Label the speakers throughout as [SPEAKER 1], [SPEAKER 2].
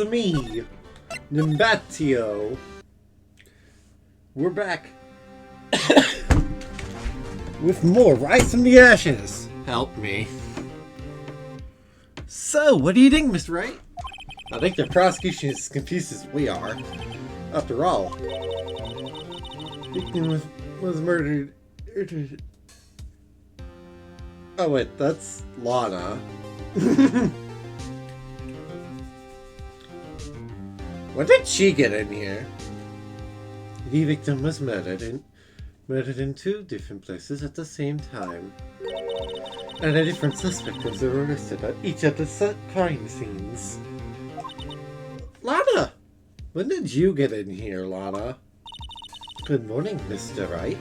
[SPEAKER 1] Me, Nimbatio. We're back with more Rise from the Ashes. Help me. So, what do you think, Mr. Wright? I think the prosecution is as confused as we are. After all, victim was murdered. Oh wait, that's Lana. When did she get in here? The victim was murdered in two different places at the same time. And a different suspect was arrested at each of the crime scenes. Lana! When did you get in here, Lana? Good morning, Mr. Wright.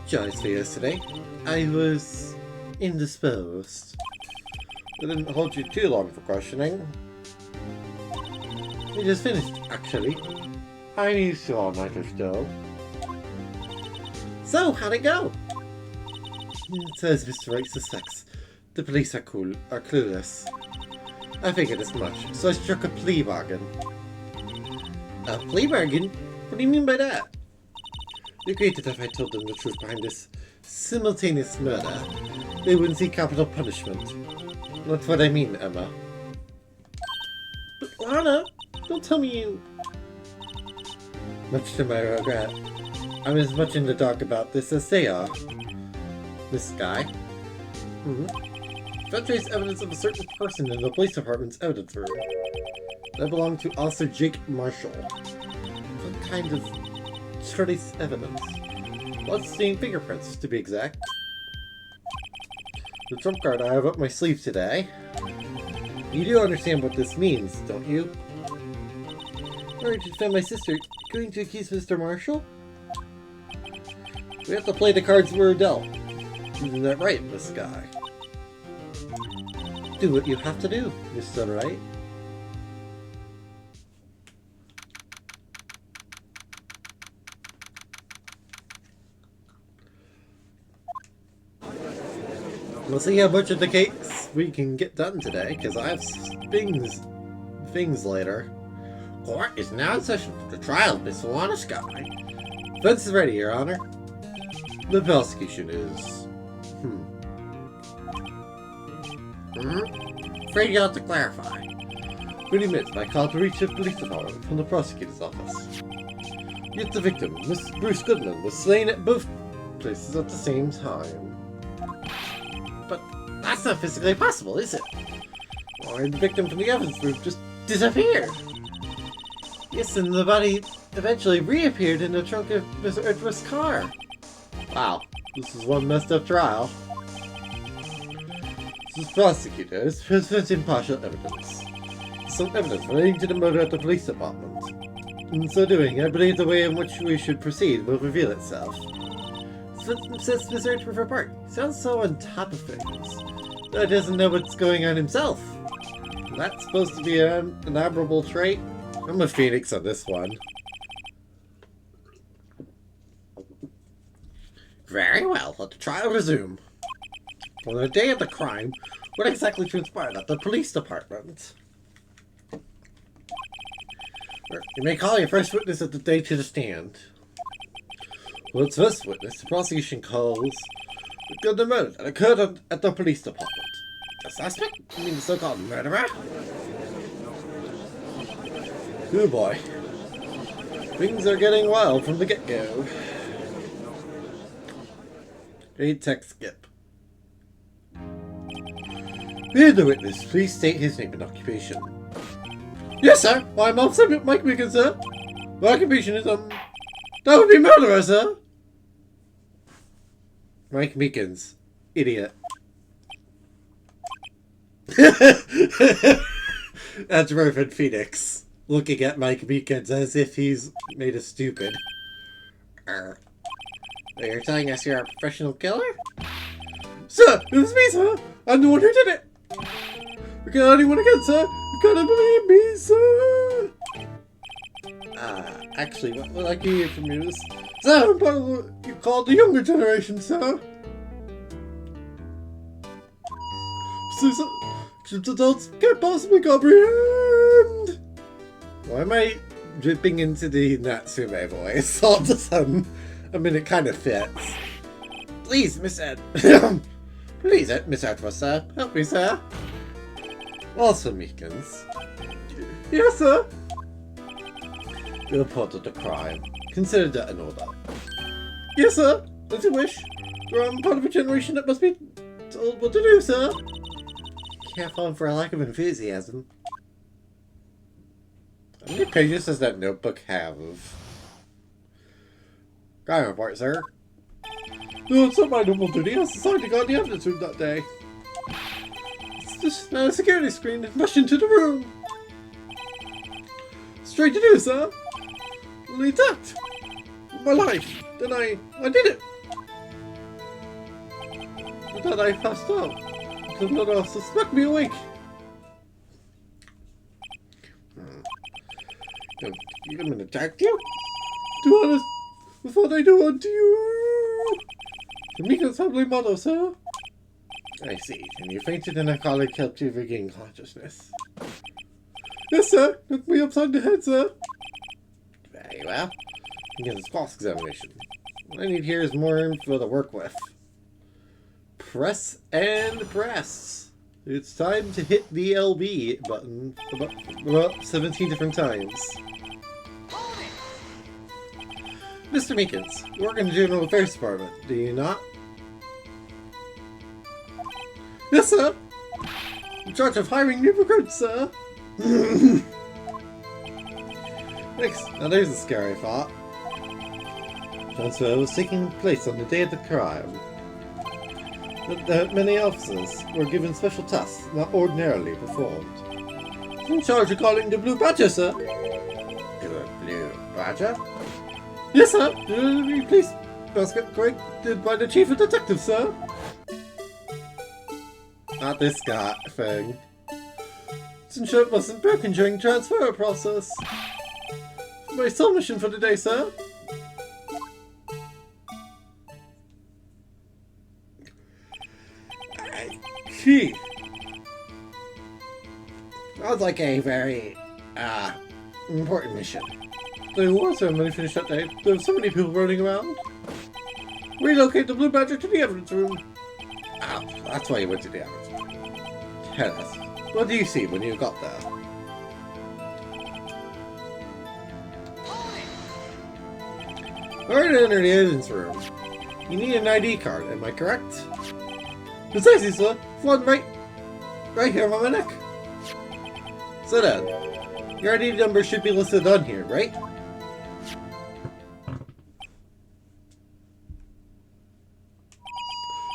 [SPEAKER 1] Joyce for yesterday. I was indisposed. I didn't hold you too long for questioning. We just finished, actually. I'm used to all-nighters, though. So, how'd it go? It says Mr. Wright suspects the police are clueless. I figured as much, so I struck a plea bargain. A plea bargain? What do you mean by that? We agreed that if I told them the truth behind this simultaneous murder, they wouldn't see capital punishment. That's what I mean, Emma. But Lana, don't tell me you... Much to my regret, I'm as much in the dark about this as they are. This guy? Found trace evidence of a certain person in the police department's evidence room. That belonged to Officer Jake Marshall. What kind of trace evidence? Blood-stained fingerprints, to be exact. The trump card I have up my sleeve today. You do understand what this means, don't you? Or to defend my sister, going to accuse Mr. Marshall? We have to play the cards we're dealt. Isn't that right, Miss Guy? Do what you have to do, Mr. Wright. We'll see how much of the case we can get done today, because I have things later. Court is now in session for the trial of Miss Lana Sky. Defense is ready, Your Honor. The prosecution is... Afraid you'll have to clarify. 30 minutes, my call to reach the police department from the prosecutor's office. Yet the victim, Miss Bruce Goodman, was slain at both places at the same time. But that's not physically possible, is it? Or the victim from the evidence room just disappeared. Yes, and the body eventually reappeared in the trunk of Mr. Edwards' car. Wow, this is one messed up trial. This prosecutor is presenting partial evidence. Some evidence relating to the murder at the police department. In so doing, I believe the way in which we should proceed will reveal itself. Sets Mr. Edwards apart. Sounds so on top of things. He doesn't know what's going on himself. That's supposed to be an admirable trait. I'm a phoenix on this one. Very well, let the trial resume. On the day of the crime, what exactly transpired at the police department? You may call your first witness at the day to the stand. Well, its first witness, the prosecution calls the murder that occurred at the police department. The suspect? You mean the so-called murderer? Oh boy. Things are getting wild from the get-go. Read text skip. Hear the witness. Please state his name and occupation. Yes, sir. I'm Officer Mike Meekins, sir. My occupation is, that would be murderer, sir. Mike Meekins. Idiot. That's Reverend Phoenix. Looking at Mike Meekins as if he's made us stupid. You're telling us you're a professional killer? Sir, it was me, sir. I'm the one who did it. We got anyone again, sir. You gotta believe me, sir. Actually, what would I like to hear from you? Sir, I'm part of what you call the younger generation, sir. Since adults can't possibly comprehend. am I dripping into the Natsume voice all of a sudden? I mean, it kind of fits. Please, Miss Ed. Please, Miss Edwards, sir. Help me, sir. Also, Meekins. Yes, sir. You reported the crime. Consider that an order. Yes, sir. As you wish. I'm part of a generation that must be told what to do, sir. Can't fall for a lack of enthusiasm. How many pages does that notebook have? Crime report, sir. No, it's not my normal duty. I was assigned to guard the evidence room that day. It's just a security screen that rushed into the room. Straight to do, sir. Only attacked. My life. Then I did it. But then I passed out. Because no one else suspect me awake. You haven't attacked you? To be honest, with what I do unto you. The Mika's family motto, sir. I see. And you fainted and a colleague helped you regain consciousness. Yes, sir. Knocked me upside the head, sir. Very well. Begin this false examination. What I need here is more info to work with. Press and press. It's time to hit the LB button about 17 different times. Mr. Meekins, you work in the General Affairs Department, do you not? Yes, sir. In charge of hiring new recruits, sir. Next, now there's a scary thought. Transfer was taking place on the day of the crime. But many officers were given special tasks not ordinarily performed. In charge of calling the Blue Badger, sir. The Blue Badger? Yes, sir. The police basket corrected by the chief of detectives, sir. Not this guy thing. Since it wasn't broken during the transfer process. My sole mission for the day, sir. Gee. Sounds like a very, important mission. There was so many finished that day. There were so many people running around. Relocate the Blue Badger to the evidence room. Oh, that's why you went to the evidence room. Tell us, what do you see when you got there? Alright, to enter the evidence room. You need an ID card, am I correct? Precisely, sir. One right here on my neck. So then, your ID number should be listed on here, right?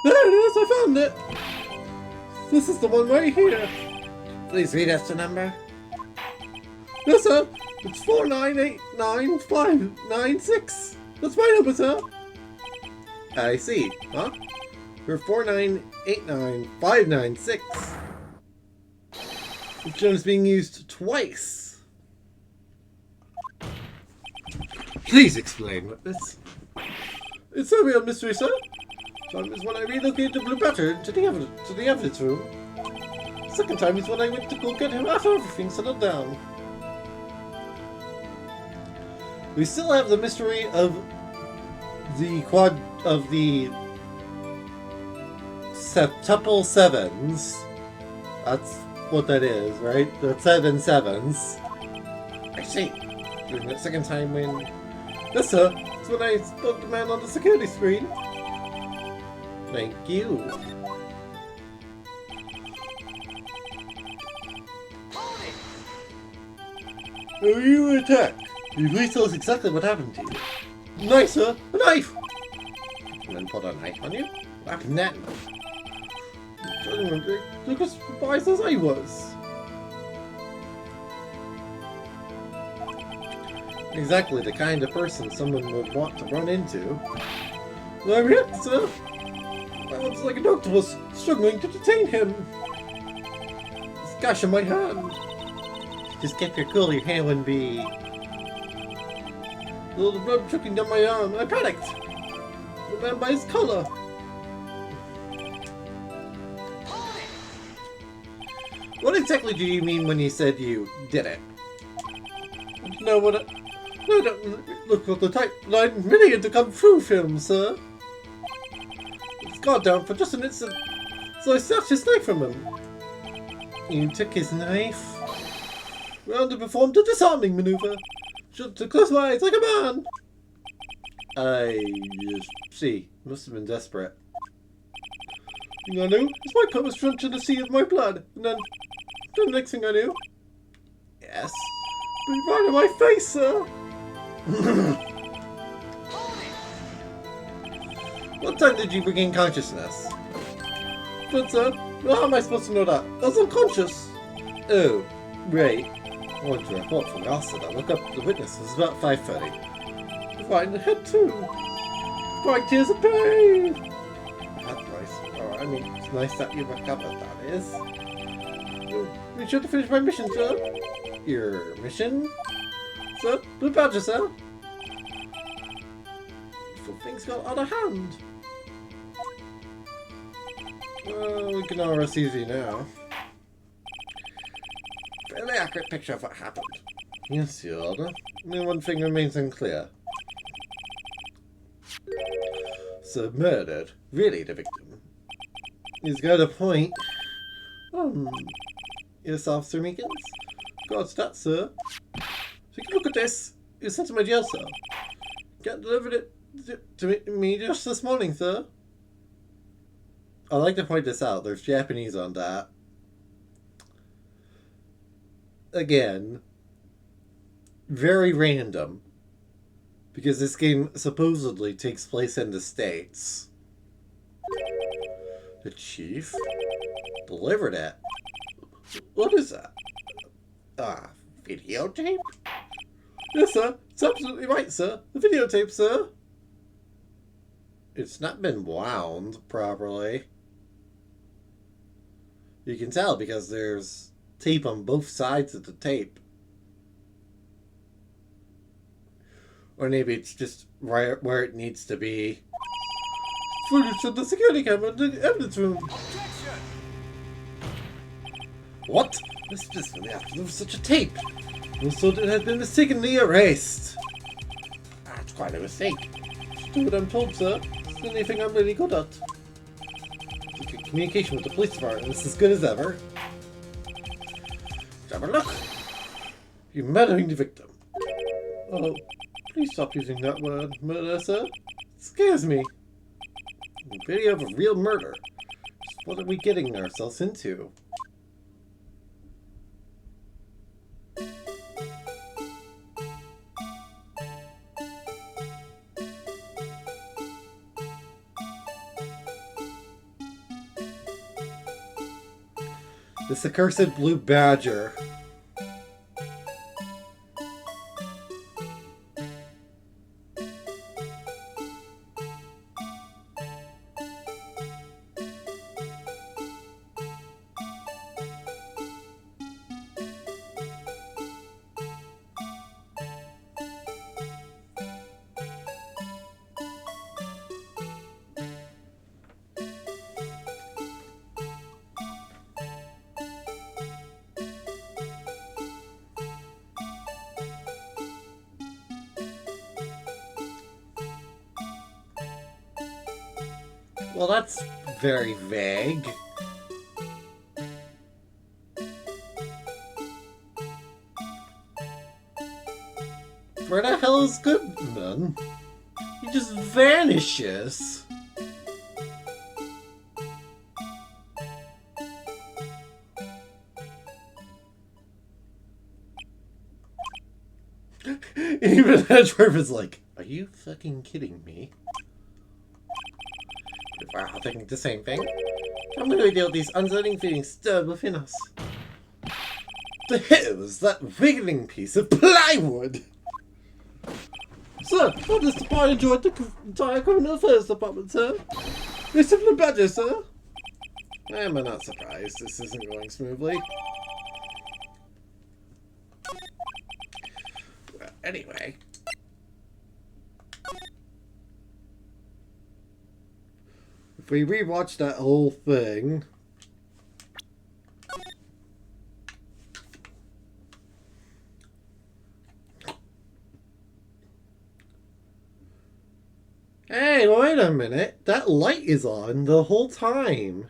[SPEAKER 1] There it is, I found it! This is the one right here. Please read us the number. Yes, sir. It's 4989596. That's my number, sir. I see. Huh? For 4989596. Which one is being used twice? Please explain what this. It's a real mystery, sir. Time is when I relocated the Blue Badger to the evidence room. Second time is when I went to go get him after everything settled down. We still have the mystery of the septuple sevens. That's what that is, right? The 7 sevens. I see. During the second time when... Yes, sir. That's when I spoke to the man on the security screen. Thank you. Are you attacked? You please tell us exactly what happened to you. Nice, sir. A knife! And then put a knife on you? What happened then? Look as surprised as I was. Exactly the kind of person someone would want to run into. I reacted, sir. I was like an octopus struggling to detain him. This gash in my hand. Just kept your cool, your hand wouldn't be... A little blood trickling down my arm. I panicked. The man by his collar. What exactly do you mean when you said you did it? No, what? No, don't look at the type line really into Kung Fu films, sir. It's guard down for just an instant, so I snatched his knife from him. You took his knife? Round and performed a disarming maneuver. Should to close my eyes like a man. I see. Must have been desperate. I knew his white coat was drenched in a sea of my blood, and then the next thing I knew, yes, but right in my face, sir. What time did you regain consciousness? But sir, how am I supposed to know that? I was unconscious. Oh, right. I wanted to report from the hospital. I looked up the witness. It was about 5:30. Right in the head too. Bright tears of pain. That's nice. Oh, I mean, it's nice that you recovered, that is. Be sure to finish my mission, sir. Your mission? Sir? Blue Badger, sir? Before things got out of hand. Well, we can all rest easy now. Fairly accurate picture of what happened. Yes, Your Honor. Only one thing remains unclear. So murdered. Really, the victim. He's got a point. Yes, Officer Meekins? God's that, sir. Take a look at this. It was sent to my jail cell. Got delivered it to me just this morning, sir. I'd like to point this out. There's Japanese on that. Again, very random. Because this game supposedly takes place in the States. The chief delivered it. What is that? Videotape? Yes, sir. It's absolutely right, sir. The videotape, sir. It's not been wound properly. You can tell because there's tape on both sides of the tape. Or maybe it's just right where it needs to be. Footage of the security camera in the evidence room. What? This is just really after there was such a tape. So it had been mistakenly erased. That's quite a mistake. Do what I'm told, sir. It's the only thing I'm really good at. Communication with the police department is as good as ever. Let's have a look. You're murdering the victim. Oh, please stop using that word, murder, sir. It scares me. A video of a real murder. Just what are we getting ourselves into? This accursed blue badger. Well, that's very vague. Where the hell is Goodman? He just vanishes. Even Hedgeworth like, are you fucking kidding me? We're all thinking the same thing. How do we deal with these unsettling feelings stirred within us? The hell was that wiggling piece of plywood? Sir, how does the party enjoy the entire criminal affairs department, sir? It's simply better, sir. I'm not surprised this isn't going smoothly. Well, anyway. If we rewatch that whole thing... Hey, wait a minute. That light is on the whole time.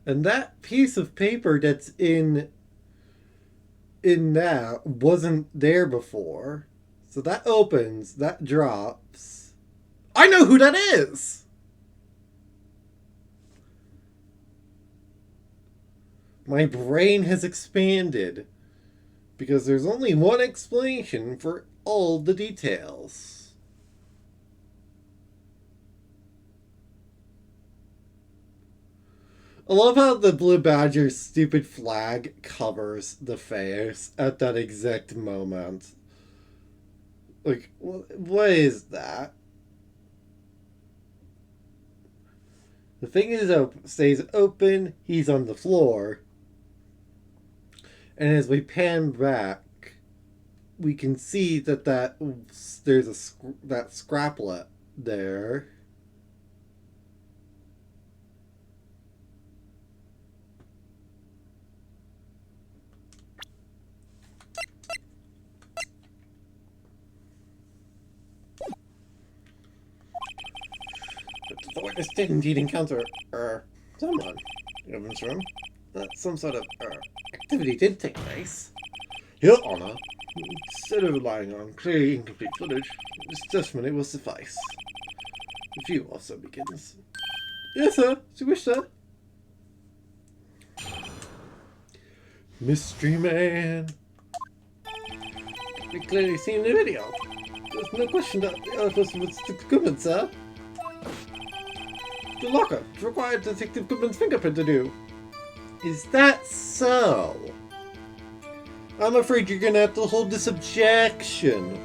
[SPEAKER 1] And that piece of paper that's in that wasn't there before. So that opens, that drops. I know who that is! My brain has expanded. Because there's only one explanation for all the details. I love how the Blue Badger's stupid flag covers the face at that exact moment. Like, what is that? The thing is stays open, he's on the floor. And as we pan back, we can see that there's that scraplet there. But the witness did indeed encounter someone in Evan's room. Some sort of activity did take place. Your Honor, instead of relying on clearly incomplete footage, this testimony will suffice. The view also begins. Yes, sir. As you wish, sir. Mystery Man. We clearly seen the video. There's no question that the other person was Detective Goodman, sir. The locker required Detective Goodman's fingerprint to do. Is that so? I'm afraid you're gonna have to hold this objection.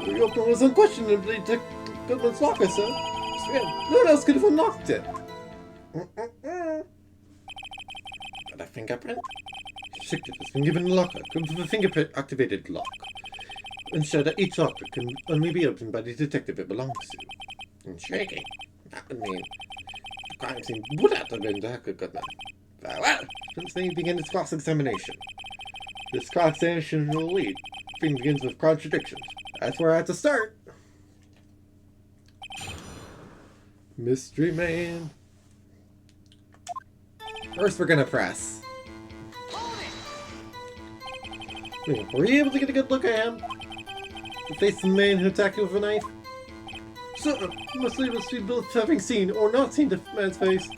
[SPEAKER 1] The opening was unquestionably Detective Goodman's locker, sir. No one else could have unlocked it. Got a fingerprint? Detective has been given a locker, comes with a fingerprint-activated lock. Ensure that each locker can only be opened by the detective it belongs to. Intriguing. That would mean the crime scene would have to have been Detective Goodman. Very well. Let's then begin its cross-examination. This cross-examination will lead. Thing begins with contradictions. That's where I have to start. Mystery Man. First, we're gonna press. Were you able to get a good look at him? The face of the man who attacked you with a knife? Sir, you must leave us to be both having seen or not seen the man's face.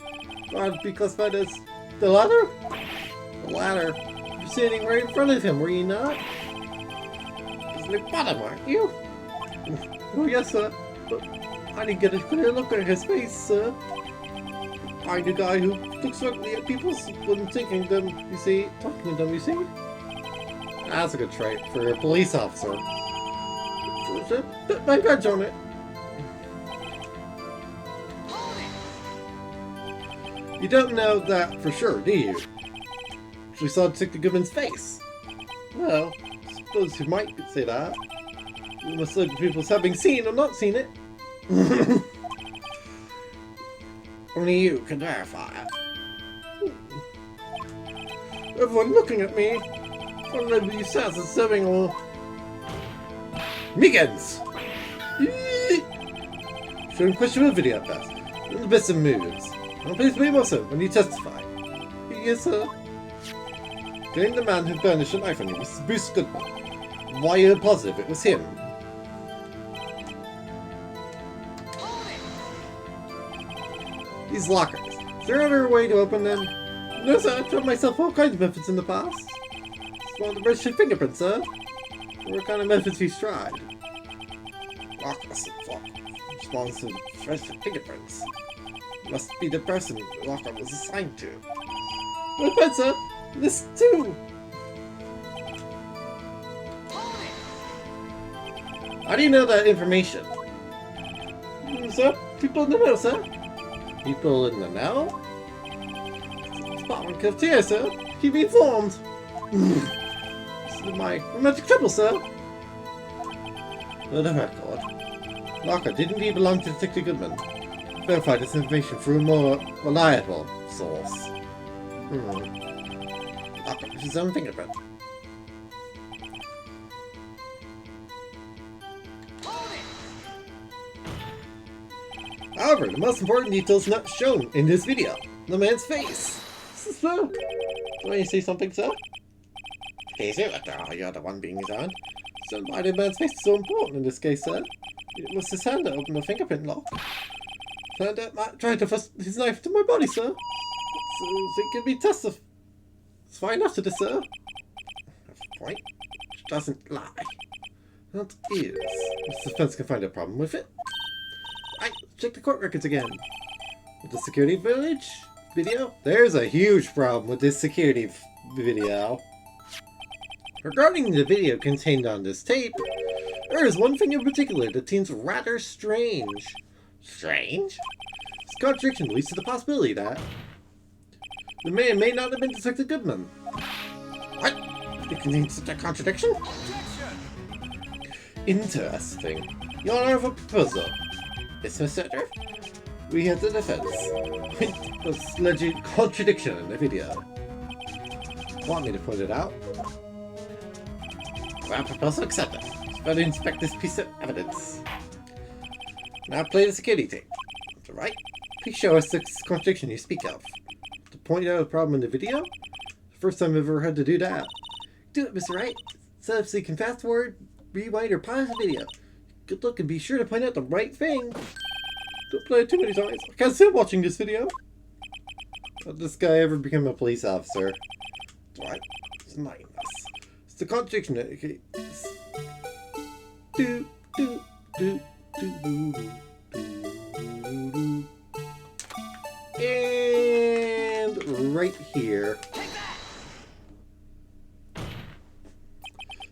[SPEAKER 1] Or be classified as the latter? The latter. You're standing right in front of him, were you not? He's in the bottom, aren't you? Oh, yes, sir. But I didn't get a clear look at his face, sir. I'm the guy who looks directly at people when thinking them, you see, talking to them, you see? That's a good trait for a police officer. Put my badge on it. You don't know that for sure, do you? Actually saw Detective Goodman's face. Well, I suppose you might say that. You must look at people as having seen or not seen it. Only you can verify it. Everyone looking at me. One of you says is serving all Miggins! Showing questionable video at best. In the best of moods. And please believe also when you testify. Yes, sir. Claim the man who furnished a knife on you was Bruce Goodman. Why are you positive it was him? These lockers. Is there another way to open them? No, sir. I've tried myself all kinds of methods in the past. Well, the registered fingerprints, sir. What kind of methods he's tried? Lockers responds to registered fingerprints. Must be the person the locker was assigned to. Well done, sir. This too. How do you know that information? Sir, people in the know, sir. People in the know? Spotman cuffed here, sir. Keep me informed. This is my romantic trouble, sir. For the record, locker did indeed belong to Detective Goodman. Verify this information through a more reliable source. Locker with his own fingerprint. However, the most important detail is not shown in this video. The man's face. So, do you say something, sir? Easy, after all, you're the one being done. So why did man's face is so important in this case, sir? It was his hand that opened the fingerprint lock. And tried to thrust his knife to my body, sir. So it can be tested. It's fine after this, sir. Point. It doesn't lie. That is. Mr. Spence can find a problem with it. Right, check the court records again. With the security village video? There's a huge problem with this security video. Regarding the video contained on this tape, there is one thing in particular that seems rather strange. Strange? This contradiction leads to the possibility that the man may not have been Detective Goodman. What? It contains such a contradiction? Interesting. Your Honor, of a proposal. Yes, Mr. Drift? We have the defense. With this alleged contradiction in the video. Want me to point it out? Well, proposal accepted. Better inspect this piece of evidence. Now play the security tape. Right? Please show us the contradiction you speak of. To point out a problem in the video? The first time I've ever had to do that. Do it, Mr. Wright. Set up so you can fast forward, rewind, or pause the video. Good luck and be sure to point out the right thing. Don't play it too many times. I can't stand watching this video. How'd this guy ever become a police officer? Right? It's mindless. It's the contradiction. Okay. Do, do, do, do, do, do. And right here.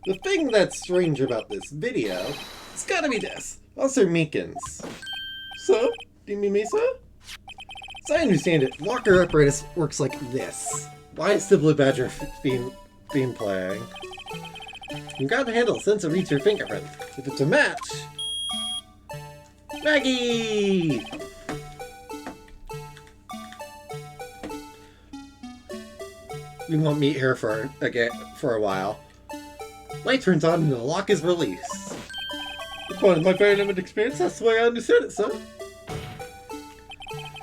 [SPEAKER 1] The thing that's strange about this video, it's gotta be this. Officer Meekins. So, do you mean me, sir? As I understand it, locker apparatus works like this. Why is the Blue Badger theme playing? You can grab the handle since it reads your fingerprint. If it's a match... Maggie! We won't meet her for a while. Light turns on and the lock is released. According to my very limited experience, that's the way I understood it, sir.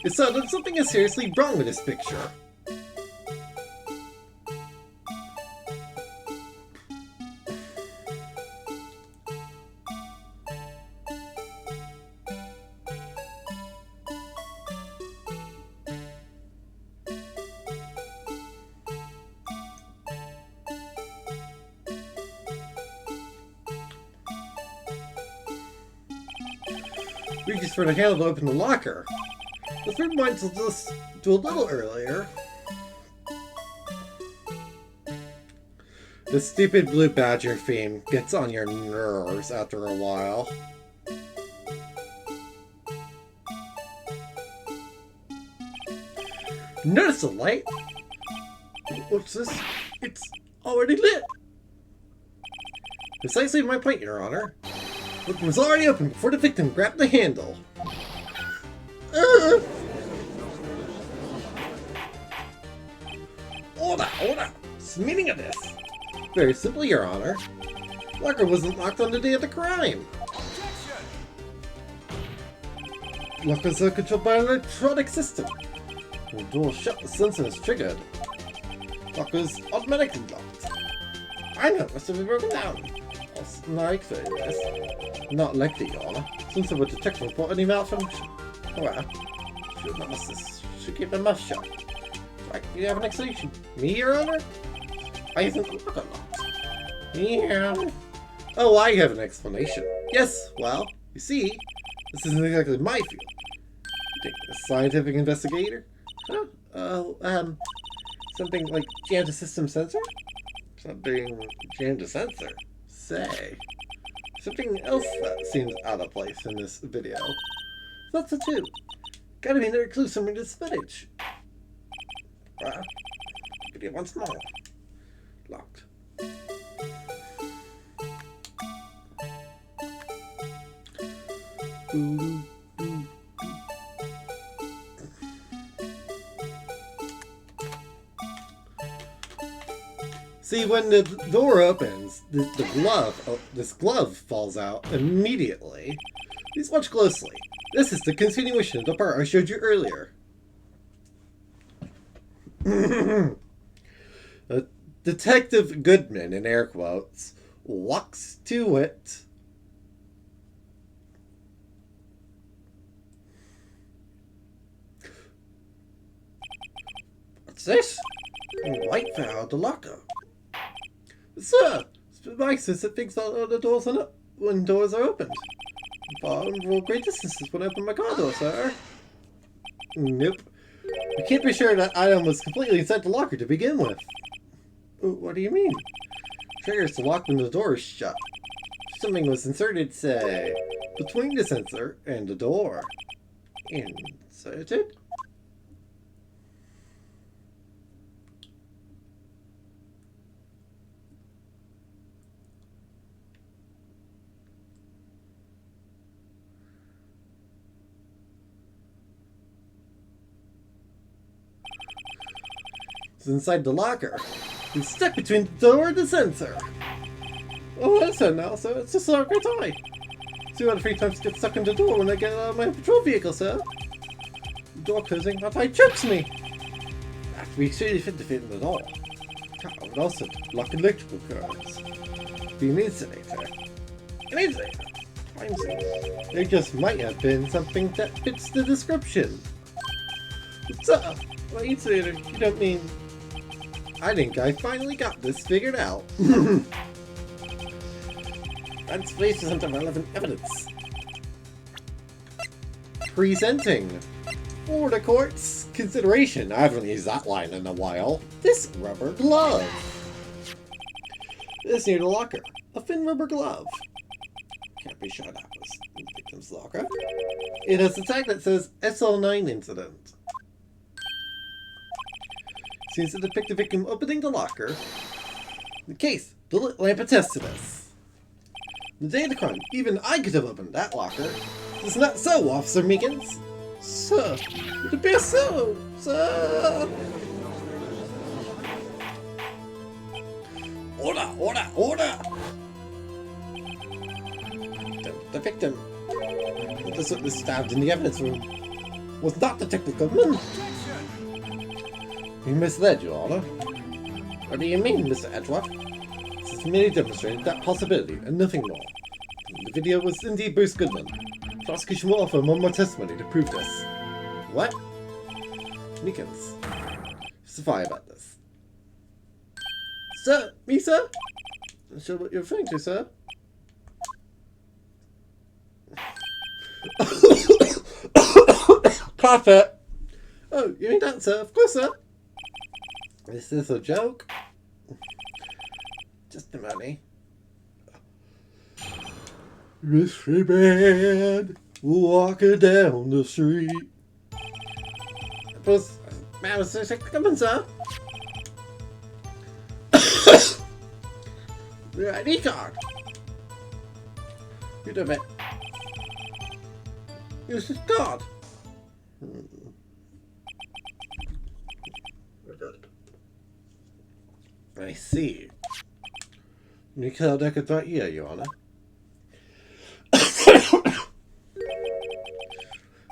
[SPEAKER 1] It sounded something is seriously wrong with this picture. Reaches for the handle to open the locker. This reminds us to a little earlier. The stupid Blue Badger theme gets on your nerves after a while. Notice the light? What's this? It's already lit! Precisely my point, Your Honor. It was already open before the victim grabbed the handle. Order! What's the meaning of this? Very simply, Your Honor. Locker wasn't locked on the day of the crime. Lockers are controlled by an electronic system. When the door is shut, the sensor is triggered. Lockers automatically locked. I know, it must have been broken down. Likely, yes. Not likely, Your Honor. Sensor would detect and report any malfunction. However, should keep their mouth shut. Right, you have an explanation. Me, Your Honor? I isn't the locker locked. Me, Your Honor? Oh, I have an explanation. Yes, well, you see, this isn't exactly my field. You think a scientific investigator? Huh? Something like jam to system sensor? Something jam to sensor? Say. Something else that seems out of place in this video. That's it too. Gotta be another clue somewhere in this footage. Wow. Video once more. Locked. See, when the door opens, this glove falls out immediately. Please watch closely. This is the continuation of the part I showed you earlier. Detective Goodman, in air quotes, walks to it. What's this? Wright found the locker. Sir, it's been nice since it thinks that the doors are up when doors are opened. Found for great distances when I opened my car door, sir. Nope. I can't be sure that item was completely inside the locker to begin with. What do you mean? Triggers to lock when the door is shut. Something was inserted, say, between the sensor and the door. Inserted? It's inside the locker. It's stuck between the door and the sensor. Oh, that's it now, so it's just a great toy. 2 out of 3 times get stuck in the door when I get out of my patrol vehicle, sir. The door closing halfway trips me. Have to be extremely fit to fit in the door. I would also block electrical currents. Be an insulator. An insulator? There just might have been something that fits the description. Sir, by insulator, you don't mean... I think I finally got this figured out. That space isn't relevant evidence. Presenting. For the court's consideration, I haven't used that line in a while. This rubber glove. This near the locker. A thin rubber glove. Can't be sure that was the victim's locker. It has a tag that says SL9 incident. Seems to depict the victim opening the locker. The case, the lit lamp attests to this. The day of the crime, even I could have opened that locker. It's not so, Officer Meekins. Sir, it appears so, sir. Order, order, order! The victim, this witness stabbed in the evidence room, was not Detective Goodman. He misled you, Honor. What do you mean, Mr. Edgeworth? This has merely demonstrated that possibility, and nothing more. The video was indeed Bruce Goodman. The prosecution will offer one more testimony to prove this. What? Meekins. Testify about this. Sir? Me, sir? Not sure what you're referring to, sir. Cough it! Oh, you mean that, sir? Of course, sir. Is this a joke? Just a minute. Mystery man walking down the street. Man was coming, sir. Your ID card. You do it. Use his card. I see. You killed Deckard right here, Your Honor.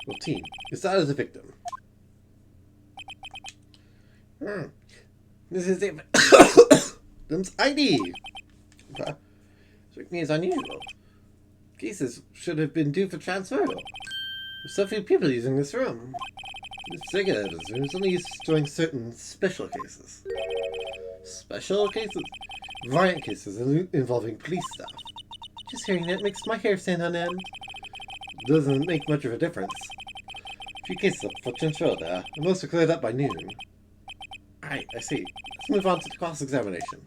[SPEAKER 1] Well, team, is that as a victim? This is the victim's ID. Okay. Strike me as unusual. Cases should have been due for transfer. There's so few people using this room. This regular evidence room is only used during certain special cases. Special cases? Riot cases involving police staff. Just hearing that makes my hair stand on end. Doesn't make much of a difference. A few cases of potential there, and most are cleared up by noon. Alright, I see. Let's move on to the cross-examination.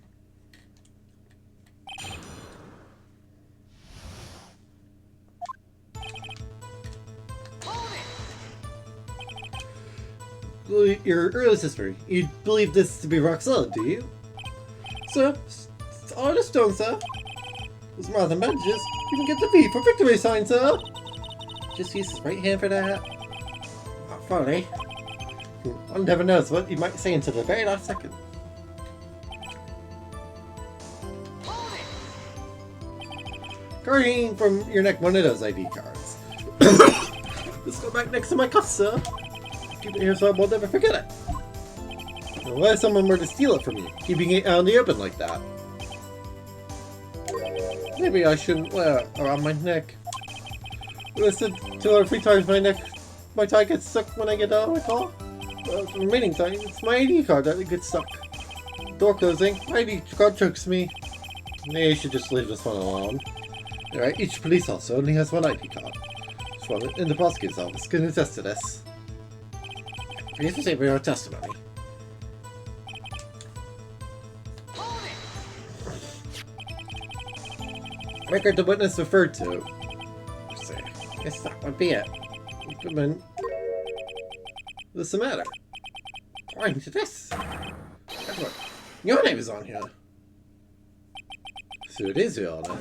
[SPEAKER 1] Your earliest history. You believe this to be rock solid, do you? Sir, it's all the stone, sir. With more than bandages, you can get the V for victory sign, sir. Just use his right hand for that. Not funny. One never knows what you might say until the very last second. Carrying from your neck one of those ID cards. Let's go back next to my cuff, sir. Keep it here so I won't ever forget it. Now, what if someone were to steal it from you, keeping it out in the open like that? Maybe I shouldn't wear it around my neck. Listen, 2 or 3 times my tie gets stuck when I get out of the car. The remaining time, it's my ID card that gets stuck. Door closing, my ID card chokes me. Maybe I should just leave this one alone. Alright, each police officer only has one ID card. This one in the prosecutor's office can attest to this. Please to say for your testimony. Record the witness referred to. Let's see. Yes, that would be it. Goodman. What's the matter? According to this. Edward, your name is on here. So it is your name.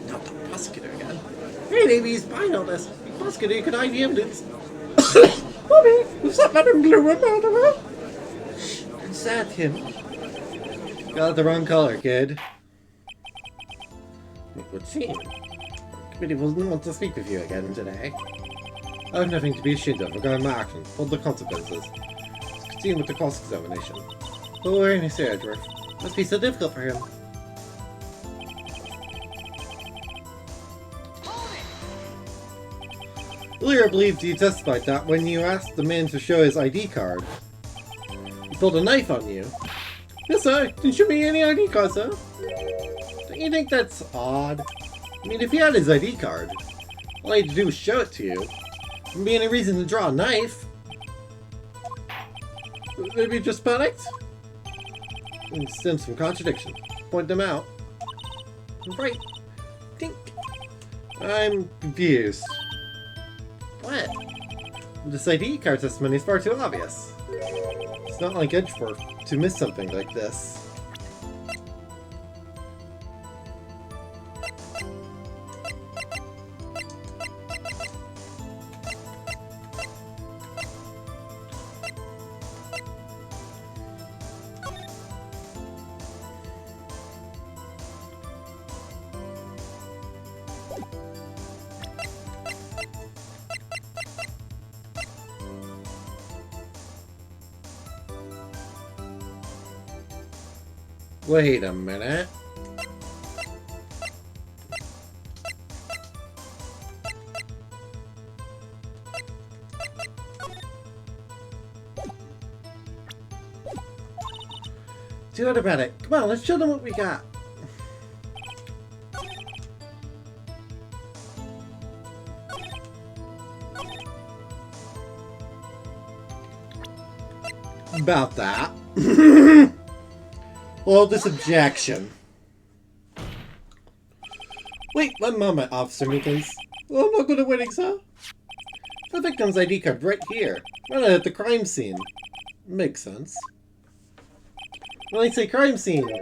[SPEAKER 1] Not the prosecutor again. Hey, maybe he's buying all this. The prosecutor could hide the evidence. Bobby, was that Madame Blue a murderer? Shh, is that him? Got the wrong color, kid. It would seem. The committee doesn't want to speak with you again today. I have nothing to be ashamed of regarding my actions, or the consequences. Let's continue with the cross-examination. What will Rainy say, Edward? Must be so difficult for him. Earlier, I believed you testified that when you asked the man to show his ID card, he pulled a knife on you. Yes, sir. Didn't show me any ID card, sir. Don't you think that's odd? I mean, if he had his ID card, all he had to do was show it to you. Wouldn't be any reason to draw a knife. Maybe you just panicked? Stems from contradiction. Point them out. Right. Think. I'm confused. What? This ID card testimony is far too obvious. It's not like Edgeworth to miss something like this. Wait a minute. Do it about it. Come on, let's show them what we got. About that. Well, this objection. Wait one moment, Officer Meekins. Well, I'm not good at winning, sir. The victim's ID card right here. Right at the crime scene. Makes sense. When I say crime scene, I'm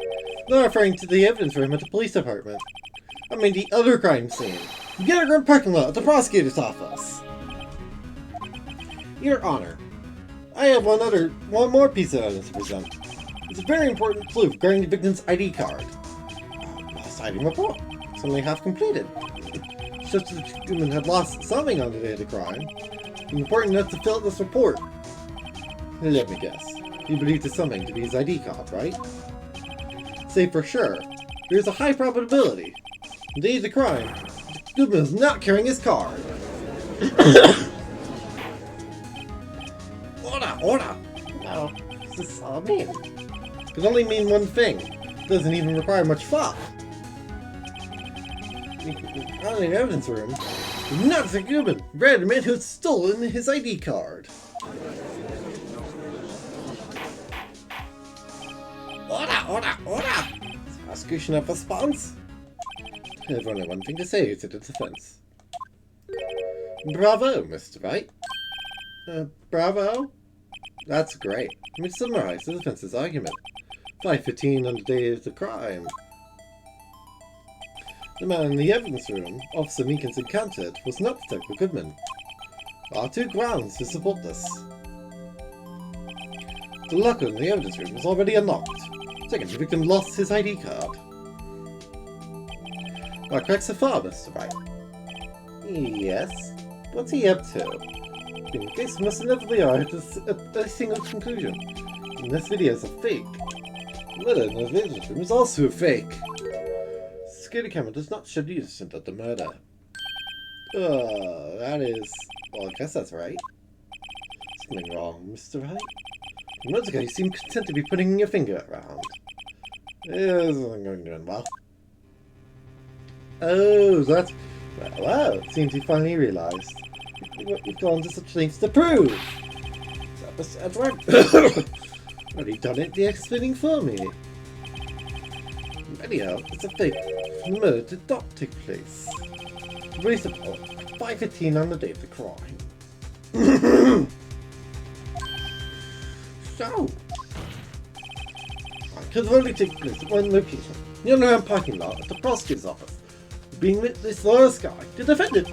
[SPEAKER 1] not referring to the evidence room at the police department. I mean the other crime scene. The underground parking lot at the prosecutor's office. Your Honor, I have one more piece of evidence to present. It's a very important clue regarding the victim's ID card. Lost item report. It's only half completed. It's just that the human had lost something on the day of the crime. It's important enough to fill out this report. Let me guess. You believe this something to be his ID card, right? Say for sure. There's a high probability. On the day of the crime, the human is not carrying his card. Order! No, what's this all mean? It can only mean one thing. It doesn't even require much thought. Out in the evidence room, not the human. Red man who had stolen his ID card. Order! Prosecution of response? I have only one thing to say to the defense. Bravo, Mr. Wright. Bravo? That's great. Let me summarize the defense's argument. 5:15 on the day of the crime. The man in the evidence room Officer Meekins encountered was not Detective Goodman. There are 2 grounds to support this. The locker in the evidence room was already unlocked. Second, the victim lost his ID card. That corrects the far, Mr. Wright. Yes? What's he up to? In case must inevitably arrive at a single conclusion. And this video is a fake. Murder in the evidence room is also a fake. Security camera does not show the innocent of the murder. That is... Well, I guess that's right. Something wrong, Mr. Wright? A month ago, you seemed content to be putting your finger around. This isn't going well. Oh, that's... Well, it seems you finally realized what you've gone to such lengths to prove. That's right. Already done it, the explaining for me. Anyhow, it's a fake. Murder did not take place. Police report 5:15 on the day of the crime. So, it could only take place at one location, the underground parking lot at the prosecutor's office. Being witness last guy, the defendant.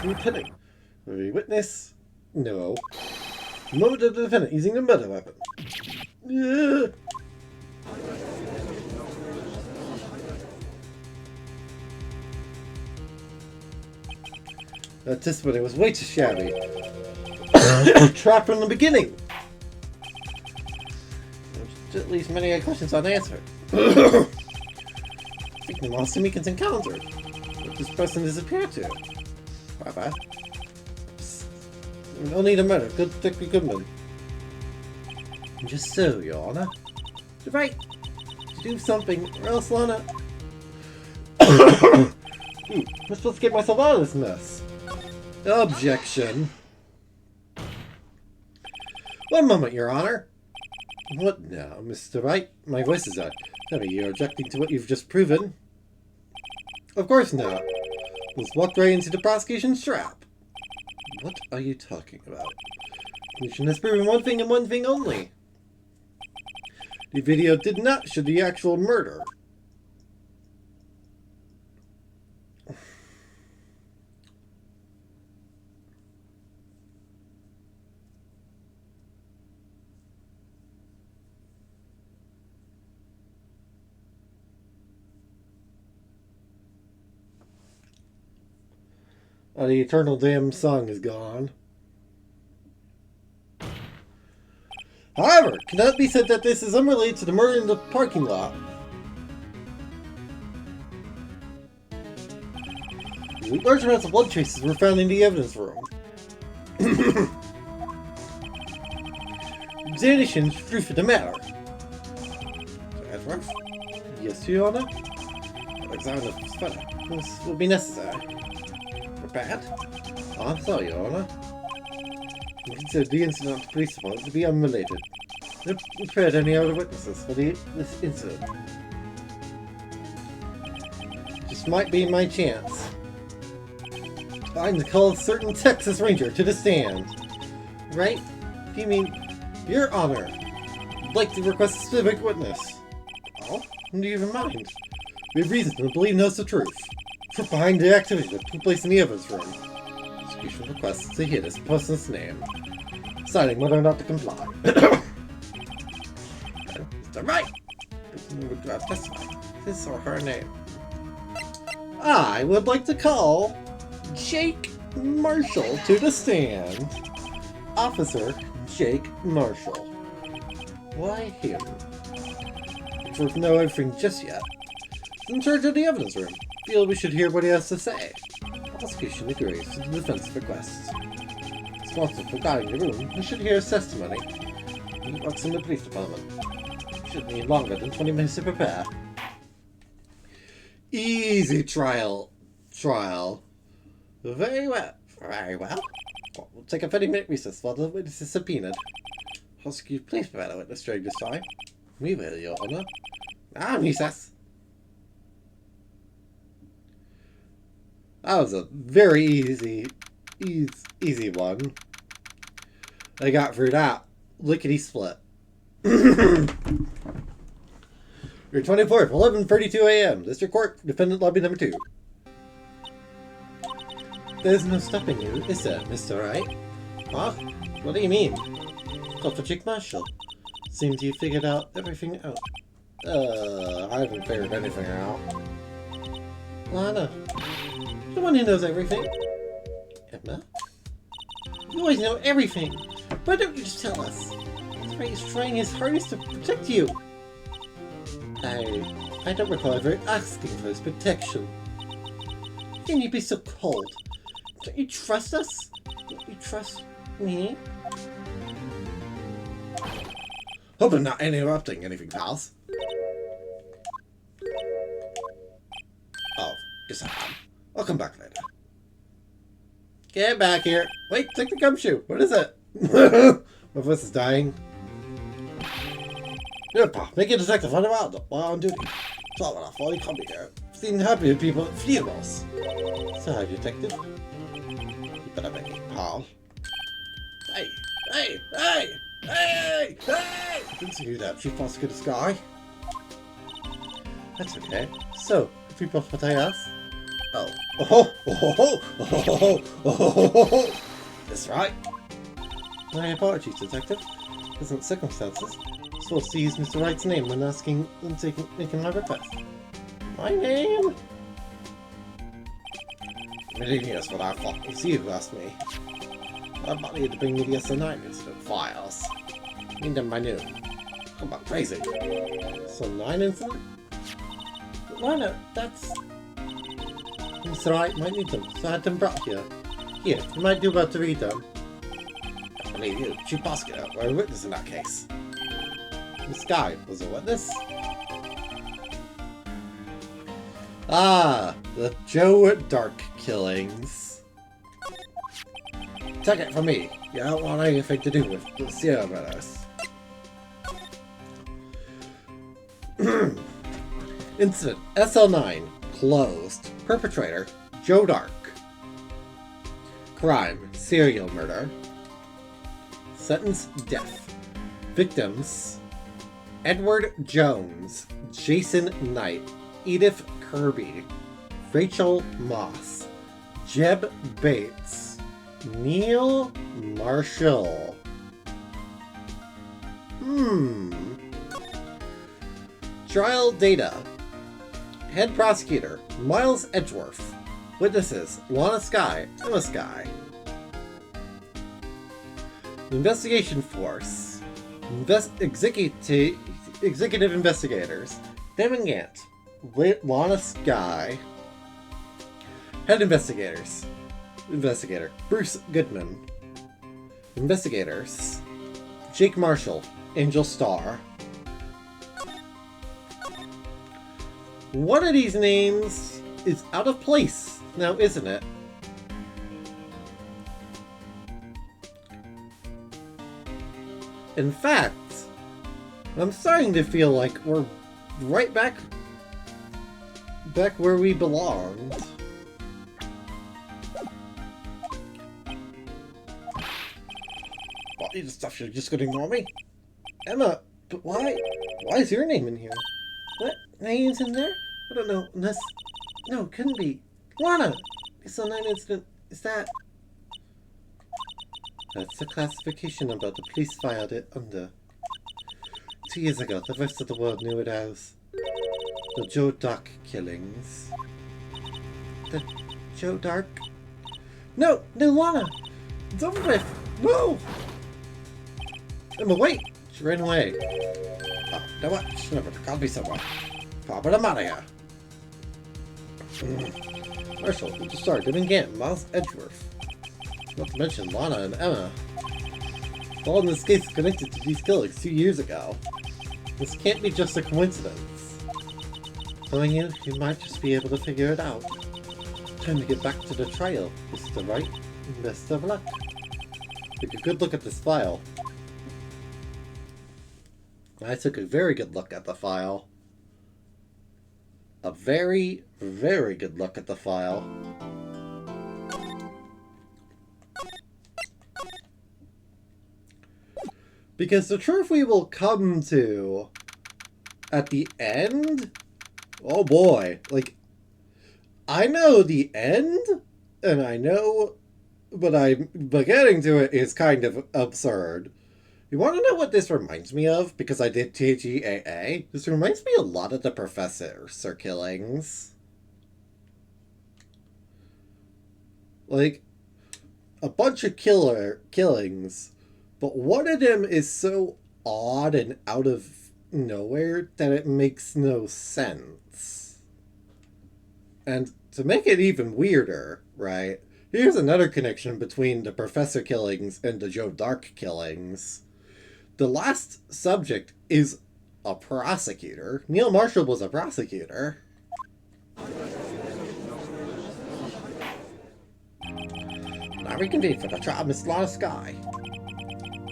[SPEAKER 1] Lieutenant. Witness? No. The moment of the defendant using the murder weapon. That testimony was way too shabby. Trap from the beginning. At least many questions unanswered. I think the monster Meekins encountered. What this person disappeared to. Bye-bye. No need a murder. Good Dickie Goodman. Just so, Your Honor. You're right. Do something, or else Lana. I'm supposed to get myself out of this mess. Objection. One moment, Your Honor. What now, Mr. Wright? My voice is out. Heavy, you're objecting to what you've just proven? Of course not. Let's walk right into the prosecution's trap. What are you talking about? The commission has proven one thing and one thing only. The video did not show the actual murder. Oh, the eternal damn song is gone. However, it cannot be said that this is unrelated to the murder in the parking lot. Large amounts of blood traces were found in the evidence room. Examination is proof of the matter. That's rough. Yes, Your Honor. Examine the spanner. This will be necessary. Bad? I'm sorry, Your Honor. We consider the incident of the police department to be unrelated. We've prepared any other witnesses for this incident. This might be my chance. I'm to call a certain Texas Ranger to the stand. Right? You mean, Your Honor, I'd like to request a specific witness. Oh? Do you even mind? We have reason to believe knows the truth. Behind the activity that took place in the evidence room. Execution requests to hear this person's name, deciding whether or not to comply. Mr. Wright! Testify. His or her name. I would like to call Jake Marshall to the stand. Officer Jake Marshall. Why him? There's no everything just yet. He's in charge of the evidence room. Feel we should hear what he has to say. Prosecution agrees to the defense requests. Responsible for guarding the room, we should hear his testimony. He works in the police department. Should need longer than 20 minutes to prepare. Easy trial. Very well. Very well. We'll take a 30-minute recess while the witness is subpoenaed. Prosecute, please prepare the witness during this time. We will, Your Honor. Recess. That was a very easy one. I got through that. Lickety split. Your 24th, 11:32 a.m. District Court, Defendant Lobby Number 2. There's no stopping you, is there, Mr. Wright? Huh? What do you mean? Call for Jake Marshall. Seems you figured out everything out. I haven't figured anything out. Lana. The one who knows everything. You always know everything. Why don't you just tell us? Wright is trying his hardest to protect you. I don't recall ever asking for his protection. How can you be so cold? Don't you trust us? Don't you trust me? Hope I'm not interrupting anything, pals. Oh, yes I am. I'll come back later. Get back here. Wait, take the gumshoe. What is it? My voice is dying. Yep, make a detective underground while on duty. So when I finally come here, seen happy people at funerals. So hi, detective. You better make it, pal. Hey! Hey! Hey! Hey! Hey! Didn't see you that Chief Prosecutor's guy. That's okay. So, if we both what I asked? Oh. Oh! Oh! Oh! Oh! That's right. My apologies, detective. Present circumstances. Supposed to use Mr. Wright's name when asking and making my request. My name? Medinius, what I thought. It was you who asked me. I bought you to bring me the SO9 incident files. Need them by noon. I'm about crazy. So 9 incident? Why not? That's... Mr. Wright might need them, so I had them brought here. Here, you might do well to read them. I believe you. Chief Prosecutor, we're a witness in that case. This guy was a witness? Ah, the Joe Dark killings. Take it from me. You don't want anything to do with the Sierra Brothers. Incident SL9 closed. Perpetrator Joe Dark. Crime serial murder. Sentence death. Victims Edward Jones, Jason Knight, Edith Kirby, Rachel Moss, Jeb Bates, Neil Marshall. Trial data. Head prosecutor, Miles Edgeworth. Witnesses, Lana Skye, Emma Skye. Investigation force. Executive investigators. Damon Gant. Lana Skye. Head investigators. Investigator Bruce Goodman. Investigators Jake Marshall. Angel Starr. One of these names is out of place now, isn't it? In fact, I'm starting to feel like we're right back where we belonged. What is the stuff? You're just gonna ignore me? Emma, but why? Why is your name in here? What? Name's in there? I don't know, unless... No, it couldn't be. Lana! It's a 9 incident. Is that... That's the classification number the police filed it under. 2 years ago, the rest of the world knew it as the Joe Dark killings. The Joe Dark? No! No, Lana! It's over with! No! Emma, wait! She ran away. Oh, you know what? She's never called me someone. But I'm out of here. Marshall, we just started Damon Gant, Miles Edgeworth. Not to mention Lana and Emma. All in this case is connected to these killings 2 years ago. This can't be just a coincidence. Knowing you, you might just be able to figure it out. Time to get back to the trial, Mr. Wright. Best of luck. Take a good look at this file. I took a very good look at the file. A very, very good look at the file. Because the truth we will come to at the end, oh boy, like, I know the end, and I know, but getting to it is kind of absurd. You want to know what this reminds me of? Because I did TGAA. This reminds me a lot of the Professor killings. Like, a bunch of killings, but one of them is so odd and out of nowhere that it makes no sense. And to make it even weirder, right? Here's another connection between the Professor killings and the Joe Dark killings. The last subject is a prosecutor. Neil Marshall was a prosecutor. Now reconvene for the trial of Miss Lana Sky.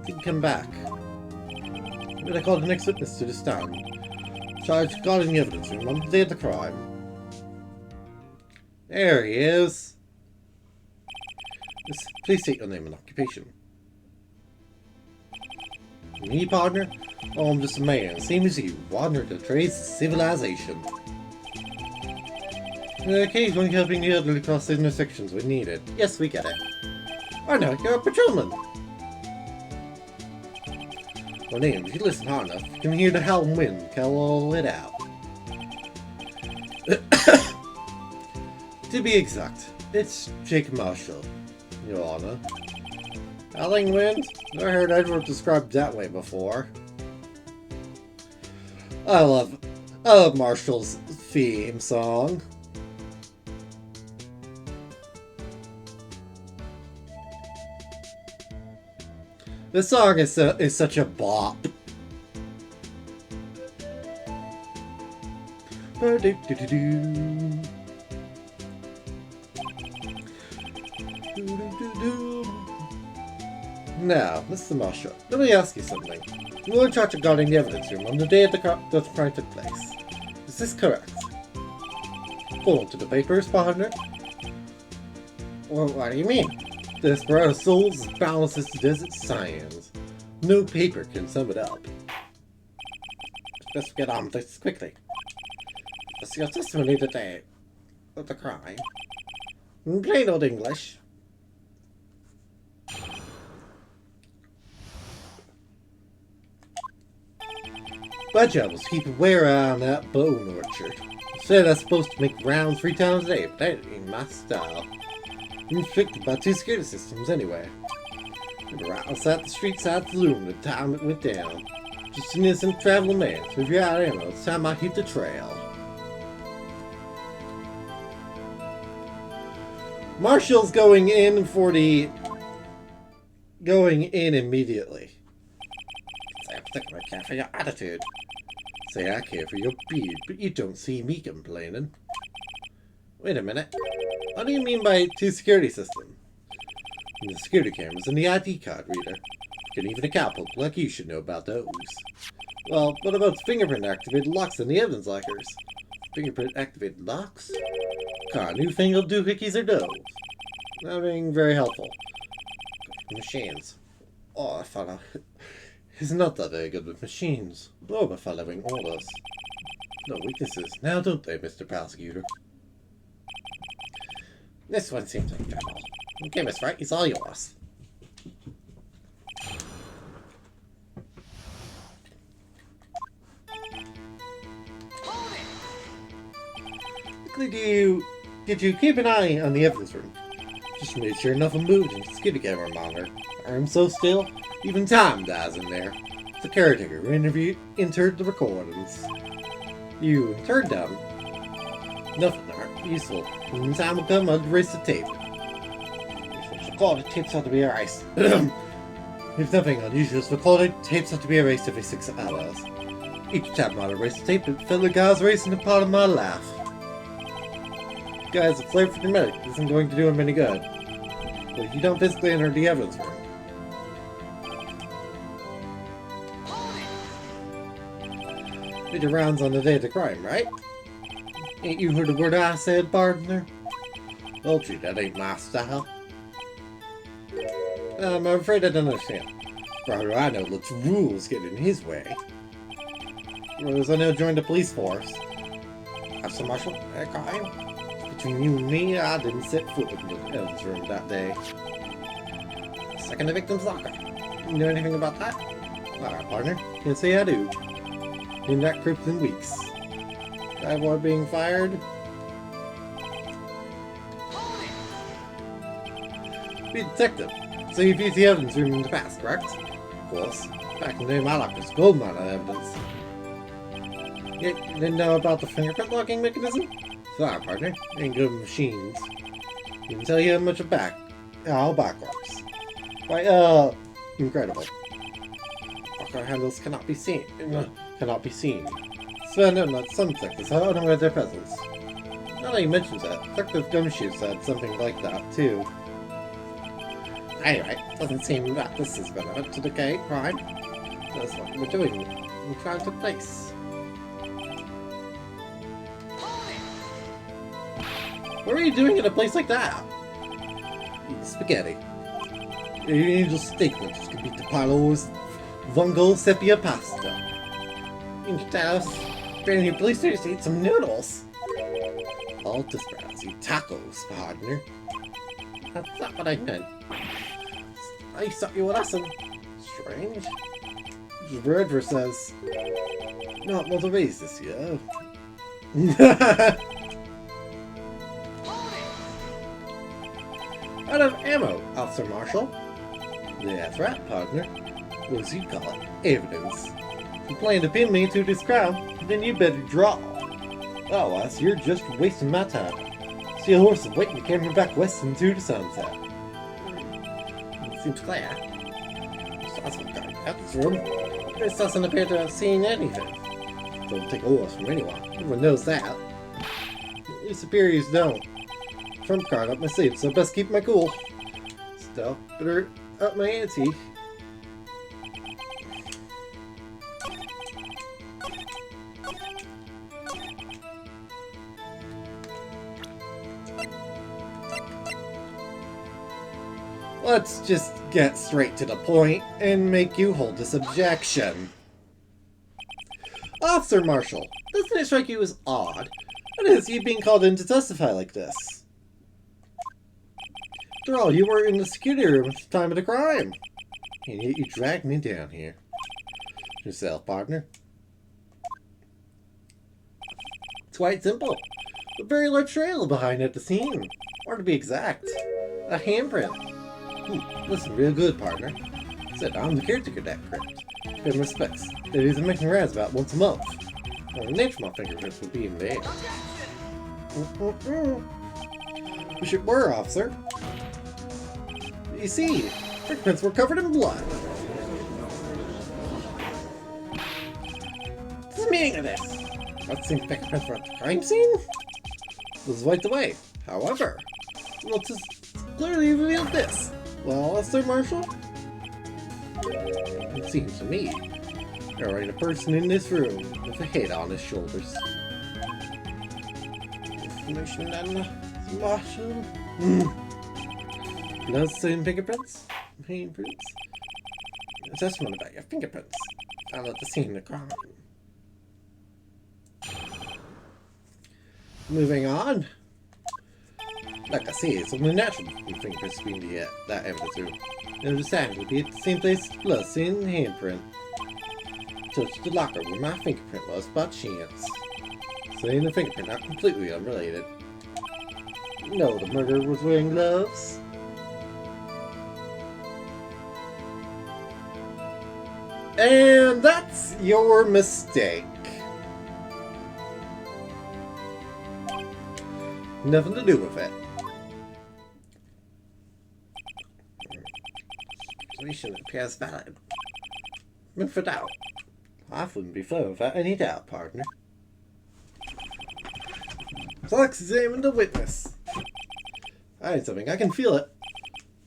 [SPEAKER 1] He can come back. Maybe I call the next witness to the stand. Charged guarding the evidence room on the day of the crime. There he is. Please state your name and occupation. Me, partner? Oh, I'm just a man, same as you, wandering the trades of civilization. Occasionally helping the elderly cross the intersections when needed. Yes, we get it. Oh no, you're a patrolman! Well, name, if you listen hard enough, you can hear the howling wind call all it out. To be exact, it's Jake Marshall, Your Honor. Howling wind? Never heard Edward described that way before. I love Marshall's theme song. This song is such a bop. Now, Mr. Marshall, let me ask you something. You were in charge of guarding the evidence room on the day the crime took place. Is this correct? Hold on to the papers, partner. Well, what do you mean? This for our souls as balanced as the desert sands. No paper can sum it up. Let's get on with this quickly. What's your testimony today of the crime? In plain old English. My job was to keep aware on that bone orchard. Said I'm supposed to make rounds 3 times a day, but that ain't my style. I'm restricted by 2 security systems anyway. We were outside the street side saloon the time it went down. Just an innocent traveling man, so if you're out of ammo, it's time I hit the trail. Marshall's going in immediately. Say I particularly care for your attitude. Say I care for your beard, but you don't see me complaining. Wait a minute. What do you mean by 2 security systems? The security cameras and the ID card reader. And even a cowpoke like you should know about those. Well, what about fingerprint activated locks in the evidence lockers? Fingerprint activated locks? What kind of newfangled doohickeys are those? Not being very helpful. Machines. Oh, I thought he's not that very good with machines. Nor by following orders. No weaknesses, now don't they, Mr. Prosecutor? This one seems like trouble. Okay, Miss Wright, it's all yours. Did you keep an eye on the evidence room? Just made sure nothing moved in the security camera monitor. Arm so still, even time dies in there. The caretaker who entered the recordings. You interred them. Nothing aren't useful. When the time will come, I'll erase the tape. Recorded tapes have to be erased. If nothing unusual is recorded, tapes have to be erased every 6 hours. Each time I erase the tape, it felt like I was erasing a part of my life. Guys, a flare for the medic isn't going to do him any good. But you don't physically enter the evidence room. Did your rounds on the day of the crime, right? Ain't you heard a word I said, partner? Well, gee, that ain't my style. I'm afraid I don't understand. For all I know, looks rules get in his way. Whereas I now joined the police force. Mr. Marshall, that crime? Between you and me, I didn't set foot in the evidence room that day. Second the victim's locker. You know anything about that? Alright, partner. Can't say I do. In that crypt in weeks. Guy boy being fired? Be a detective. So you've used the evidence room in the past, correct? Of course. Back in the day, my locker's a gold mine of evidence. You didn't know about the fingerprint locking mechanism? Sorry, partner. Ain't good with machines. Didn't tell you much about how back works. Why, incredible. Locker handles cannot be seen. So no, not some detectives are unaware of their presence. Now that you mentioned that, Detective Gumshoe said something like that, too. Anyway, doesn't seem that this is relevant to the crime. That's what we're doing when crime took place. What are you doing in a place like that? Eating spaghetti. Your angel statements could beat the Paolo's Vungo Sepia pasta. You can tell us, brand new police station to eat some noodles. All to sprouts, eat tacos, partner. That's not what I meant. I taught you a lesson. Strange. Verdver says, not well raised this year. Out of ammo, Officer Marshall. That's right, partner. What does you call it? Evidence. If you plan to pin me to this crime, then you better draw. Otherwise, you're just wasting my time. See a horse is waiting to carry me back west into the sunset. Seems clear. Shots were guarded out this room. This doesn't appear to have seen anything. Don't take orders from anyone. Everyone knows that. Your superiors don't. Trump card up my sleeve, so best keep my cool. Still, better up my ante. Let's just get straight to the point and make you hold this objection. Officer Marshall, doesn't it strike you as odd? What is you being called in to testify like this? After all, you were in the security room at the time of the crime. And yet you dragged me down here. Yourself, partner. It's quite simple. A very large trail behind at the scene. Or to be exact, a handprint. Listen real good, partner. Said I'm the caretaker of that crypt. In respects, that isn't making rounds about once a month. Well, the nature of my fingerprints would be in there. Wish it were, officer. You see, fingerprints were covered in blood. What's the meaning of this? Not the same fingerprints were at the crime scene? It was wiped away. However, well, it's clearly revealed this. Well, Officer Marshall? It seems to me there ain't a person in this room with a head on his shoulders. Information then, Marshall? No same fingerprints? Fingerprints? Assessment about your fingerprints. Found at the scene of the crime. Moving on. Like I say, it's only natural for fingerprints to be in that evidence room. And understand would be at the same place as blood seen in the handprint. Touched the locker where my fingerprint was by chance. Saying the fingerprint not completely unrelated. No, the murderer was wearing gloves. And that's your mistake. Nothing to do with it. Accusation appears valid. Room for doubt. I wouldn't be fair without any doubt, partner. So let's examine the witness. I need something. I can feel it.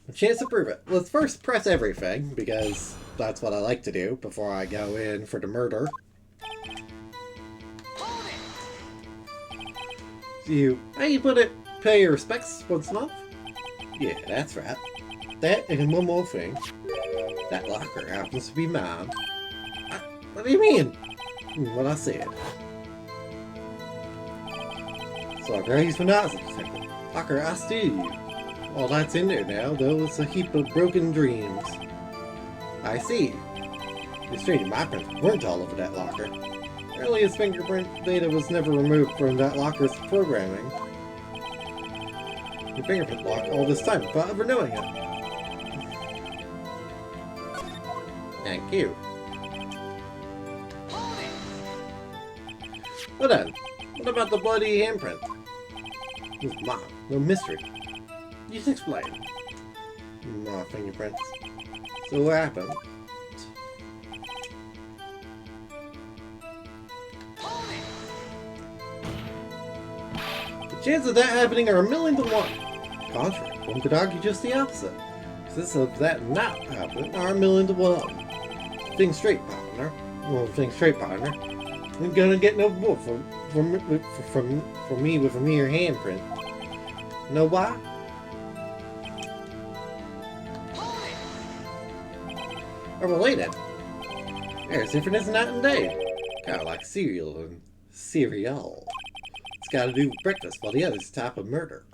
[SPEAKER 1] A chance to prove it. Let's first press everything, because that's what I like to do before I go in for the murder. How you put it, pay your respects once a month? Yeah, that's right. That and one more thing. That locker happens to be mine. What do you mean? What I said. So I raised when I was a detective. Locker, I steal you. All that's in there now, though, is a heap of broken dreams. I see. It's strange, my prints weren't all over that locker. Earliest fingerprint data was never removed from that locker's programming. Your fingerprint locked all this time without ever knowing it. Thank you. Well then, what about the bloody handprint? Mom, no mystery. Just explain. My fingerprints. So what happened? The chances of that happening are 1,000,000 to 1. Contrary, one could argue just the opposite. Since of that not happening are 1,000,000 to 1. Think straight, partner. Well, think straight, partner. Ain't gonna get no more from me with a mere handprint. Know why? Are related. There's different as night and day. Kinda like cereal and cereal. It's gotta do with breakfast while the other's type of murder.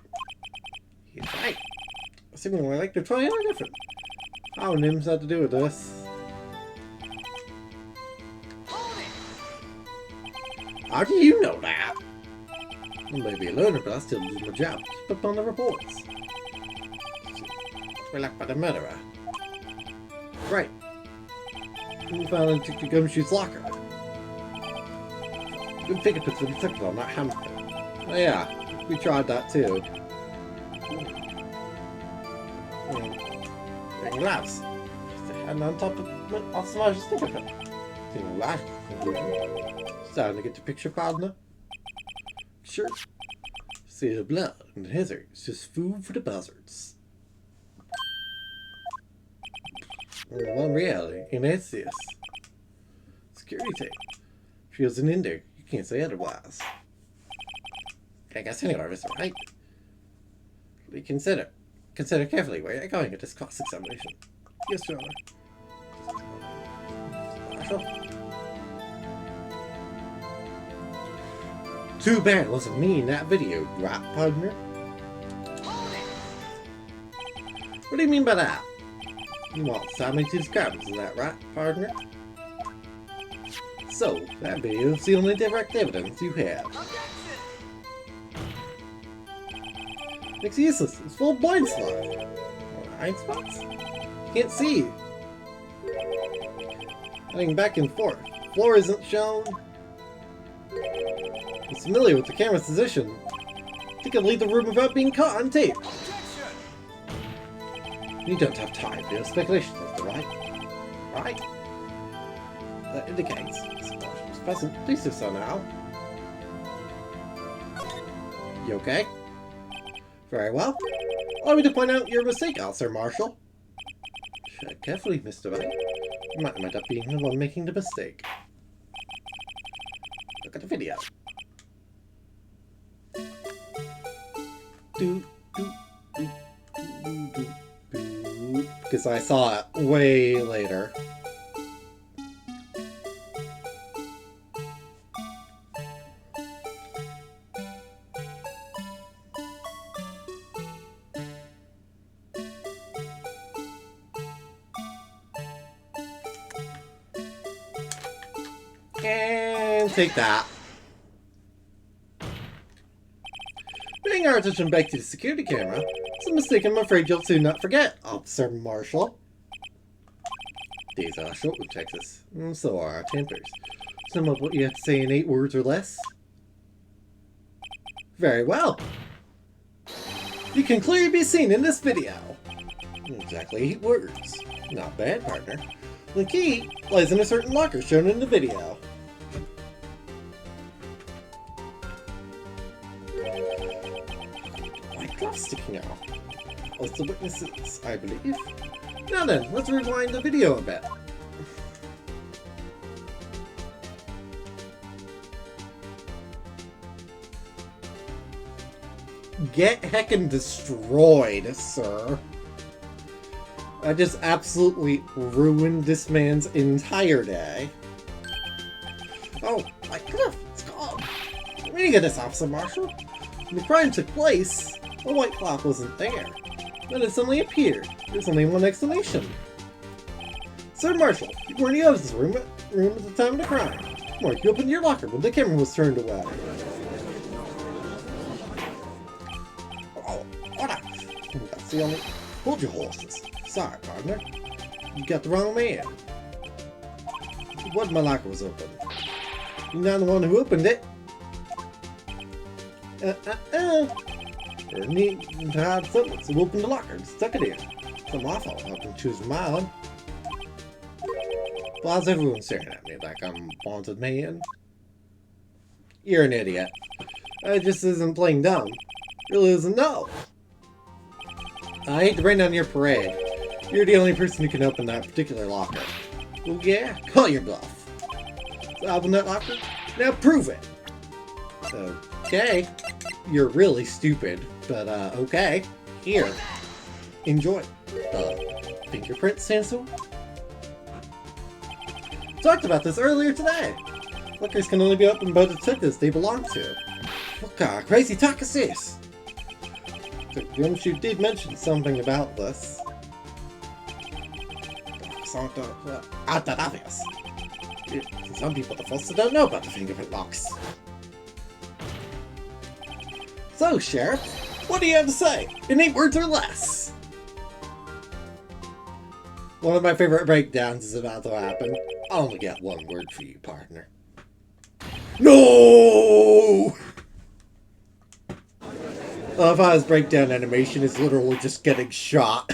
[SPEAKER 1] He's right. Seemingly like they're totally different. How Nims had to do with this? How do you know that? I may be a learner, but I still do my job. Keep up on the reports. We're like by the murderer. Right. We found and took the gumshoe's locker. Good fingerprints for the detective, not handprint. Oh yeah, we tried that too. Wearing gloves. And on top of Savage's fingerprint. Seeing a logical conclusion. Starting to get the picture, partner? Sure. See the blood and the hazard. It's just food for the buzzards. Well, in reality, and that's this. Security tape. If she wasn't in there, you can't say otherwise. I guess anyway, Mr. Wright. Consider carefully where you're going at this cross-examination. Yes, Your Honor. Marshal? Too bad it wasn't me in that video, right, partner? What do you mean by that? You want Sammy to describe it, is that right, partner? So, that video is the only direct evidence you have. It's useless. It's full of blind spots. Blind spots? Can't see. Heading back and forth. Floor isn't shown. It's familiar with the camera's position. You can leave the room without being caught on tape. You don't have time for your speculations, Mr. Wright. Right? That indicates Squash was present. Please do so now. You okay? Very well. Allow me to point out your mistake, Officer Marshall. Tread carefully, Mr. Wright. You might end up being the one making the mistake. Look at the video. Because I saw it way later. And take that. Bring our attention back to the security camera. It's a mistake I'm afraid you'll soon not forget, Officer Marshall. Days are short with Texas, and so are our tempers. Some of what you have to say in 8 words or less. Very well. You can clearly be seen in this video. Exactly 8 words. Not bad, partner. The key lies in a certain locker shown in the video. White gloves sticking out. Plus the witnesses, I believe. Now then, let's rewind the video a bit. Get heckin' destroyed, sir. I just absolutely ruined this man's entire day. Oh, my cliff, it's gone. Reading of this, Officer Marshall. When the crime took place, the white cloth wasn't there. Then it suddenly appeared. There's only one explanation. Sir Marshall, you were in the evidence room at the time of the crime. Mark, you opened your locker when the camera was turned away. Oh, what up? That's the only... Hold your horses. Sorry, partner. You got the wrong man. what my locker was open. You're not the one who opened it. Or need to have someone who opened the locker and stuck it in. It's my fault. I can choose mine. Why's everyone staring at me like I'm a wanted man? You're an idiot. I just isn't playing dumb. Really isn't no. I hate to rain on your parade. You're the only person who can open that particular locker. Well, yeah, call your bluff. So open that locker? Now prove it. Okay. You're really stupid, but okay. Here. Enjoy. The fingerprint stencil? Talked about this earlier today. Lockers can only be opened by the detectives they belong to. What kind of crazy talk is this? The Gumshoe did mention something about this. Locks aren't that obvious. Some people the first don't know about the fingerprint locks. So, Sheriff, what do you have to say? In 8 words or less? One of my favorite breakdowns is about to happen. I only got 1 word for you, partner. No! I love how his breakdown animation is literally just getting shot.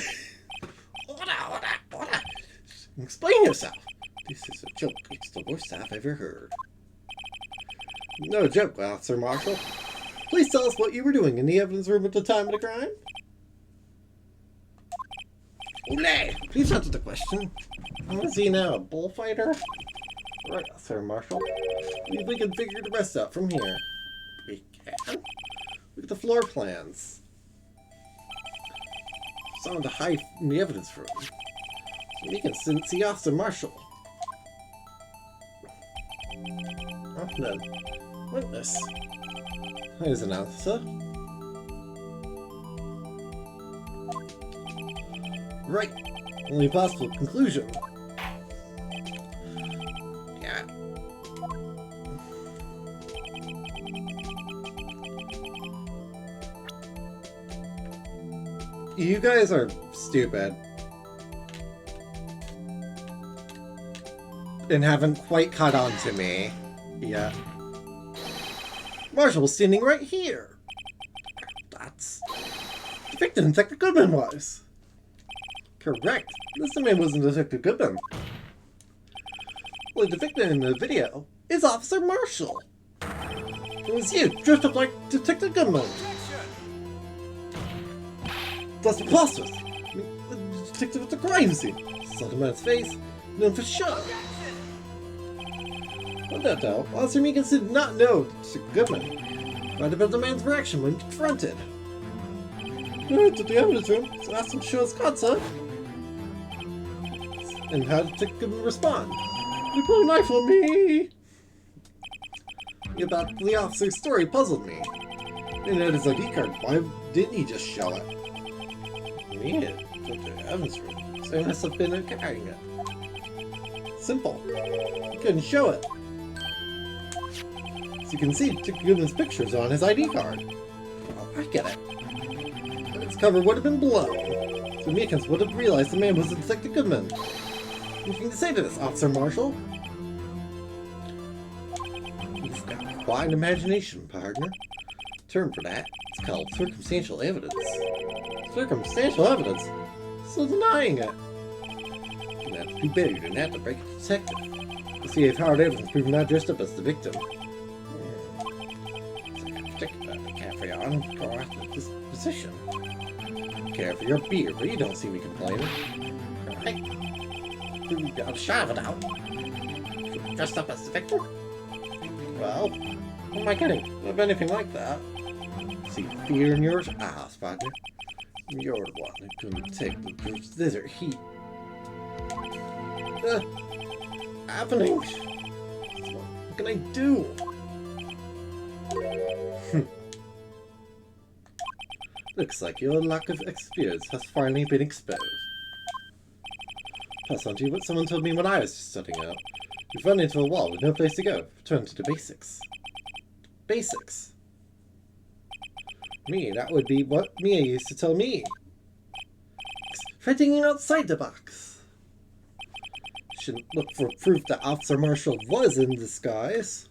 [SPEAKER 1] Explain yourself. This is a joke. It's the worst I've ever heard. No joke, Officer Marshall. Please tell us what you were doing in the evidence room at the time of the crime. Ole! Please answer the question. Is he now a bullfighter? Right, Sir Marshall. We can figure the rest out from here. We can? Look at the floor plans. Someone to hide in the evidence room. So we can see Officer Marshall. Oh, no. Witness. Here's an answer. Right. Only possible conclusion. Yeah. You guys are stupid. And haven't quite caught on to me yet. Marshall was standing right here. That's the victim Detective Goodman was. Correct. This man wasn't Detective Goodman. Well, the victim in the video is Officer Marshall. It was you, dressed up like Detective Goodman. That's preposterous. The detective at the crime scene. Saw the man's face, known for sure. No doubt, Officer Meekins did not know Detective Goodman. Right about the man's reaction when confronted. He went to the evidence room, so asked him to show his concert. And how did Detective Goodman respond? You put a knife on me! About the officer's story puzzled me. And at his ID card, why didn't he just show it? Me, it took the evidence room, so he must have been carrying it. Simple. He couldn't show it. As you can see, Detective Goodman's pictures on his ID card. Oh, I get it. Its cover would have been blown, so Meekins would have realized the man was Detective Goodman. Anything to say to this, Officer Marshall? You've got quite an imagination, partner. Term for that, it's called circumstantial evidence. Circumstantial evidence? Still denying it. And that's too big than that to break a detective. To see if hard evidence proving not dressed up as the victim. Carry on, go after this position. Care for your beer, but you don't see me complaining. Alright. You got a shove it out. Dressed up as the victim? Well, who am I kidding? Of anything like that. See fear in your eyes, partner. You're the one who couldn't take the desert heat. Happening? What can I do? Looks like your lack of experience has finally been exposed. Pass on to you what someone told me when I was studying out. You've run into a wall with no place to go. Return to the basics. Basics? Me, that would be what Mia used to tell me. Try thinking outside the box. shouldn't look for proof that Officer Marshall was in disguise.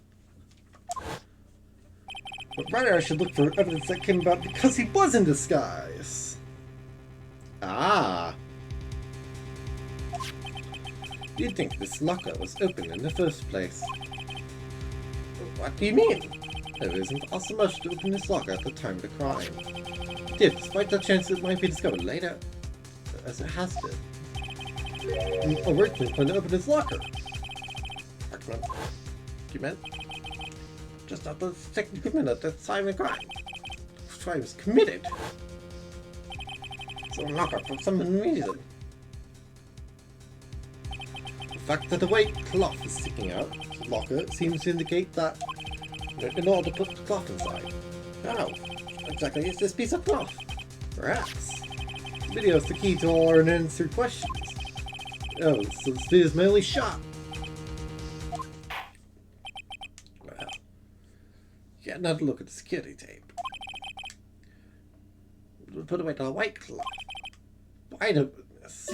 [SPEAKER 1] But rather I should look for evidence that came about because he was in disguise. Ah. You'd think this locker was open in the first place. What do you mean? There isn't Officer Marshall to open this locker at the time of the crime. Yet, despite the chance it might be discovered later, as it has been. A workman plan to open his locker. Workman? You meant? Just not the technical minute at the time of the crime. The crime was committed. So locker for some reason. The fact that the white cloth is sticking out of the locker seems to indicate that in order to put the cloth inside. How exactly is this piece of cloth? Perhaps. This video is the key to all our unanswered questions. Oh, so this video is my only shot. Well, get another look at the security tape. We'll put away the white cloth. Wide openness.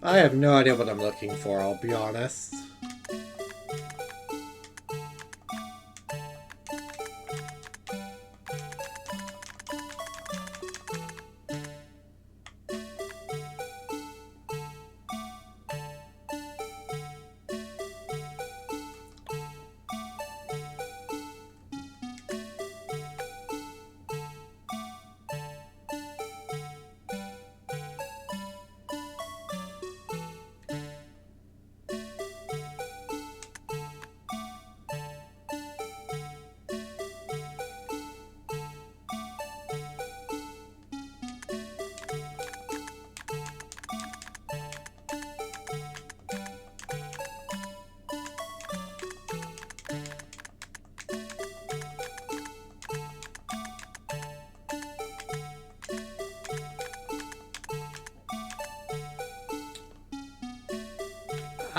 [SPEAKER 1] I have no idea what I'm looking for, I'll be honest.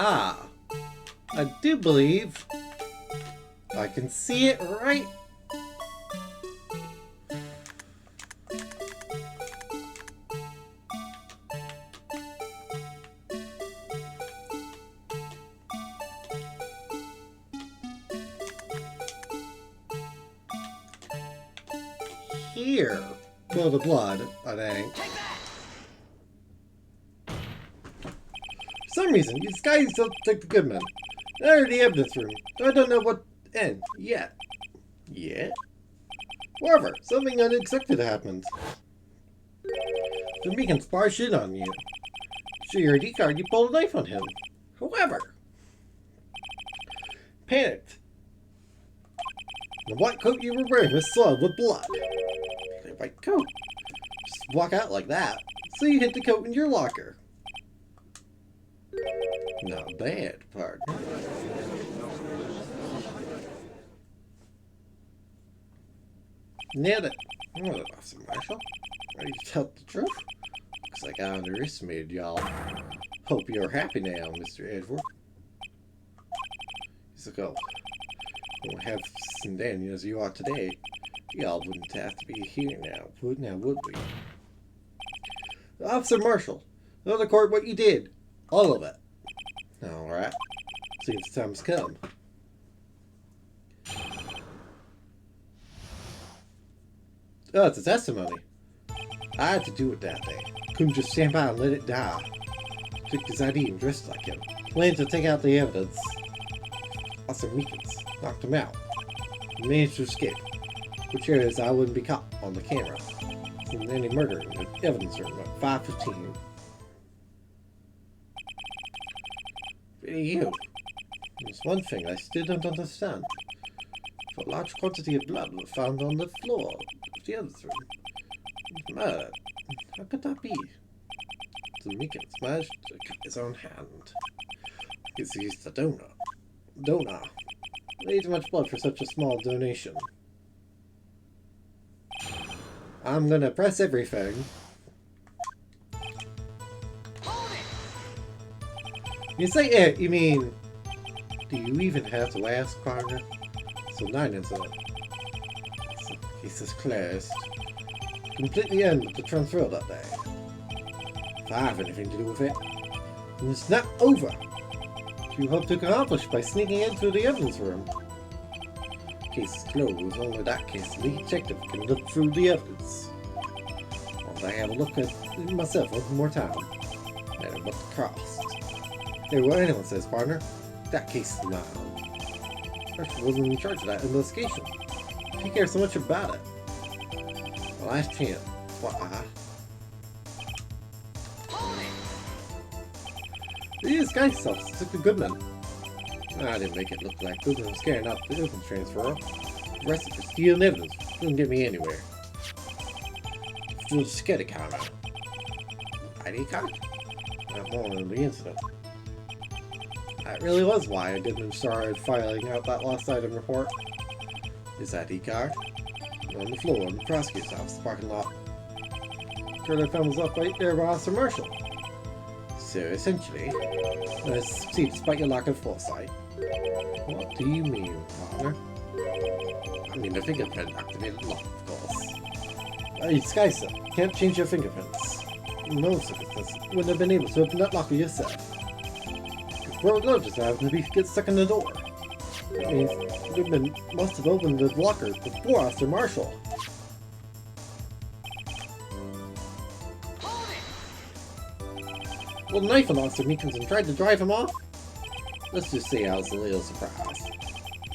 [SPEAKER 1] Ah, I do believe I can see it right here. Well, the blood, I think. For some reason, these guys don't take the good men. They're in the evidence room. I don't know what end yet. Yet? However, something unexpected happened. The Meekan's barged in on you. Show your ID card, you pulled a knife on him. However, panicked. The white coat you were wearing was soiled with blood. The white coat? Just walk out like that. So you hid the coat in your locker. Not bad, partner. Nailed it. Well, Officer Marshall. Ready to tell the truth? Looks like I underestimated y'all. Hope you're happy now, Mr. Edward. He's like, oh, don't have some Danny as you are today. Y'all wouldn't have to be here now, would we? Officer Marshall, tell the court what you did. All of it. Alright. Seems the time's come. Oh, it's a testimony. I had to do it that day. Couldn't just stand by and let it die. Took his ID and dressed like him. Planned to take out the evidence. Officer Meekins knocked him out. He managed to escape. Which is I wouldn't be caught on the camera. And any murder in the evidence room at 5:15. You. There's one thing I still don't understand. If a large quantity of blood was found on the floor of the other room, murdered, how could that be? The Meekins managed to cut his own hand. Because he's the donor. Way too much blood for such a small donation. I'm gonna press everything. You say it, you mean... Do you even have to ask, partner? So 9 incident. So case is closed. Completely end of the transfer that day. If I have anything to do with it, then it's not over. You hope to accomplish by sneaking into the evidence room. Case is closed. Only that case the detective can look through the evidence. Once I have a look at it myself one more time. And what the cost. Hey, what anyone says, partner. That case is mine. Marshall wasn't in charge of that investigation. He cares so much about it. Well, last chance. Why? These guys took the Goodman. I didn't make it look like Goodman was carrying out the evidence transfer. Arrested for stealing evidence. Couldn't get me anywhere. Just get a camera. ID card? Not more than the incident. That really was why I didn't start filing out that lost item report. His ID card? On the floor in the prosecutor's office parking lot. Curly found was up right there by Officer Marshall. So essentially, I succeed despite your lack of foresight. What do you mean, partner? I mean the fingerprint activated lock, of course. It's Skysa. Can't change your fingerprints. In most circumstances, you wouldn't have been able to open that locker yourself. Bro, no, just happened to get stuck in the door. That means Goodman must have opened the locker before Officer Marshall. Well, the knife on Officer Meekins and tried to drive him off? Let's just say I was a little surprised.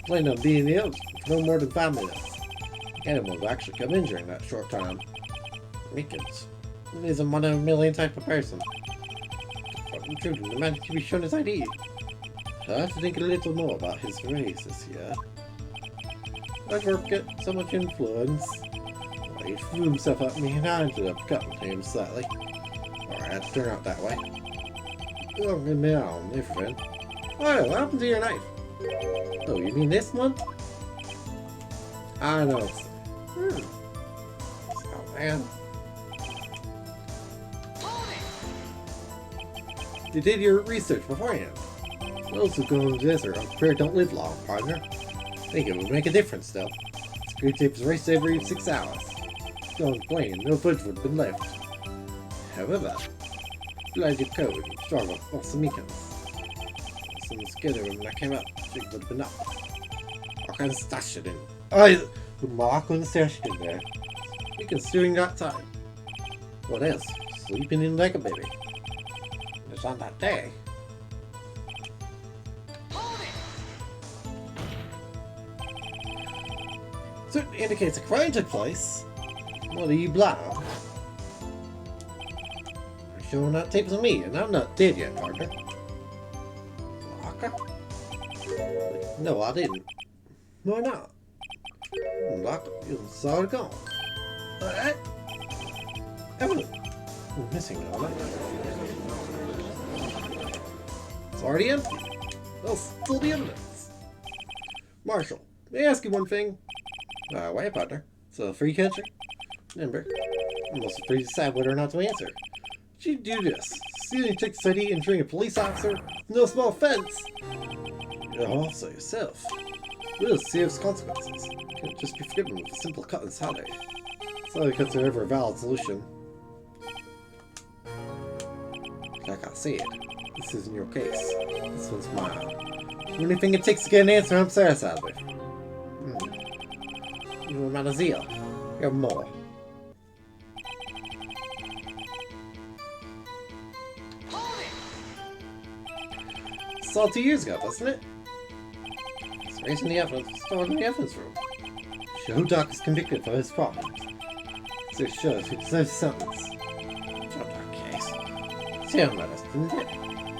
[SPEAKER 1] Planned on being ill for no more than 5 minutes. Anyone will actually come in during that short time. Meekins is a 1 in a million type of person. Children demanded to be shown his ID. I have to think a little more about his race this year. I'd get so much influence. Well, he threw himself at me and I ended up cutting him slightly. Or I had to turn out that way. Oh, now, everything. Oh, what happened to your knife? Oh, you mean this one? I know. Oh, man. You did your research beforehand. Those who go in the desert on prayer don't live long, partner. I think it would make a difference, though. Screw tape is raced every 6 hours. Going plain, no footage would have been left. However, glad you code and strong with Officer Meekins. Someone scared of him when I came up. She would have been up. I can stash it in. The mark on the stash it in there. Meekins during that time. What else? Sleeping in like a baby. It's on that day. Certainly indicates a crime took place. What are you blind? You're showing that tapes on me, and I'm not dead yet, partner. Locker? No, I didn't. Why not? Locker, you saw it gone. What? Evelyn. We're missing all that. It's already empty. Well, still the evidence. Marshall, may I ask you one thing? Wait, partner. It's a free country. Remember, I'm also free to decide whether or not to answer. Did you do this? Stealing tickets ID and injuring a police officer? No small offense. You're also yourself. Real serious consequences. Can't just be forgiven with a simple cut and salary. Salary cuts are ever a valid solution. Like I said, this isn't your case. This one's mine. Anything it takes to get an answer, I'm satisfied with. You're not a zeal. You're more. It's all 2 years ago, wasn't it? It's raising the evidence, stored in the evidence room. Shodak is convicted for his crimes. So it shows he deserves a sentence. Shodak case. Tell us, didn't it?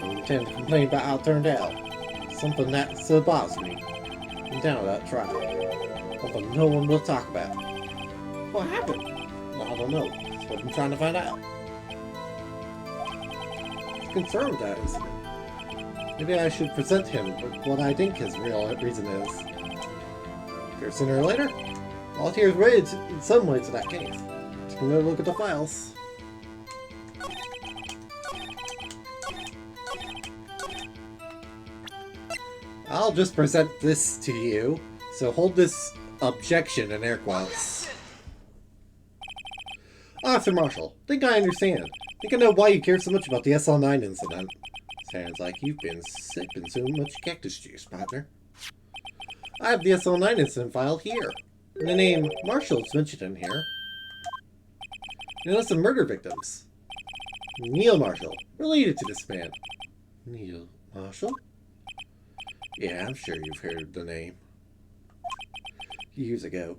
[SPEAKER 1] I intend to complain about how it turned out. Something that still bothers me. I'm down with that trial. Something no one will talk about. What happened? I don't know. That's what I'm trying to find out. Confirmed that incident. Maybe I should present him with what I think his real reason is. Either sooner or later, I'll hear related in some way to that case. Take another look at the files. I'll just present this to you, so hold this objection in air quotes. Officer Marshall, think I understand. Think I know why you care so much about the SL9 incident. Sounds like you've been sipping so much cactus juice, partner. I have the SL9 incident file here. And the name Marshall is mentioned in here. And list of murder victims. Neil Marshall, related to this man. Neil Marshall? Yeah, I'm sure you've heard the name. Years ago,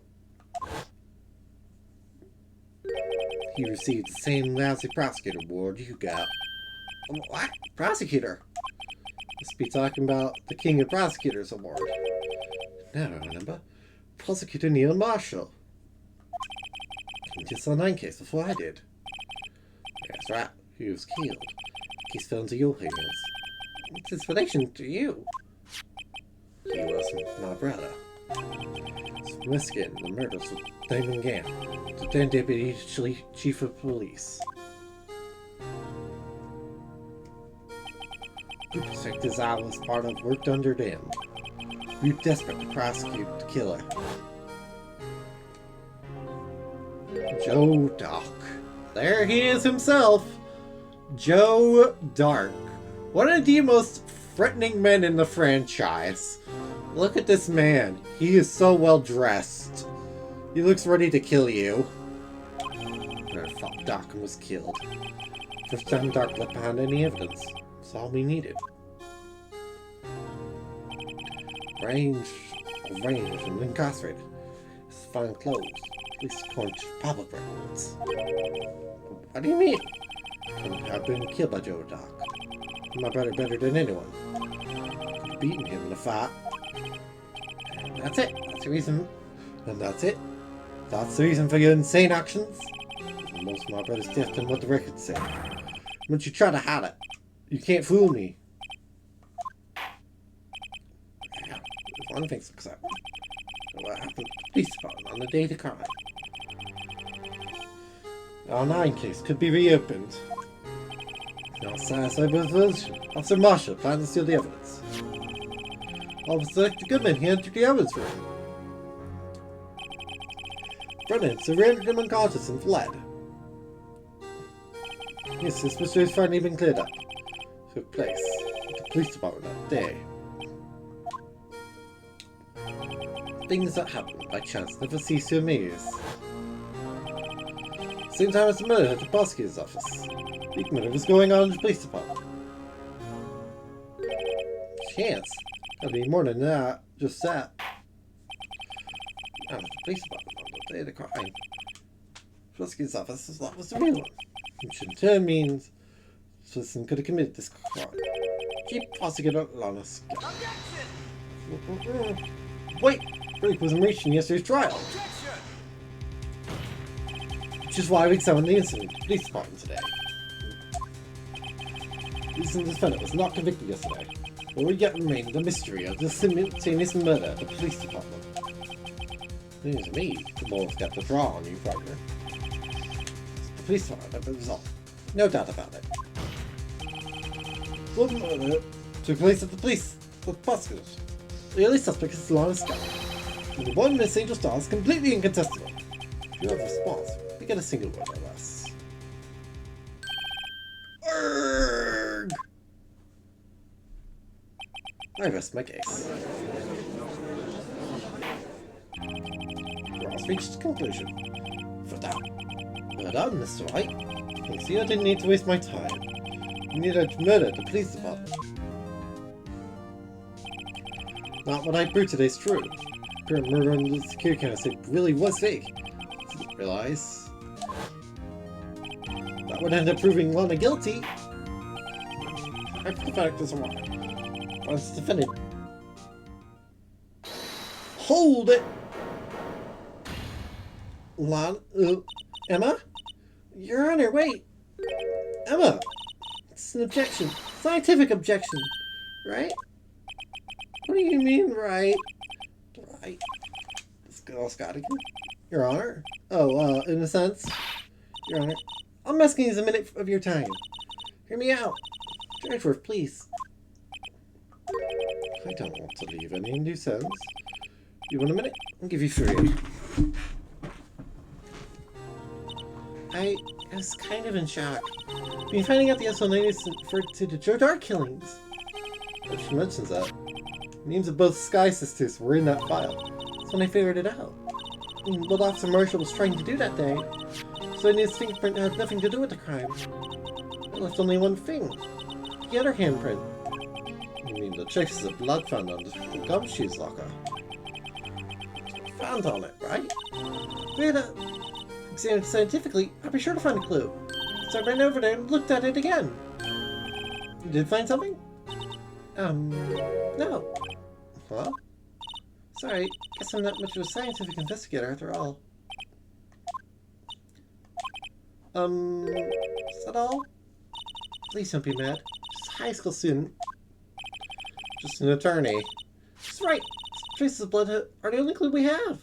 [SPEAKER 1] he received the same lousy prosecutor award you got. What? Prosecutor? Must be talking about the King of Prosecutors Award. Now I remember. Prosecutor Neil Marshall. He just saw a 9 case before I did. That's right. He was killed. Case fell into your hands. What's his relation to you? He was my brother. Investigating the murders of Damon Gann, the then Deputy Chief of Police. To protect his hours part of worked under them. We were desperate to prosecute the killer. Joe Dark. There he is himself! Joe Dark. One of the most threatening men in the franchise. Look at this man. He is so well dressed. He looks ready to kill you. I thought Dark was killed. First time Dark left behind any evidence. That's all we needed. Range and incarcerated. His fine clothes. At least according to public records. What do you mean? Couldn't have been killed by Joe Dark. My brother better than anyone. Could have beaten him in a fight. And that's it. That's the reason. And that's it. That's the reason for your insane actions. Most of my brother's death than what the records say. But you try to hide it. You can't fool me. Yeah, one thing's acceptable. What happened to the police department on the day of the crime? Our 9 case could be reopened. Not satisfied with the version. Officer Marshall planned to steal the evidence. Officer Goodman, he entered the evidence room. Brennan surrendered him unconscious and fled. His suspicious finally been cleared up. Took place at the police department that day. Things that happen by chance never cease to amaze. Same time as the murder at the prosecutor's office. Big murder was going on in the police department. Chance? That'd be more than that. Just that. At the police department on the day of the crime. Prosecutor's office is what was the real one. Which in turn means this person could have committed this crime. Keep prosecutor honest. Wait! Drake wasn't reached in yesterday's trial. Which is why we examined the incident at the police department today. The defendant was not convicted yesterday, but we yet remained the mystery of the simultaneous murder at the police department. Seems to me the ball's got the draw on you, partner. The police department, the result. No doubt about it. The murder took place at the police, the prosecutors. The only suspect is still on his scalp. And the one Miss Angel Star is completely incontestable. If you have a response, we get a single word or less. Urgh! I rest my case. Ross reached a conclusion. For that. Well done, Mr. Wright. You see, I didn't need to waste my time. You needed to murder the police department. Not what I proved today is true. Current murder on the security camera said really was fake. Didn't realize. That would end up proving Lana guilty. Hypothetical doesn't work. Once defended. Hold it! Lana. Emma? Your Honor, wait! Emma! It's an objection. Scientific objection. Right? What do you mean, right? Right. This girl's got it. Your Honor? Oh, in a sense. Your Honor. I'm asking you a minute of your time. Hear me out. Driveworth, please. I don't want to leave any loose ends. You want a minute? I'll give you 3. I was kind of in shock. Been finding out the SL9 is referred to the Jodar killings. If she mentions that, names of both Sky Sisters were in that file. That's when I figured it out. What Officer Marshall was trying to do that day, so I knew his fingerprint had nothing to do with the crime. It left only one thing. The other handprint. You mean the traces of blood found on the gumshoes locker? Found on it, right? If we had examined it scientifically, I'd be sure to find a clue. So I ran over there and looked at it again. You did find something? No. Huh? Sorry, guess I'm not much of a scientific investigator after all. Is that all? Please don't be mad. Just a high school student. Just an attorney. That's right. Traces of blood are the only clue we have.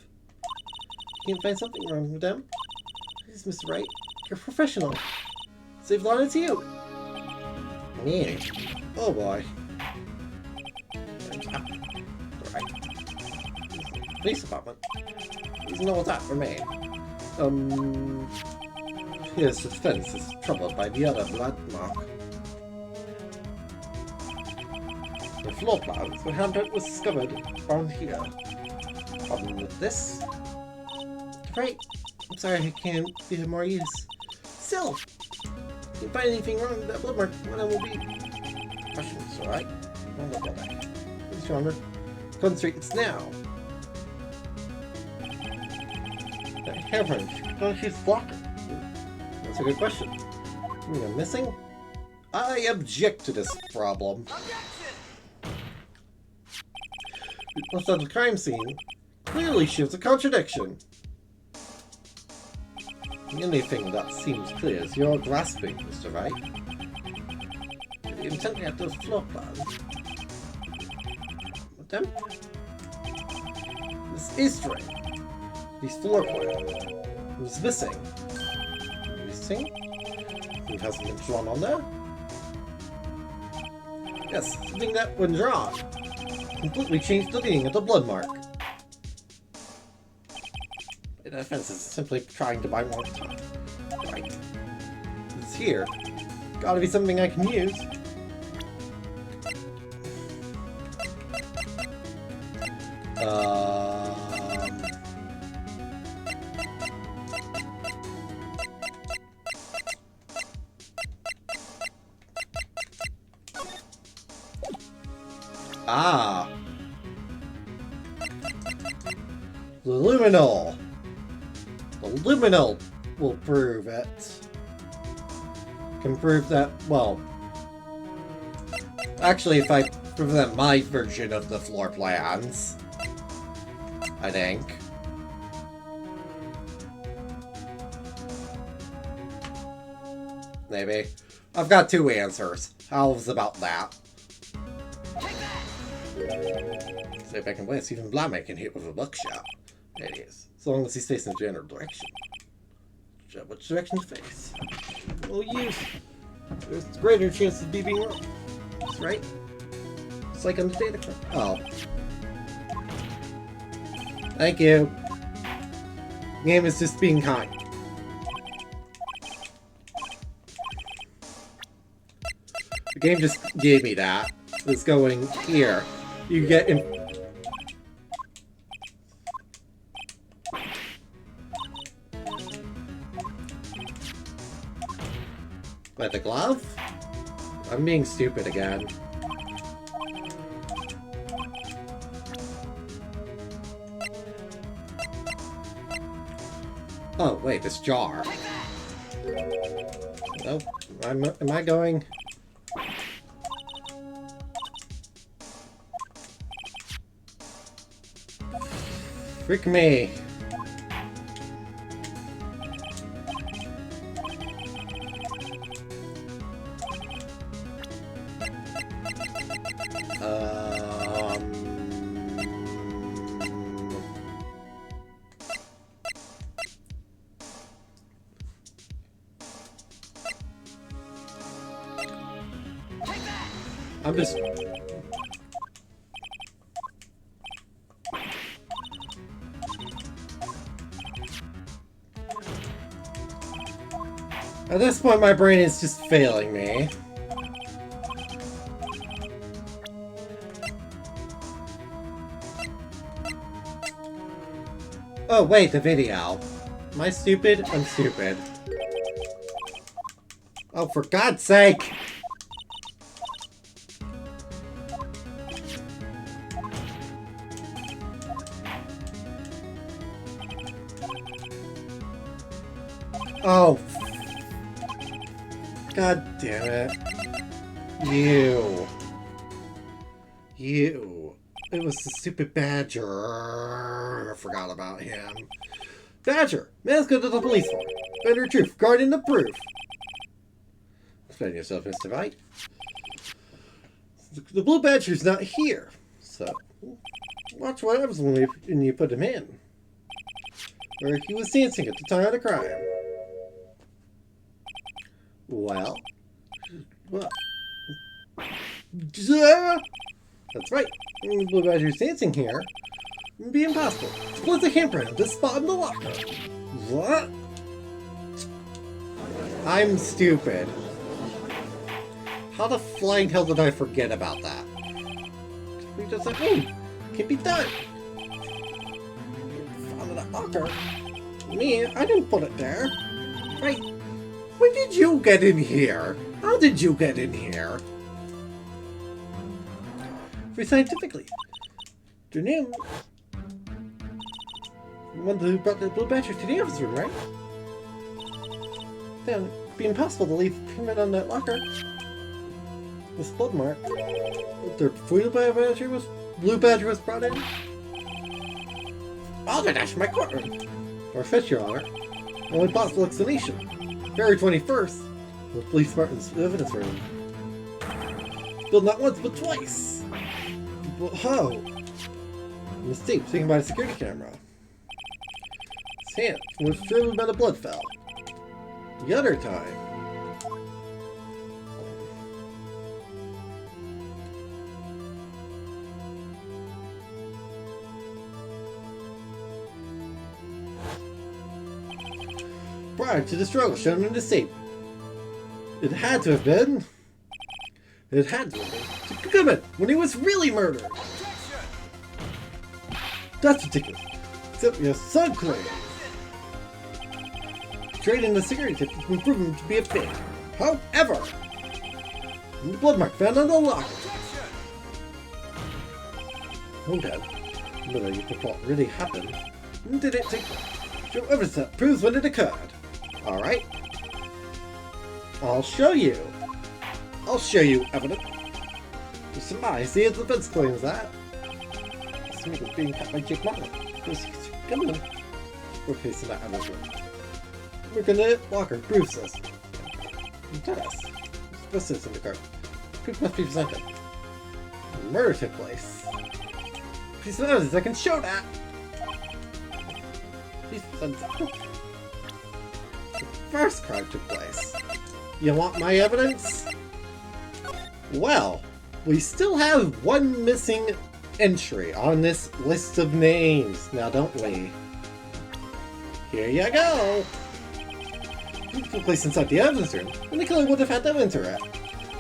[SPEAKER 1] You can't find something wrong with them. Please, Mr. Wright. You're a professional. Save line to you. Me. Oh boy. Right. Police department. Please know what's that for me. His defense is troubled by the other blood mark. The floor plans, the handprint was discovered around here. Problem with this? Right. I'm sorry I can't be of more use. Still, if you find anything wrong with that blood mark, one of them will be questions, alright? Don't look at that. Please, Your Honor. Concentrate, it's now. That handprint, don't choose blocker. That's a good question. I'm missing? I object to this problem. What's at the crime scene clearly shows a contradiction. The only thing that seems clear is you're grasping, Mr. Wright. You're intently at those floor plans. With them? This is strange. These floor plans. Who's missing? Missing? Who hasn't been drawn on there? Yes, something that, when drawn, completely changed the meaning of the blood mark. The defense is simply trying to buy more time. Right. It's here. Gotta be something I can use. Ah. The luminol. The luminol will prove it. Can prove that, well... Actually, if I present my version of the floor plans, I think. Maybe. I've got 2 answers. How's about that? See if I can win. Even Blamey can hit with a buckshot. There it is. As long as he stays in the general direction. Which direction to face? We'll use. There's a greater chance of me being wrong. That's right. It's like on the data card. Oh. Thank you. The game is just being kind. The game just gave me that. It's going here. You get in. By the glove? I'm being stupid again. Oh, wait, this jar. Nope. Am I going? Frick me. I'm just... At this point, my brain is just failing me. Oh, wait, the video. Am I stupid? I'm stupid. Oh, for God's sake! Oh. God damn it. You. It was the stupid Badger. I forgot about him. Badger, mascot of the police force. Better truth, guardian of proof. Explain yourself, Mr. Wright. The Blue Badger's not here, so watch what happens when you put him in. Where he was dancing at the time of the crime. Well, that's right. The Blue Badger's dancing here. It'd be impossible. Split the handprint of this spot in the locker. What? I'm stupid. How the flying hell did I forget about that? We just like, can't be done. Found that locker. Me, I didn't put it there. Right. When did you get in here? How did you get in here? For scientifically. Your name. The one who brought the Blue Badger to the office room, right? Then it'd be impossible to leave payment on that locker. This blood mark. The Blue Badger was brought in. I'll dash my courtroom. Or fetch, Your Honor. Only possible explanation. February 21st. The police department's evidence room. Billed not once, but twice. But how? Mistake taken by a security camera. His hand was driven by the blood fell. The other time. Prior to the struggle shown in the tape. It had to have been. It had to have been. Goodman, when he was really murdered. That's ridiculous. Except your son claims. Trading the security tip has been proven to be a fake. However, the blood mark found on the locker. Oh, Dad. Whether you think what really happened. Did it take show evidence that proves when it occurred? Alright. I'll show you. I'll show you evidence. There's some eyes. The defense claims that. This was being cut by Jake Martin. Come on. We're facing that evidence room. We're gonna locker proves this. Tell us. What's this in the card? Proof must be presented. Murder took place. Piece of evidence, I can show that. Piece of evidence. The first crime took place. You want my evidence? Well, we still have one missing entry on this list of names, now don't we? Here you go! It took place inside the evidence room, and the killer would have had to enter it.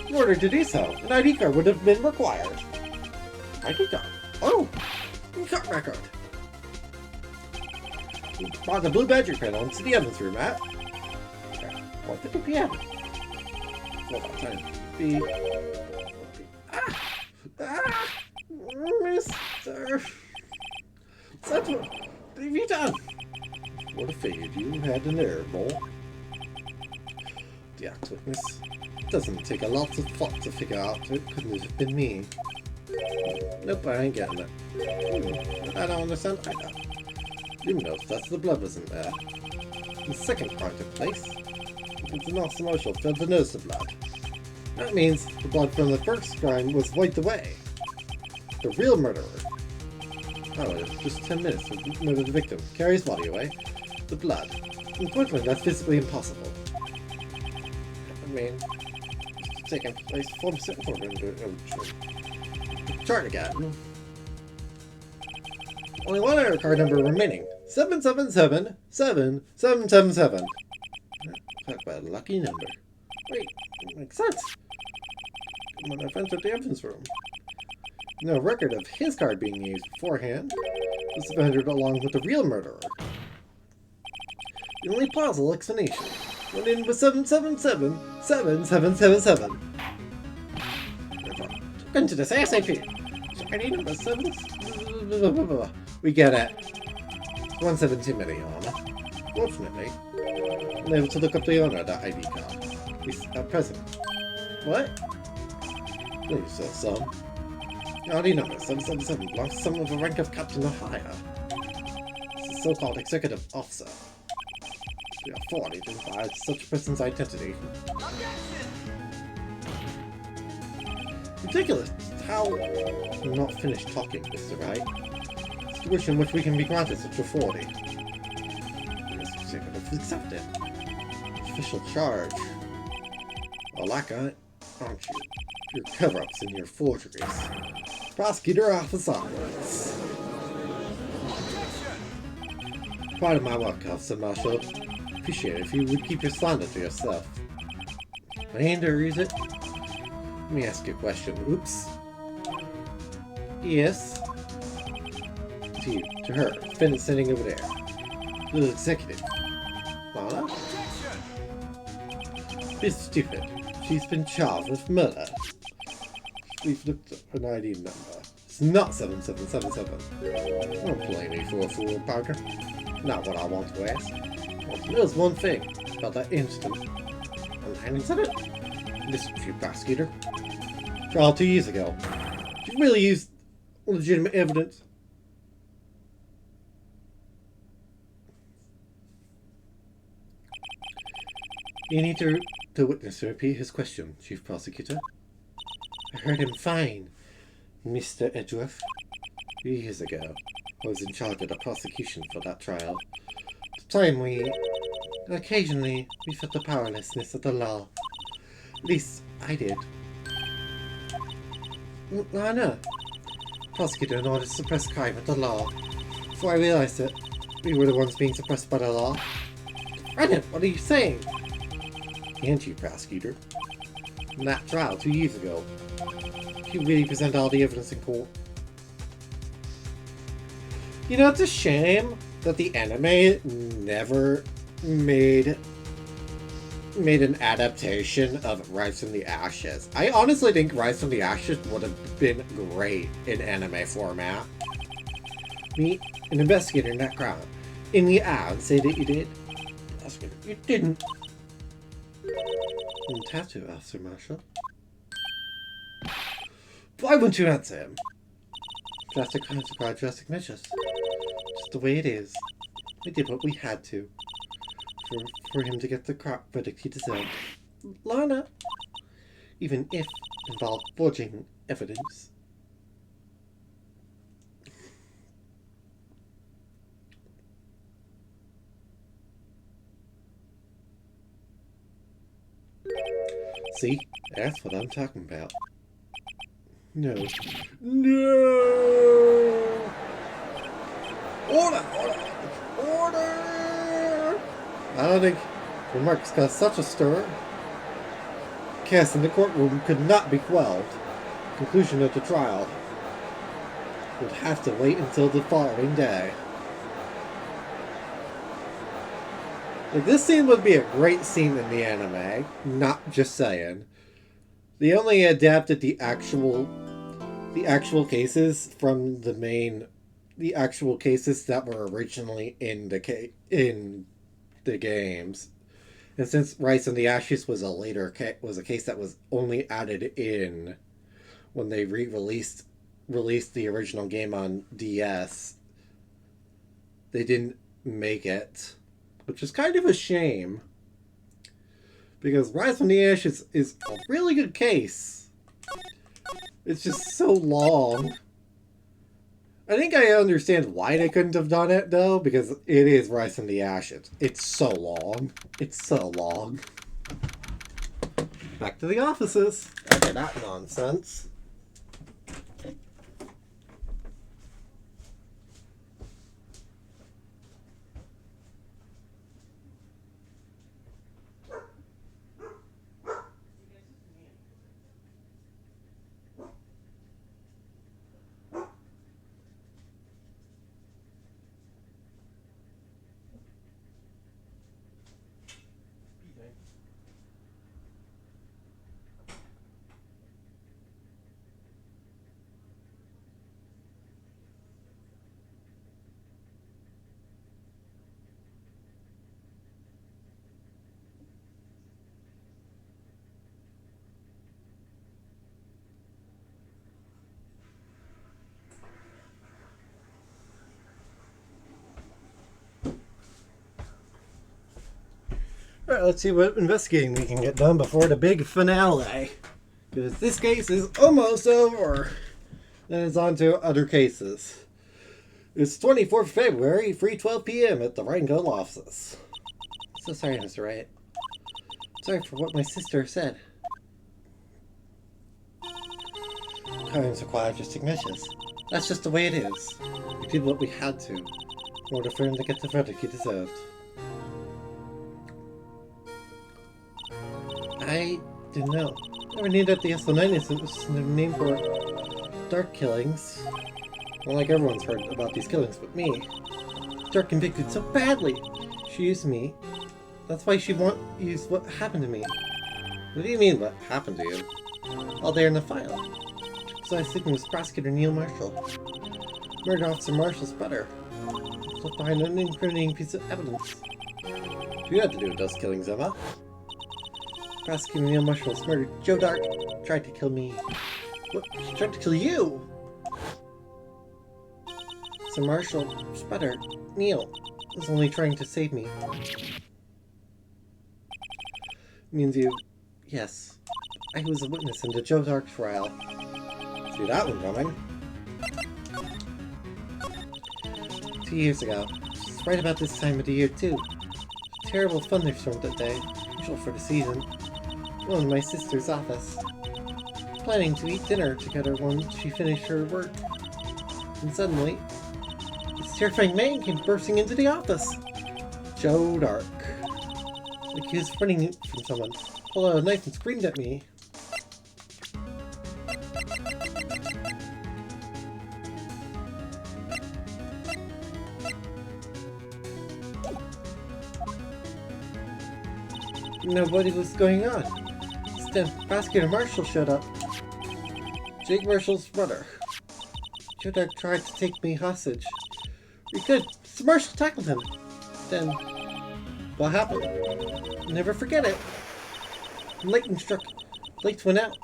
[SPEAKER 1] In order to do so, an ID card would have been required. ID card? Oh! Card record! We brought the Blue Badger panel into the evidence room at 1:50 p.m. Hold on, time. Mister... Central, what have you done? Would have figured you had an error, boy. The act witness. It doesn't take a lot of thought to figure out it couldn't have been me. Nope, I ain't getting it. I don't understand either. You know that the blood wasn't there. The second crime took place. It's an awesome emotional failed to notice the blood. That means the blood from the first crime was wiped away. The real murderer. However, just 10 minutes to murder the victim. Carry his body away. The blood. Unfortunately, that's physically impossible. I mean, second place, form chart again. Only one error card number remaining. 7777777. Talk about a lucky number. Wait, makes sense. When my friends at the evidence room. No record of his card being used beforehand. Was surrendered along with the real murderer. The only plausible explanation. Went in with 7777777. Look into this ASAP. Shiny number 7. We get it. 1 7 too many, Anna. Fortunately, I'm able to look up the owner of that ID card. He's at present. What? Please, some. The ID number 777 belongs to someone with the rank of captain or higher. It's a so-called executive officer. The authority to provide such a person's identity. Ridiculous. How? I'm not finished talking, Mr. Wright. Situation in which we can be granted such authority. Yes, executive accepted. Official charge. Well, like I, aren't you? Your cover-ups and your forgeries. Prosecutor office onwards. Part of my work, Officer Marshall. Appreciate it if you would keep your slander to yourself. Lander, is it? Let me ask you a question. Oops. Yes. To you. To her. Defendant sitting over there. Little executive. Lana? This is stupid. She's been charged with murder. We've looked up an ID number. It's not 7777. Don't blame me for a fool, Parker. Not what I want to ask. There's one thing about that incident. And Hanning's in it. Listen to you, prosecutor. Trial 2 years ago. You really used legitimate evidence. You need the witness to repeat his question, Chief Prosecutor. I heard him fine, Mr. Edgeworth. 3 years ago, I was in charge of the prosecution for that trial. At the time occasionally, we felt the powerlessness of the law. At least, I did. I know. Prosecutor in order to suppress crime with the law. Before I realized it, we were the ones being suppressed by the law. Brennan, what are you saying? And you, prosecutor. In that trial 2 years ago, you really present all the evidence in court. You know, it's a shame that the anime never made an adaptation of Rise from the Ashes. I honestly think Rise from the Ashes would have been great in anime format. Meet an investigator in that crowd. In the eye and say that you did. Investigator, you didn't. You didn't have to, Officer Marshall. Why wouldn't you answer him? Drastic crimes require drastic measures. Just the way it is. We did what we had to. For him to get the verdict he deserved. Lana! Even if it involved forging evidence. See? That's what I'm talking about. No. No! Order! Order! Order! I don't think remarks caused such a stir. Chaos in the courtroom could not be quelled. Conclusion of the trial would have to wait until the following day. Like, this scene would be a great scene in the anime, not just saying. They only adapted the actual cases from the actual cases that were originally in the games. And since Rise in the Ashes was a case that was only added in when they released the original game on DS, they didn't make it, which is kind of a shame. Because Rise from the Ashes is a really good case. It's just so long. I think I understand why they couldn't have done it, though, because it is Rise from the Ashes. It's so long. It's so long. Back to the offices. After that nonsense. Alright, let's see what investigating we can get done before the big finale. Because this case is almost over. And it's on to other cases. It's 24th February, 3:12 p.m. at the Wright & Co. offices. So sorry, Mr. Wright. Sorry for what my sister said. Crimes require just signatures. That's just the way it is. We did what we had to in order for him to get the verdict he deserved. I didn't know. Never knew that the SO9 incident was the name for dark killings. Not like everyone's heard about these killings but me. Dark convicted so badly. She used me. That's why she used what happened to me. What do you mean, what happened to you? All there in the file. So I sleeping with Prosecutor Neil Marshall. Murder Officer Marshall's brother. Left behind an incriminating piece of evidence. You had to do with those killings, Emma. Prosecutor Neil Marshall's murdered Joe Dark. Tried to kill me. What? She tried to kill you? So Marshall's brother, Neil, was only trying to save me. Means you... Yes. I was a witness in the Joe Dark trial. See that one coming. 2 years ago. It's right about this time of the year, too. A terrible thunderstorm that day. Usual for the season. In my sister's office. Planning to eat dinner together when she finished her work. And suddenly, this terrifying man came bursting into the office. Joe Dark. Like he was running from someone. Pulled out a knife and screamed at me. Didn't know what was going on. Then Prosecutor Marshall showed up. Jake Marshall's brother. Joe Dark tried to take me hostage. We could. So Marshall tackled him. Then, what happened? I'll never forget it. Lightning struck. Lights went out.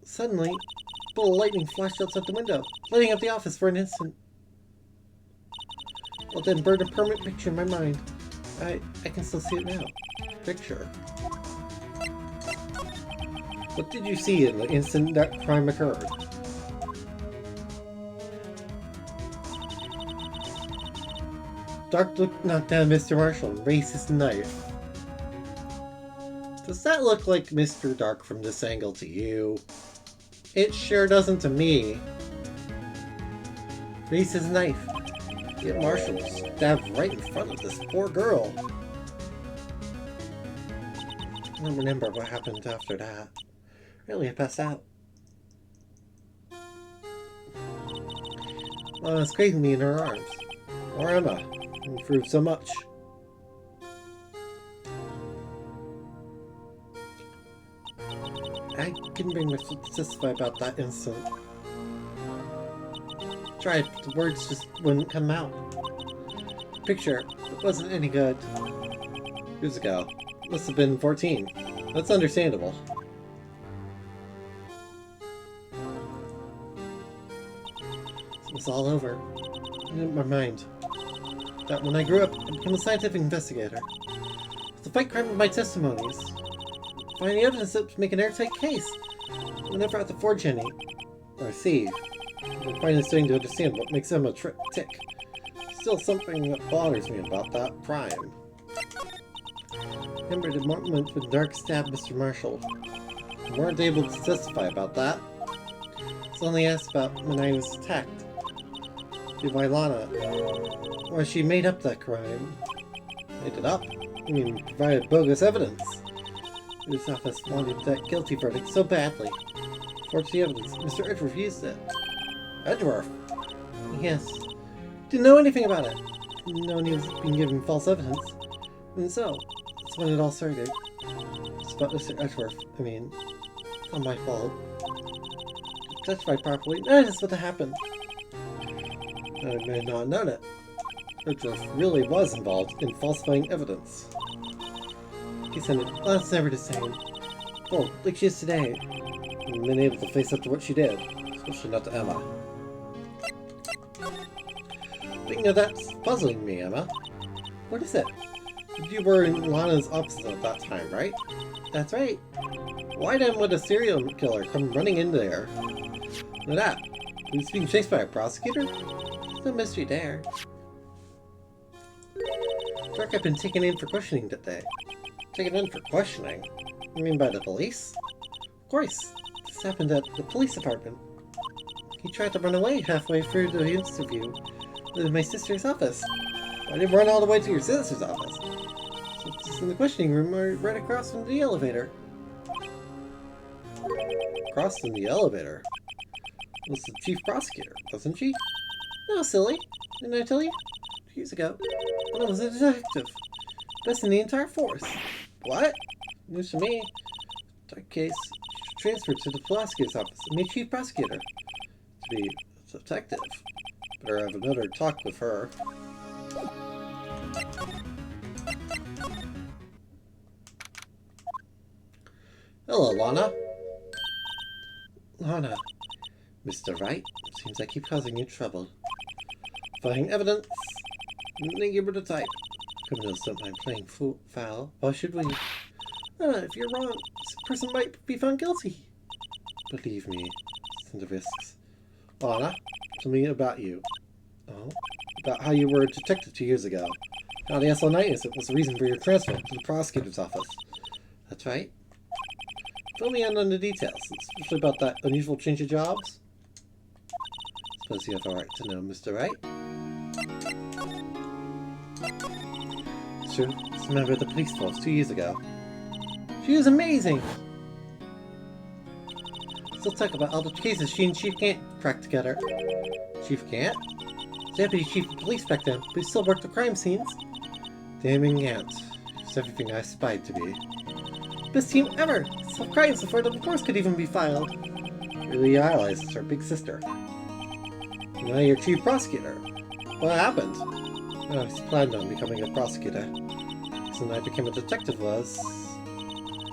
[SPEAKER 1] Suddenly, a bolt of lightning flashed outside the window, lighting up the office for an instant. Well, then burned a permanent picture in my mind. I can still see it now. Picture. What did you see in the instant that crime occurred? Dark knocked down Mr. Marshall and raised his knife. Does that look like Mr. Dark from this angle to you? It sure doesn't to me. Raised his knife. Yet Marshall stabbed right in front of this poor girl. I don't remember what happened after that. Really, I passed out. Well, it's crazy me in her arms. Or Emma. Improved so much. I couldn't bring myself to testify about that incident. Tried, but the words just wouldn't come out. Picture, it wasn't any good. Years ago. Must have been 14. That's understandable. It's all over. In my mind. That when I grew up, I became a scientific investigator. To fight crime with my testimonies. Find the evidence that make an airtight case. Whenever I have to forge any, or see, I'm finally starting to understand what makes them a tick. Still something that bothers me about that crime. Remember the moment when Dark stabbed Mr. Marshall. You weren't able to testify about that. It's only asked about when I was attacked by Lana. Or she made up that crime. Made it up? I mean, provided bogus evidence. His office wanted that guilty verdict so badly. Forged the evidence. Mr. Edgeworth used it. Edgeworth? Yes. Didn't know anything about it. Didn't know he was being given false evidence. And so, that's when it all started. It's about Mr. Edgeworth. I mean, it's not my fault. Testified properly. That is what happened. I may not have known it. Edgeworth really was involved in falsifying evidence. He said it. That's never the same. Oh, like she is today. And been able to face up to what she did. Especially not to Emma. But you know, that's puzzling me, Emma. What is it? You were in Lana's office at that time, right? That's right. Why then would a serial killer come running in there? Look at that. He was being chased by a prosecutor? There's no mystery there. Clark had been taken in for questioning today. Taken in for questioning? You mean by the police? Of course. This happened at the police department. He tried to run away halfway through the interview in my sister's office. Why did he run all the way to your sister's office? So just in the questioning room right across from the elevator. Across from the elevator? Was the chief prosecutor, wasn't she? No, silly. Didn't I tell you? 2 years ago. When I was a detective. Best in the entire force. What? News to me. That case transferred to the prosecutor's office and made chief prosecutor. To be a detective. Better have another talk with her. Hello, Lana. Lana. Mr. Wright, seems I keep causing you trouble. Finding evidence. Negative the type. Criminals don't mind playing foul. Why should we? If you're wrong, this person might be found guilty. Believe me, it's in the risks. Lana, tell me about you. Oh? About how you were a detective 2 years ago. How the SL9 was the reason for your transfer to the prosecutor's office. That's right. Fill me in on the details, especially about that unusual change of jobs. Suppose you have a right to know, Mr. Wright. It's true. I was a member of the police force 2 years ago. She was amazing! Still talk about all the cases she and Chief Gant cracked together. Chief Gant? Deputy Chief of Police back then, but he still worked the crime scenes. Damning Gant. It's everything I aspired to be. Best team ever! Solved crimes before the reports could even be filed. Really idolizes her big sister. Now you're chief prosecutor. What happened? Oh, he's planned on becoming a prosecutor. So I became a detective was...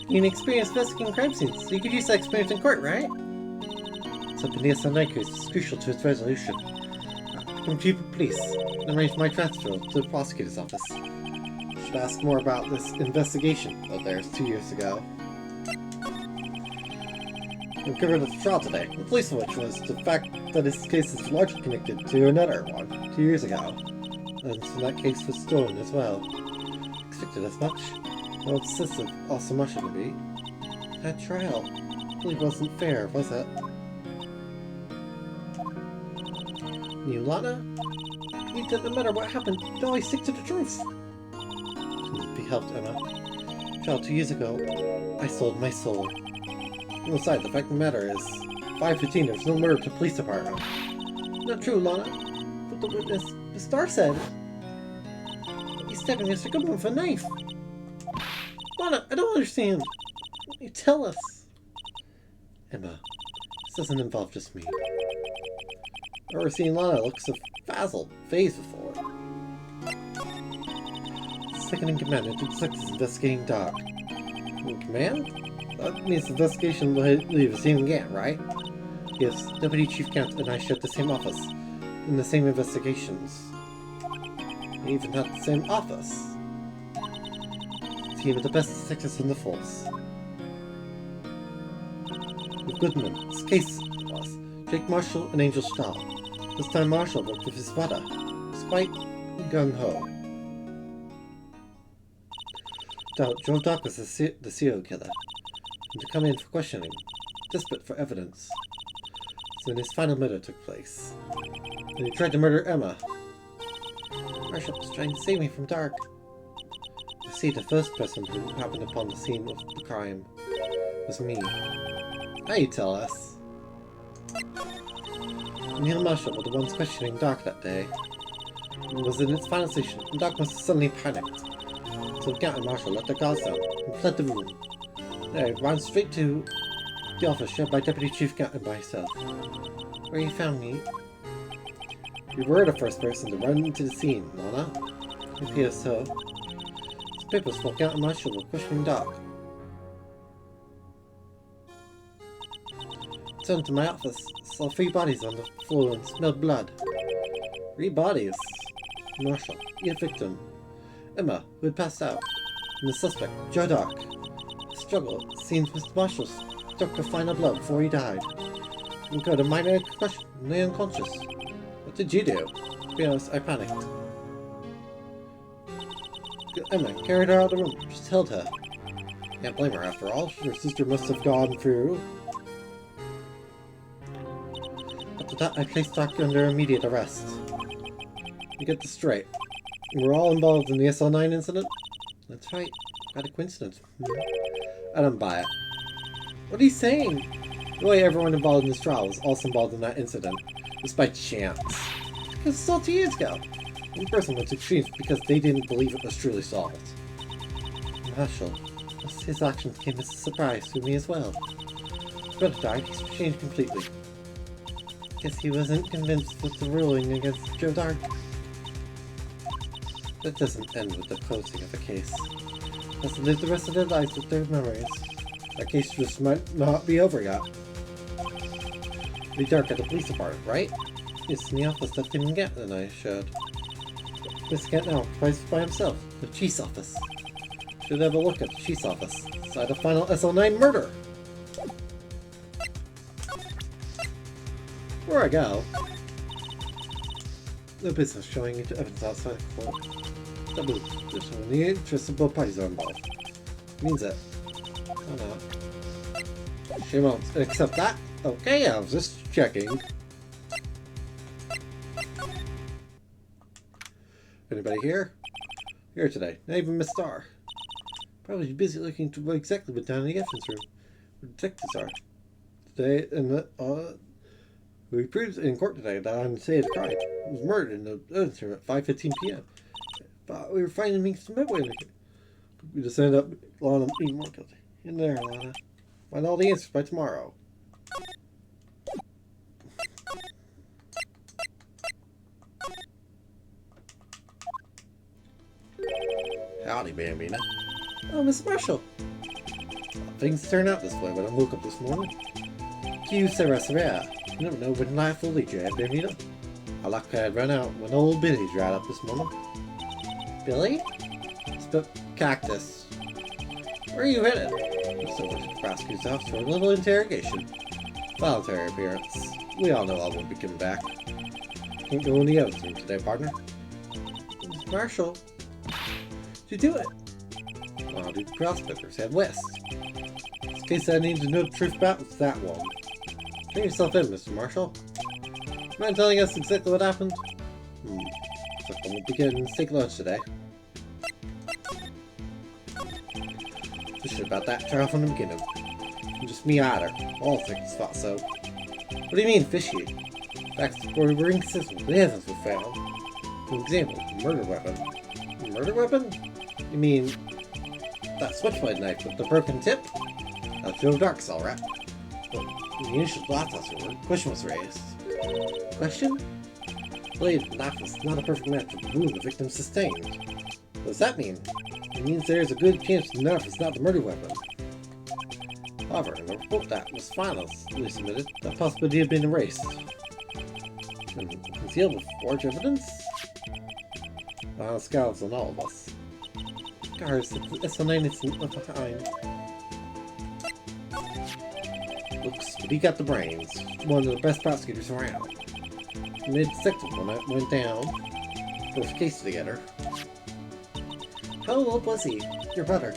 [SPEAKER 1] You need experience investigating crime scenes, so you could use that experience in court, right? So the SL9 case is crucial to its resolution. Become chief of police, and arrange my transfer to the prosecutor's office. Should ask more about this investigation of theirs 2 years ago. We covered the trial today, the police of which was the fact that this case is largely connected to another one 2 years ago. And so that case was stolen as well. Expected as much. How obsessive also much it would be. That trial really wasn't fair, was it? You, Lana? You did no matter what happened, you'd always stick to the truth. Couldn't be helped, Emma. Child, 2 years ago, I sold my soul. On the side, the fact of the matter is, 5:15, there was no murder to the police department. Not true, Lana. But the witness, the star said, he's stabbing Mr. Goodman with a knife. Lana, I don't understand. You tell us. Emma, this doesn't involve just me. I've never seen Lana look so phased before. Second in command of the detectives investigating dog. In command? That means the investigation will leave Stephen Gant, right? Yes, Deputy Chief Gant and I shared the same office, in the same investigations. We even had the same office. A team of the best detectives in the force. With Goodman, this case was Jake Marshall and Angel Stahl. This time Marshall worked with his brother. He was quite gung-ho. Joe Dock was the serial killer. to come in for questioning, desperate for evidence. So when his final murder took place, and he tried to murder Emma. Marshall was trying to save me from Dark. You see, the first person who happened upon the scene of the crime was me. Now you tell us. Neil and Marshall were the ones questioning Dark that day. It was in its final station, and Dark must have suddenly panicked. So Gant and Marshall let their guards down and fled the room. They ran straight to the office shared by Deputy Chief Gant and myself, where he found me. You were the first person to run into the scene, Lana. It appears so. The papers spoke out and Marshall were questioning Doc. I turned to my office, saw 3 bodies on the floor and smelled blood. 3 bodies? Marshall, your victim. Emma, who had passed out. And the suspect, Joe Doc. The struggle, it seems Mr. Marshall struck her final blow before he died. And got a minor concussion, lay unconscious. What did you do? To be honest, I panicked. Emma carried her out of the room, just held her. Can't blame her after all, her sister must have gone through. After that, I placed Doc under immediate arrest. You get this straight. We're all involved in the SL9 incident? That's right. Quite a coincidence. I don't buy it. What are you saying? The way everyone involved in this trial was also involved in that incident. Just by chance. Because it's all 2 years ago. One person went to extremes because they didn't believe it was truly solved. Marshall, his actions came as a surprise to me as well. His brother died, he's changed completely. Guess he wasn't convinced with the ruling against Joe Dark. That doesn't end with the closing of the case. Has to live the rest of their lives with their memories. That case just might not be over yet. Be Dark at the police department, right? It's in the office that didn't get than I should. Mr. Kent now occupies by himself. The chief's office. Should have a look at the chief's office. Inside the final SL9 murder! Where I go? No business showing into evidence outside the court. Taboo. There's when the interests of both parties are involved. Means it. Oh no. She won't accept that? Okay, I was just checking. Anybody here? Here today. Not even Miss Starr. Probably busy looking to exactly what down in the evidence room where detectives are. Today, and we proved in court today that I'm saying the crime was murdered in the evidence room at 5:15 p.m. But we were finding some midway. We just ended up Lana being more guilty. In there, Lana. Find all the answers by tomorrow. Howdy, Bambina. Oh, Miss Marshall. Well, things turn out this way when I woke up this morning. Q Sarah Sarah. You never know when life will lead you, Bambina. I like I had run out when old Billy dried up this morning. Billy? Spit cactus. Where are you headed? So over to the prosecutor's office for a little interrogation. Voluntary appearance. We all know I won't be coming back. Can't go in the evidence room today, partner. Miss Marshall. Did you do it? Well, the prospectors head west. This case I need to know the truth about was that one. Turn yourself in, Mr. Marshall. Mind telling us exactly what happened? So I won't be getting steak lunch today. Shit about that trial from the beginning. Just me either. All things thought so. What do you mean, fishy? Facts were inconsistent. The evidence was found. For example, a murder weapon. A murder weapon? You mean that switchblade knife with the broken tip? That's Joe Dark's alright. But the initial autopsy question was raised. Question? Blade knife was not a perfect match for the wound the victim sustained. What does that mean? It means there's a good chance the knife is not the murder weapon. However, in the report that was finally submitted, that possibility had been erased. And concealed with forged evidence? Well, scouts on all of us. Guards, the SL9 isn't left behind. Looks, but he got the brains. One of the best prosecutors around. Mid-detective when it went down. First case together. How old was he? Your brother?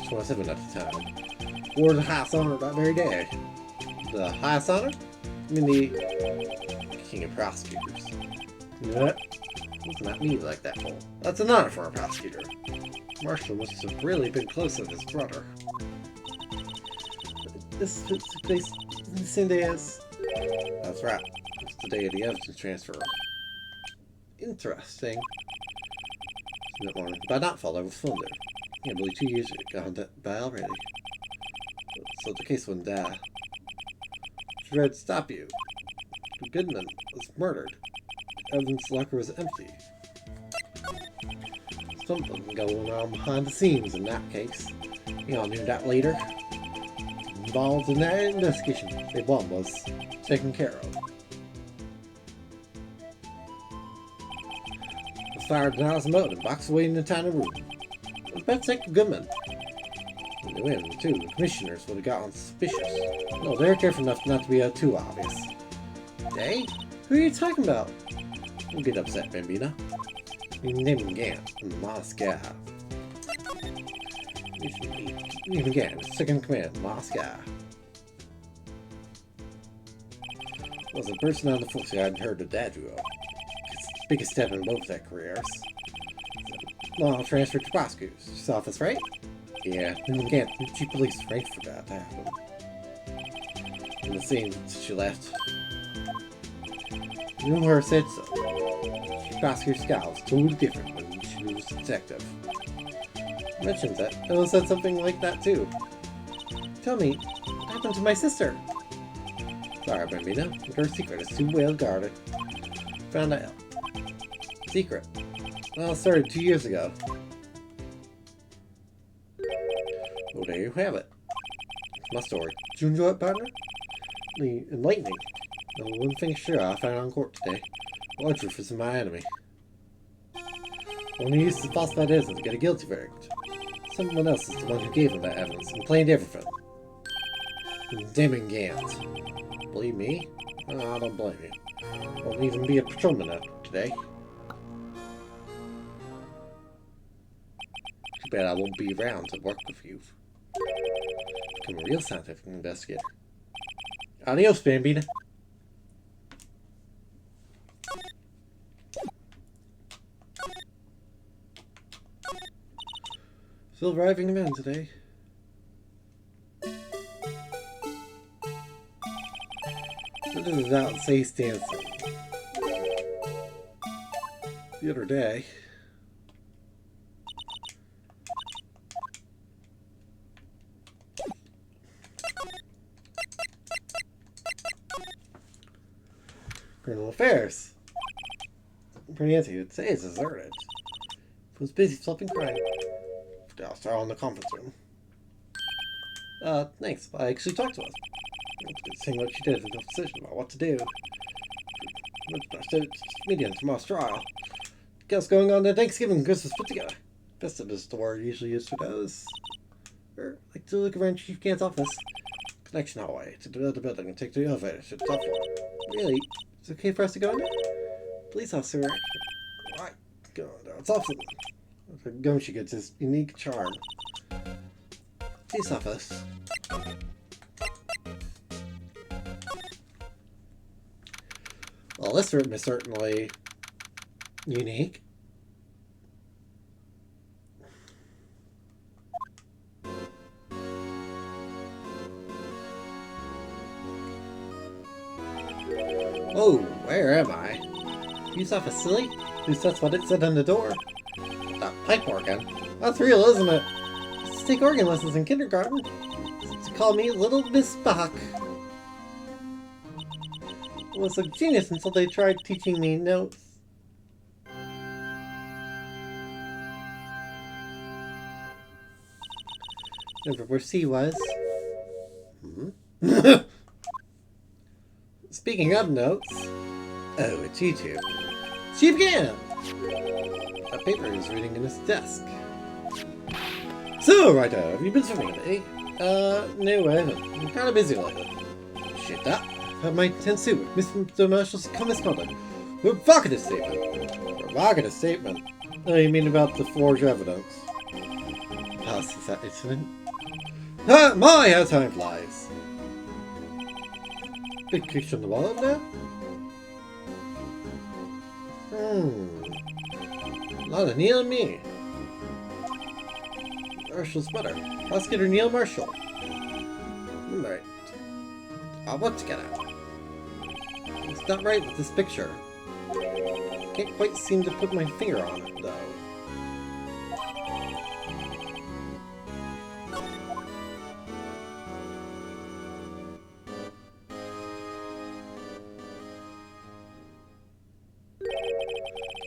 [SPEAKER 1] 27 at the time. or the highest honor that very day. The highest honor? I mean the king of prosecutors. What? Let's not be like that fool. That's an honor for a prosecutor. Marshall must have really been close with his brother. This took place the same day as... That's right. It's the day of the evidence transfer. Interesting. That morning, by nightfall I was funded. I believe 2 years gone by already. So the case wouldn't die. Tried to stop you. Goodman was murdered. The evidence locker was empty. Something going on behind the scenes in that case. You all knew that later. Involved in that investigation. The one was taken care of. Was fired in house mode and boxed away in the tiny room. It was about to take Goodman. When they went, too, the commissioners would have gotten suspicious. No, they're careful enough not to be too obvious. They? Who are you talking about? Don't get upset, Bambina. Your name again, Moscow. Even again, second command, Moscow. Was a person on the force I hadn't heard of that duo. It's the biggest step in both their careers. Well, transferred to prosecutor's office, right? Yeah, and again, chief police right for that to happen. In the scene since she left. You know her said so. Chief prosecutor's style was totally different when she was a detective. Mentioned that. Ella said something like that too. Tell me, what happened to my sister? Sorry, Bambina, but her secret is too well guarded. Found out. Secret. Well, it started 2 years ago. Well, there you have it. My story. Did you enjoy it, partner? Enlightening. No, one thing sure I found on court today. Woodruff is my enemy. Only used to falsify evidence to get a guilty verdict. Someone else is the one who gave him that evidence and claimed everything. Damon Gant. Believe me? Oh, I don't blame you. Won't even be a patrolman after today. Too bad I won't be around to work with you. Become a real scientific investigator. Adios, Bambina. Still arriving men today. What does it out say Stanson? The other day. Criminal Affairs. Pretty answer, you'd say it's deserted. It was busy solving crime. I'll start on the conference room. Thanks. I actually talked to us. Saying what she did with the decision about what to do. Meeting tomorrow's trial. Guess going on to Thanksgiving and Christmas put together. Festive is the word usually used for those. Or like to look around Chief Gant's office. Connection hallway to the building and take the elevator to the top floor. Really? Is it okay for us to go in there? Police officer. Right. Go in there. It's awesome. The gun she gets his unique charm. Police office. Well, this room is certainly unique. Oh, where am I? Police office silly? At least that's what it said on the door. That pipe organ. That's real, isn't it? I used to take organ lessons in kindergarten. To call me Little Miss Bach. I was a genius until they tried teaching me notes. Remember where C was? Speaking of notes. Oh, it's you two. Chief Gant! A paper he's reading in his desk. So, Wright, have you been swimming today? No, I haven't. I'm kind of busy lately. Shit up. Have my 10 suit. Mr. Marshall's misconduct. Provocative statement. Provocative statement? Oh, you mean about the forged evidence? Past that incident? My, how time flies! Big picture on the wall now? A lot of Neil and me. Marshall's better. Prosecutor Neil Marshall. Right. I'll work together. It's not right with this picture. Can't quite seem to put my finger on it, though.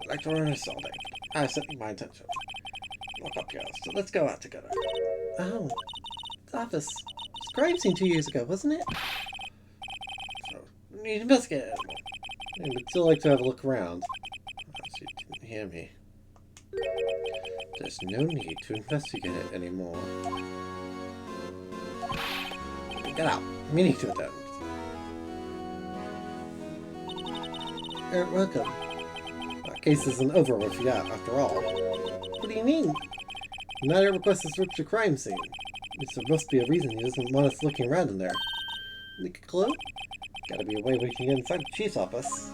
[SPEAKER 1] I'd like to run this all day. I set my intention. Look up, girls. So let's go out together. Oh, the office. It's a crime scene 2 years ago, wasn't it? So, we need to investigate it. I would still like to have a look around. She didn't hear me. There's no need to investigate it anymore. Get out. We need to attend. You're welcome. Our case isn't over with yet, after all. What do you mean? The matter request is search a crime scene. There must be a reason he doesn't want us looking around in there. Any clue? Gotta be a way we can get inside the chief's office.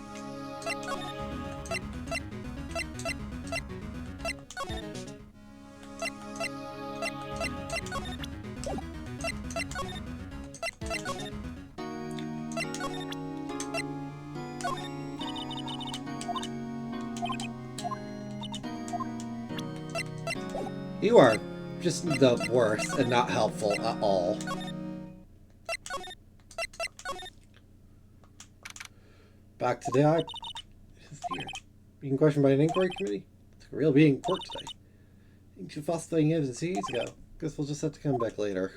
[SPEAKER 1] You are just the worst and not helpful at all. Back to the eye. Being questioned by an inquiry committee? It's a real being in court today. You should falsifying evidence years ago. Guess we'll just have to come back later.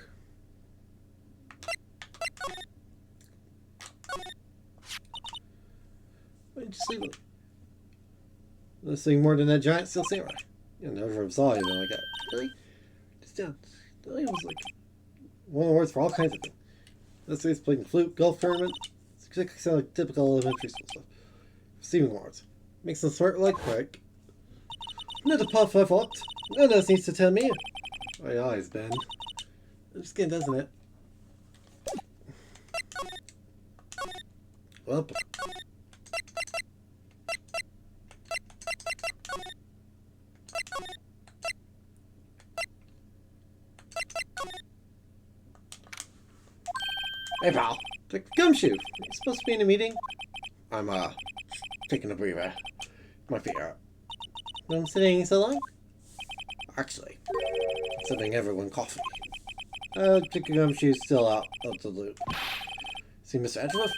[SPEAKER 1] Why didn't you sleep with me? This thing more than that giant steel samurai. You never saw anything like that. Really? Just down. It was like one of the words for all kinds of things. This guy's playing the flute, golf tournament. It's exactly sound like typical elementary school stuff. Receiving awards. Makes them smart like quick. Not a puff I thought. No one else needs to tell me. My eyes, Ben. It's skin, doesn't it? Well. Hey, pal. Take the gumshoe. Are you supposed to be in a meeting? I'm, taking a breather. My feet are up. Been sitting so long? Actually, I'm serving everyone coffee. Take the gumshoe's still out of the loop. See Mr. Edgeworth?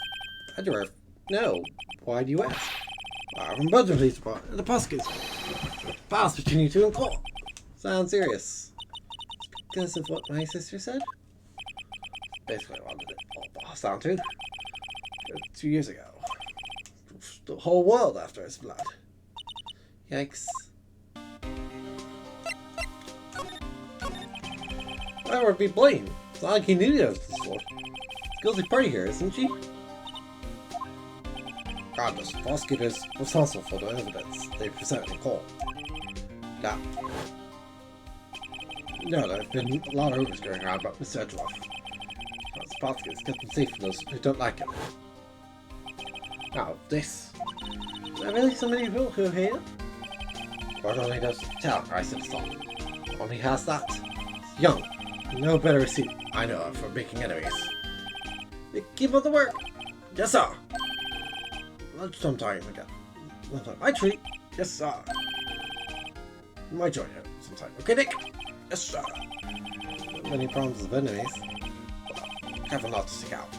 [SPEAKER 1] Edgeworth? No. Why do you ask? I'm about to police department. The prosecutor. Files between you two in court. Sounds serious. Because of what my sister said? Basically what it all boils down to. 2 years ago. The whole world after his blood. Yikes. Why would be blamed? It's not like he knew that was this war. Guilty party here, isn't she? Regardless, the prosecutor is responsible for the evidence they present in court. Now, no, there have been a lot of rumors going around about Mr. Edgeworth. The prosecutor has kept him safe from those who don't like him. Now, this. Are there really so many people who hate him? What only does tell Christ himself. Only has that. He's young. No better receipt I know of for making enemies. Keep up the work. Yes, sir. Lunchtime time again. My treat. Yes, sir. My join you sometime. Okay, Nick? Yes, sir. Not many problems with enemies. Well, have a lot to stick out.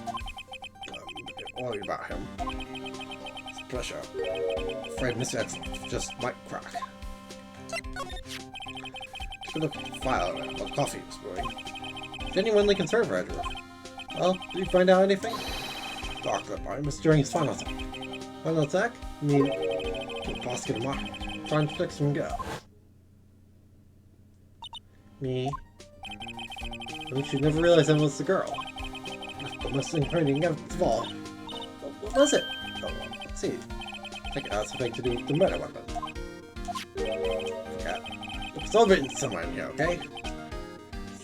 [SPEAKER 1] Don't worry about him. It's a pleasure. Afraid Mr. Edgeworth just might crack. Took a look at the file and what coffee was brewing. Genuinely concerned for Edgeworth. Well, did you find out anything? Doctor Barton was during his final attack. Final attack? I mean, the prosecutor Mark trying to fix him go. Me? I should never realize I was the girl. The most incriminating evidence of all. What was it? Oh, well, let's see. I think it has something to do with the murder weapon. Okay. It's all written somewhere in here, okay?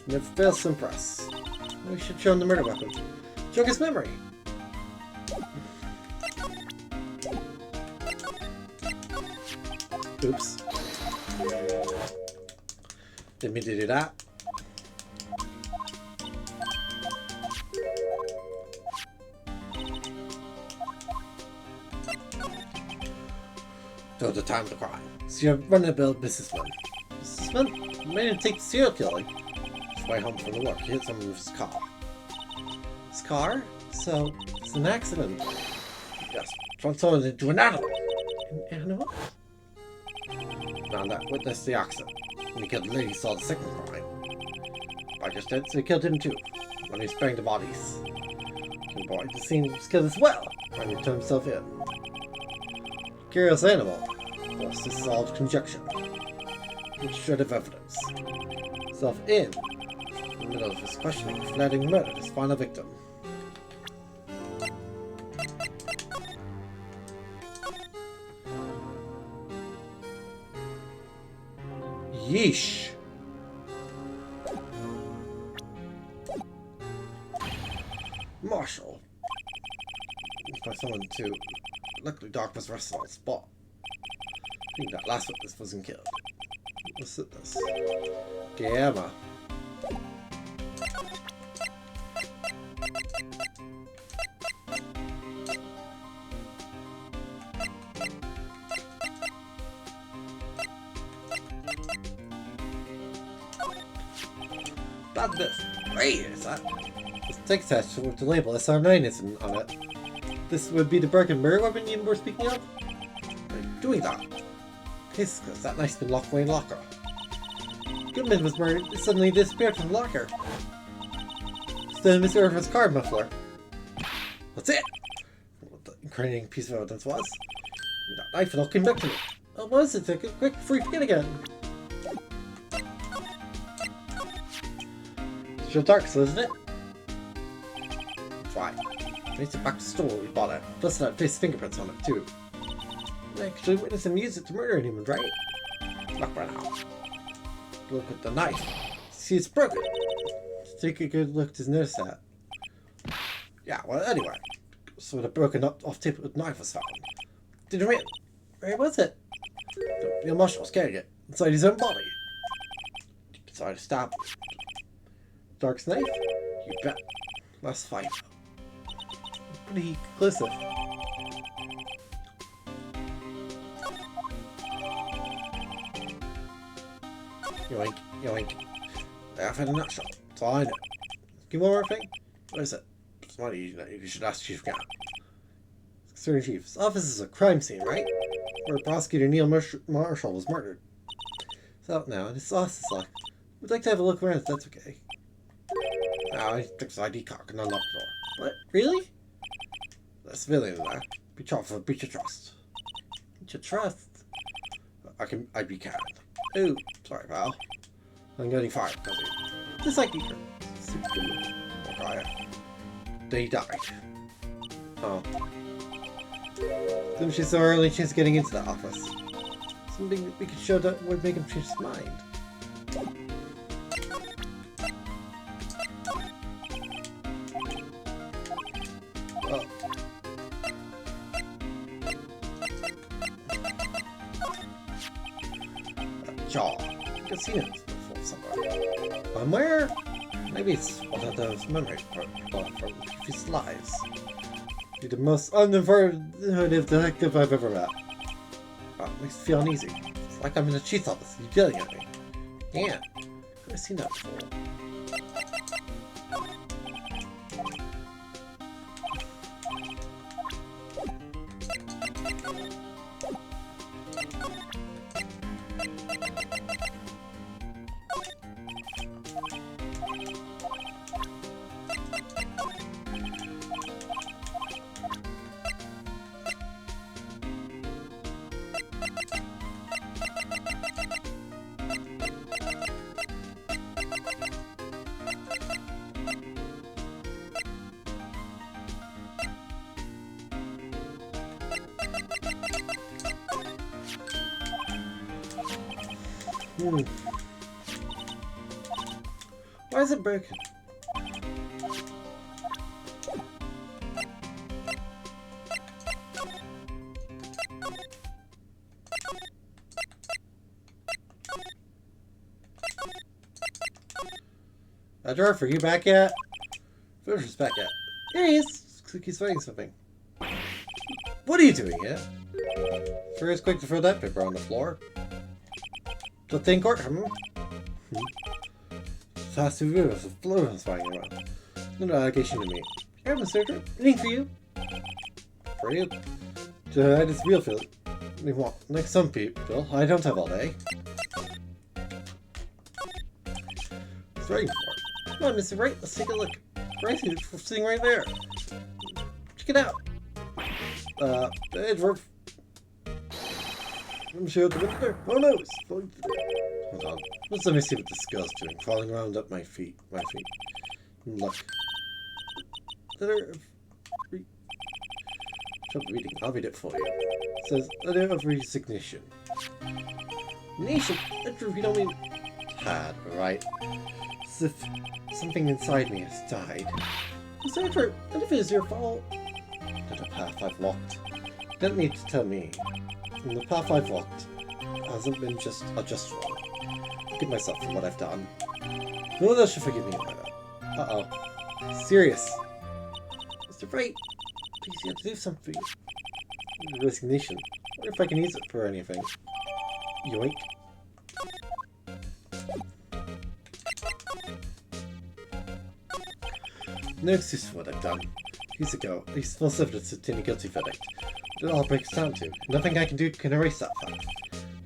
[SPEAKER 1] never fails to impress. We should show him the murder weapon. Jog his memory. Oops. Didn't mean to do that. So the time to cry. So you're running a businessman. Businessman? Made him take the serial killing. His way home from the work, he hit someone with his car. His car? So it's an accident. Yes, turned someone into an animal. An animal? Found that witnessed the accident. When he killed the lady, he saw the second crime. Biker's dead, so he killed him too. When he sprang the bodies. The boy at the scene was killed as well, trying to turn himself in. Curious animal. Of course, this is all conjecture. Good shred of evidence. Self in the middle of his questioning, flatting murdered his final victim. Yeesh. Marshall. By someone too. Luckily, Doc was arrested on the spot. I think that last witness wasn't killed. What's this? Gamma. Not this. Great, is that? This text attached with the label SR9 isn't on it. This would be the broken mirror weapon you were speaking of? I'm doing that. Case because that knife's been locked away in the locker. Goodman was murdered and suddenly disappeared from the locker. Still Mr. Irvin's car muffler. That's it! What the incriminating piece of evidence was. That knife and all came back to me. What was it? Take a quick free forget again. It's your dark, so isn't it? That's right. Trace it back to the store where we bought it. Plus that face fingerprints on it too. I actually witnessed him use it to murder anyone, right? Look right now. Look at the knife. See, it's broken. Let's take a good look to notice that. Yeah, well, anyway. So the broken up off tip with knife was found. Did you mean? Where was it? The Marshall was carrying it inside his own body. He decided to stab him. Dark's knife? You bet. Let's fight. Pretty conclusive. Yoink, yoink. I've had a nutshell. That's all I know. Give one more thing. What is it? Somebody you should ask Chief Gant. Sir Chief, this office is a crime scene, right? Where Prosecutor Neil Marshall was murdered. It's out now, and his sauce is locked. We'd like to have a look around if that's okay. Now I took his ID card and unlocked the door. What? Really? The civilian in there. Be charged for breach of trust. Breach of trust? I'd be canned. Oh, sorry, pal. I'm getting fired, because just like you. Stupid guy. They died. Oh. Didn't she so early chance of getting into the office? Something that we could show that would make him change his mind. Oh. Jaw. I've seen it before somewhere. Somewhere? Maybe it's one of those memories from his lives. You're the most uninformative detective I've ever met. It makes me feel uneasy. It's like I'm in a chief's office. You're yelling at me. Yeah. I've seen that before. Why is it broken? Dorf, are you back yet? Dorf's back yet. Here he is. Looks like he's fighting something. What are you doing here? Sure is quick to throw that paper on the floor. The thing court, Fast to view of the floor is flying around. No allegation to me. Here, Mr. Surgeon. Anything for you? For you? I just real feel it. Well, like some people, I don't have all day. It's waiting for it. Come on, Mr. Wright, let's take a look. Wright is sitting right there. Check it out. Edward. I'm sure the window. Oh no! Hold on. Let's let me see what this girl's doing. Crawling around up my feet. Look. Stop reading. I'll read it for you. It says, letter of resignation. Nation. Edward, you don't mean had, right? As if something inside me has died. It's Edward. What if it is your fault? The path I've walked. You don't need to tell me. And the path I've walked hasn't been just a just one. Forgive myself for what I've done. No one else should forgive me about it. Uh-oh. Serious. Mr. Wright, please, you have to do something. Resignation. I wonder if I can use it for anything. Yoink. No excuse for what I've done. Years ago, I used false evidence to obtain a guilty verdict. It all breaks down to. Nothing I can do can erase that fact.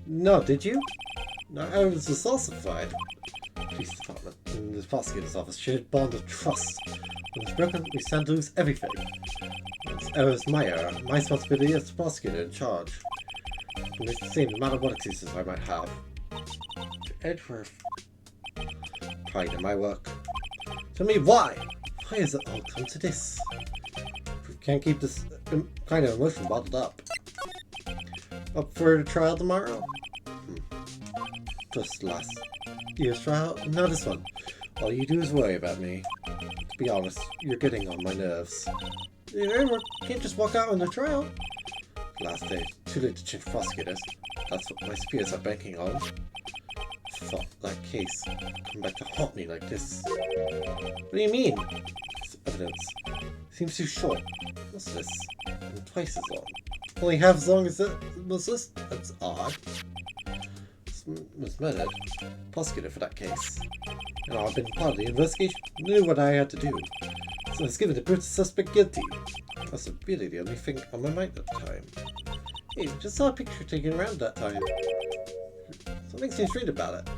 [SPEAKER 1] No, did you? No, I was falsified. Police department and the prosecutor's office shared bond of trust. When it's broken, we stand to lose everything. It's error's my error. My responsibility as the prosecutor in charge. And it's the same no matter what excuses I might have. Edward. Pride in my work. Tell me why? Why has it all come to this? We can't keep this kind of emotion bottled up. Up for the trial tomorrow? Just last year's trial? Not this one. All you do is worry about me. To be honest, you're getting on my nerves. You can't just walk out on the trial. Last day, too late to change prosecutors. That's what my superiors are banking on. Thought that case would come back to haunt me like this. What do you mean? This evidence seems too short. What's this? And twice as long. Only half as long as it was this? That's odd. Was murdered. Prosecutor for that case. And I've been part of the investigation. Knew what I had to do. So I was given to prove the suspect guilty. That's really the only thing on my mind at the time. Hey, just saw a picture taken around that time. Something seems strange about it.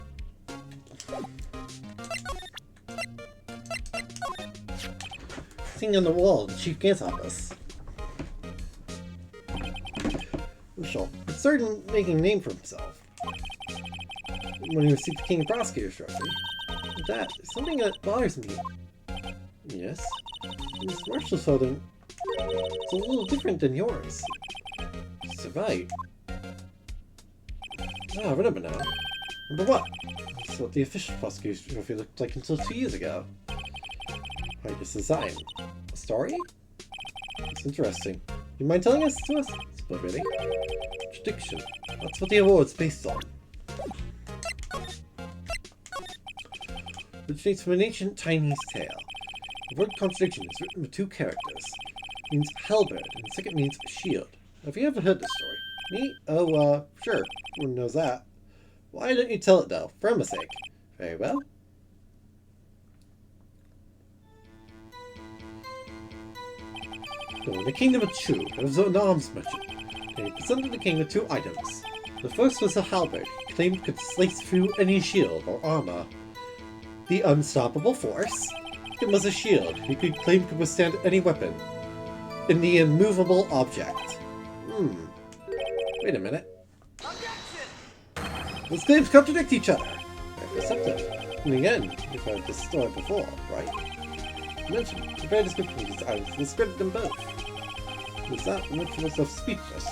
[SPEAKER 1] Sitting on the wall, the chief gets office. Michelle started making a name for himself when he received the King Prosecutor's Trophy. That is something that bothers me. Yes, Miss Marshall's holding. It's a little different than yours. So right. Ah, I remember now. Remember what? That's what the official prosecutor's trophy looked like until 2 years ago. Right, this design. A story? It's interesting. You mind telling us to us? But really? Contradiction. That's what the award's based on. Which dates from an ancient Chinese tale. The word contradiction is written with 2 characters. It means halberd, and the second means shield. Have you ever heard this story? Me? Oh, sure. Everyone knows that. Why don't you tell it, though? For Emma's sake. Very well. So, in the kingdom of Chu, there was an arms merchant. He presented the king with 2 items. The first was a halberd, he claimed could slice through any shield or armor. The unstoppable force. It was a shield he could claim could withstand any weapon. In the immovable object. Wait a minute. Those claims contradict each other. I accept it. And again, you've heard this story before, right? You mentioned the very description of these items described them both. Was that which was of speechless?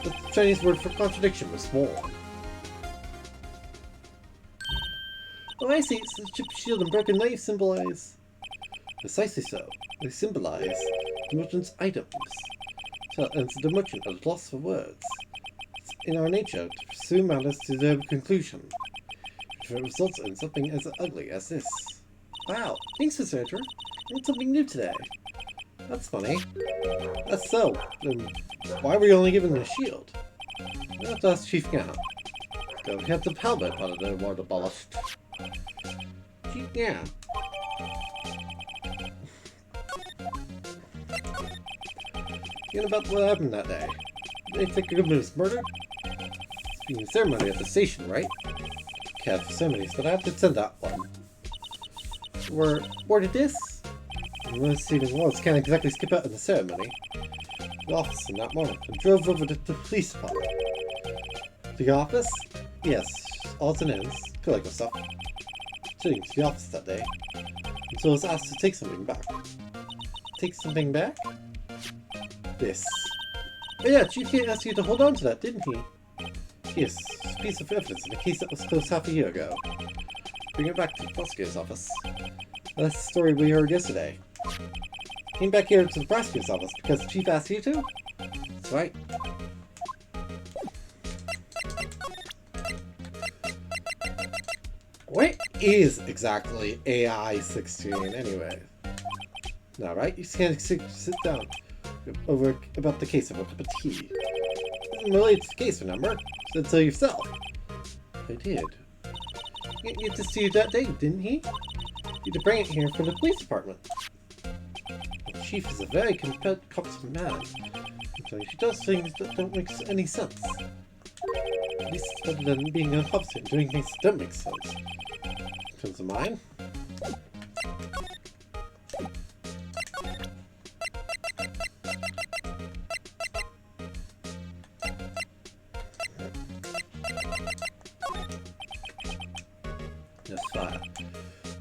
[SPEAKER 1] The Chinese word for contradiction was sworn. Oh, I see. So the chip shield and broken knife symbolize. Precisely so. They symbolize the merchant's items. And the merchant at a loss for words. It's in our nature to pursue matters to their conclusion. If it results in something as ugly as this. Wow, thanks, researcher. I learned something new today. That's funny. That's so. Then why were you only given the shield? I'll have to ask Chief now. Go get the helmet out of the word abolished. Chief, yeah. You know about what happened that day? They think Goodman was murdered? Being ceremony at the station, right? Can't have ceremonies, but I have to attend that one. We're boarded this? Most Stephen Wallace can't exactly skip out in the ceremony. The office in that morning and drove over to the police department. The office? Yes, odds and ends, collector stuff. Sitting to the office that day, until I was asked to take something back. Take something back? This. Oh yeah, Chief asked you to hold on to that, didn't he? Yes, it's a piece of evidence in a case that was closed half a year ago. Bring it back to the prosecutor's office. That's the story we heard yesterday. Came back here to the prosecutor's office because the Chief asked you to? That's right. What is exactly AI-16 anyway? Now, right? You can't sit down over about the case of a cup of tea. It doesn't relate to the case, remember? Said so yourself. I did. He had to see you that day, didn't he? You had to bring it here from the police department. The chief is a very competent man. She does things that don't make any sense. At least it's better than being incompetent and doing things that don't make sense. Comes to mine. Just fire.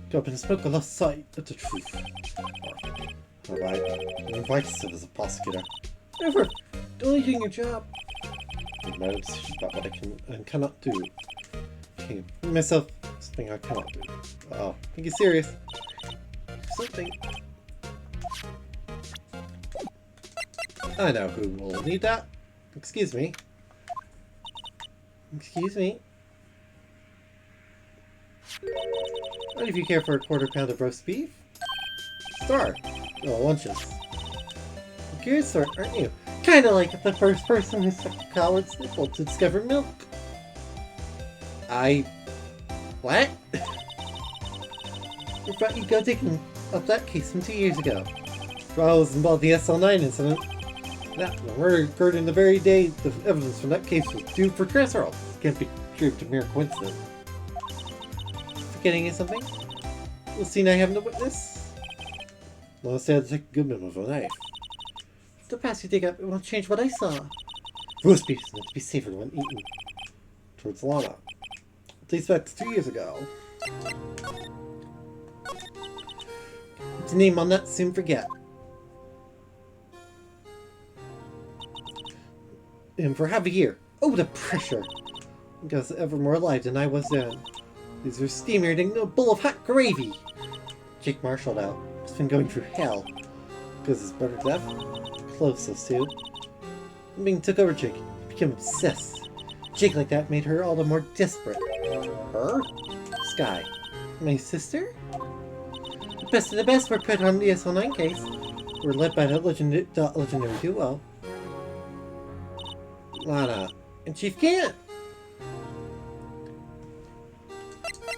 [SPEAKER 1] Go up and smoke a lost sight of the truth. Alright, I'm invited to as a prosecutor. Never! Only doing your job. I made a decision about what I can and cannot do. Okay, myself, something I cannot do. Oh, I think he's serious. Something. I know who will need that. Excuse me. Excuse me. What if you care for a quarter-pound of roast beef? Star. Oh, lunches. A curious sort, aren't you? Kinda like the first person who stuck a coward's nipple to discover milk. What? I thought you got taken up that case from 2 years ago. Trial was involved in the SL9 incident. That murder occurred in the very day the evidence from that case was due for transfer. Can't be proved a mere coincidence. Forgetting something? We'll see now having a witness. Last day I had to take Goodman with a knife. The past you dig up, it won't change what I saw. Roast beef is meant to be savored when eaten. Towards Lana. It dates back to 3 years ago. The name on that soon forget. And for half a year. Oh, the pressure! I was ever more alive than I was then. These were steamier than a bowl of hot gravy. Jake marshaled out. He's been going through hell. Because his brother death? Close, those two. Something took over Jake. He became obsessed. Jake like that made her all the more desperate. Her? Sky. My sister? The best of the best were put on the SL9 case. We're led by the legendary duo. Lana and Chief Kent.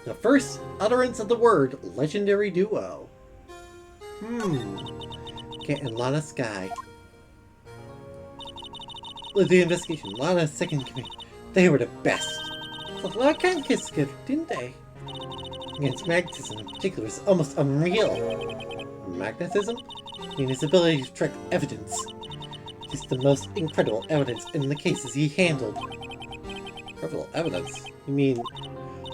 [SPEAKER 1] The first utterance of the word legendary duo. Kent and Lana Sky. With the investigation, Lana's second committee. They were the best. A lot of kind kids good, didn't they? Against magnetism in particular is almost unreal. Magnetism? I mean his ability to track evidence. It's the most incredible evidence in the cases he handled. Incredible evidence? You mean...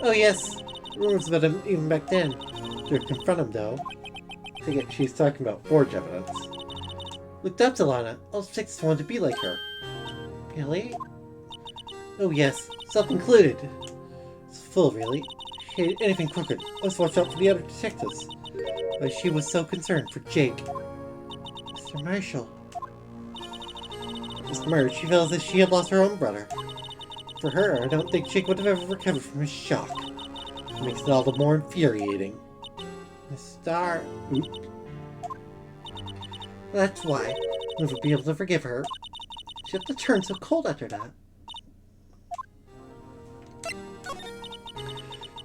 [SPEAKER 1] Oh yes, rumors about him even back then. To confront him though. I think she's talking about forged evidence. Looked up to Lana. All six wanted to be like her. Really? Oh yes, self-included. It's full, really. hated anything crooked. Let's watch out for the other detectives. But she was so concerned for Jake. Mr. Marshall. Mr. Marshall, she felt as if she had lost her own brother. For her, I don't think Jake would have ever recovered from his shock. It makes it all the more infuriating. Miss Star... Oop. That's why. I'll never be able to forgive her. She had to turn so cold after that.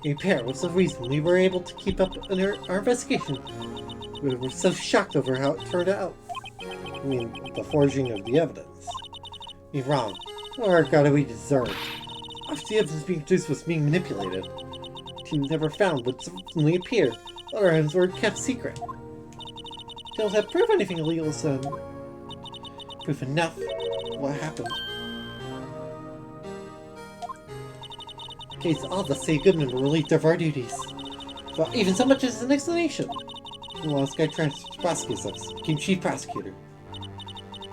[SPEAKER 1] The pair was the reason we were able to keep up in our investigation. We were so shocked over how it turned out. I mean, the forging of the evidence. You're wrong. Or got what we deserved. Obviously, the evidence being produced was being manipulated. The team never found would suddenly appear. Other items were kept secret. They don't have proof anything illegal is done. Proof enough. What happened? Case all the say Goodman were relieved of our duties. Without even so much as an explanation. The last guy tried to prosecute us, became chief prosecutor.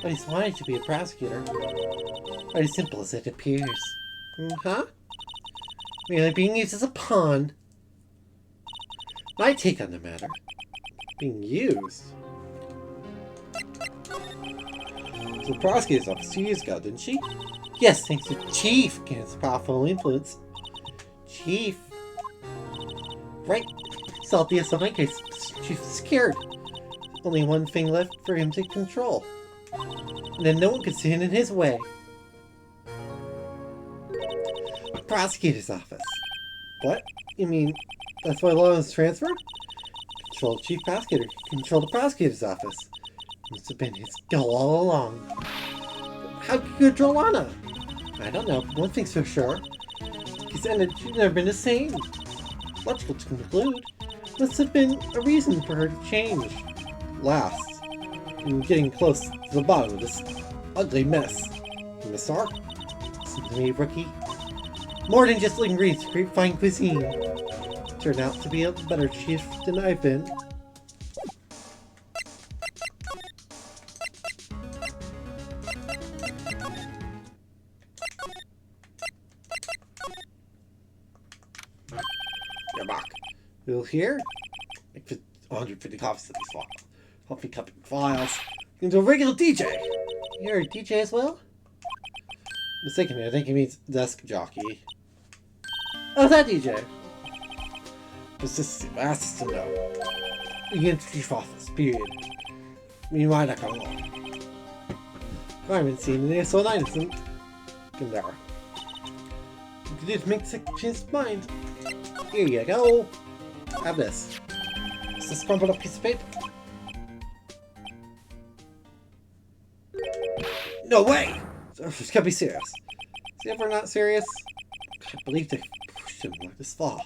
[SPEAKER 1] But he's wanted to be a prosecutor. Not as simple as it appears. Huh? Merely being used as a pawn. My take on the matter. Being used? So the prosecutor's office 2 years ago, didn't she? Yes, thanks to Chief against powerful influence. Chief. Right. Solved the SMI case. Chief was scared. Only one thing left for him to control. And then no one could stand in his way. The prosecutor's office. What? You mean that's why Law was transferred? Control the chief prosecutor. Control the prosecutor's office. Must have been his goal all along. But how could you control Lana? I don't know. One thing's for sure. He's ended. She's never been the same. Logical to conclude. Must have been a reason for her to change. Last. I'm getting close to the bottom of this ugly mess. Miss R? Listen to me, rookie. More than just ingredients to create fine cuisine. Turned out to be a better chief than I've been. You're back. You'll hear? Like 150 copies of these files. Help me copy files. Into a regular DJ. You're a DJ as well? Mistakenly, I think he means desk jockey. Oh, that DJ. I asked to know. You get chief office, period. Meanwhile, that come on. I haven't seen an so innocent. Come there. You did make a change of mind. Here you go. Have this. Is this crumpled up piece of paper? No way! This can't be serious. Is he ever not serious? I can't believe they pushed him like this far.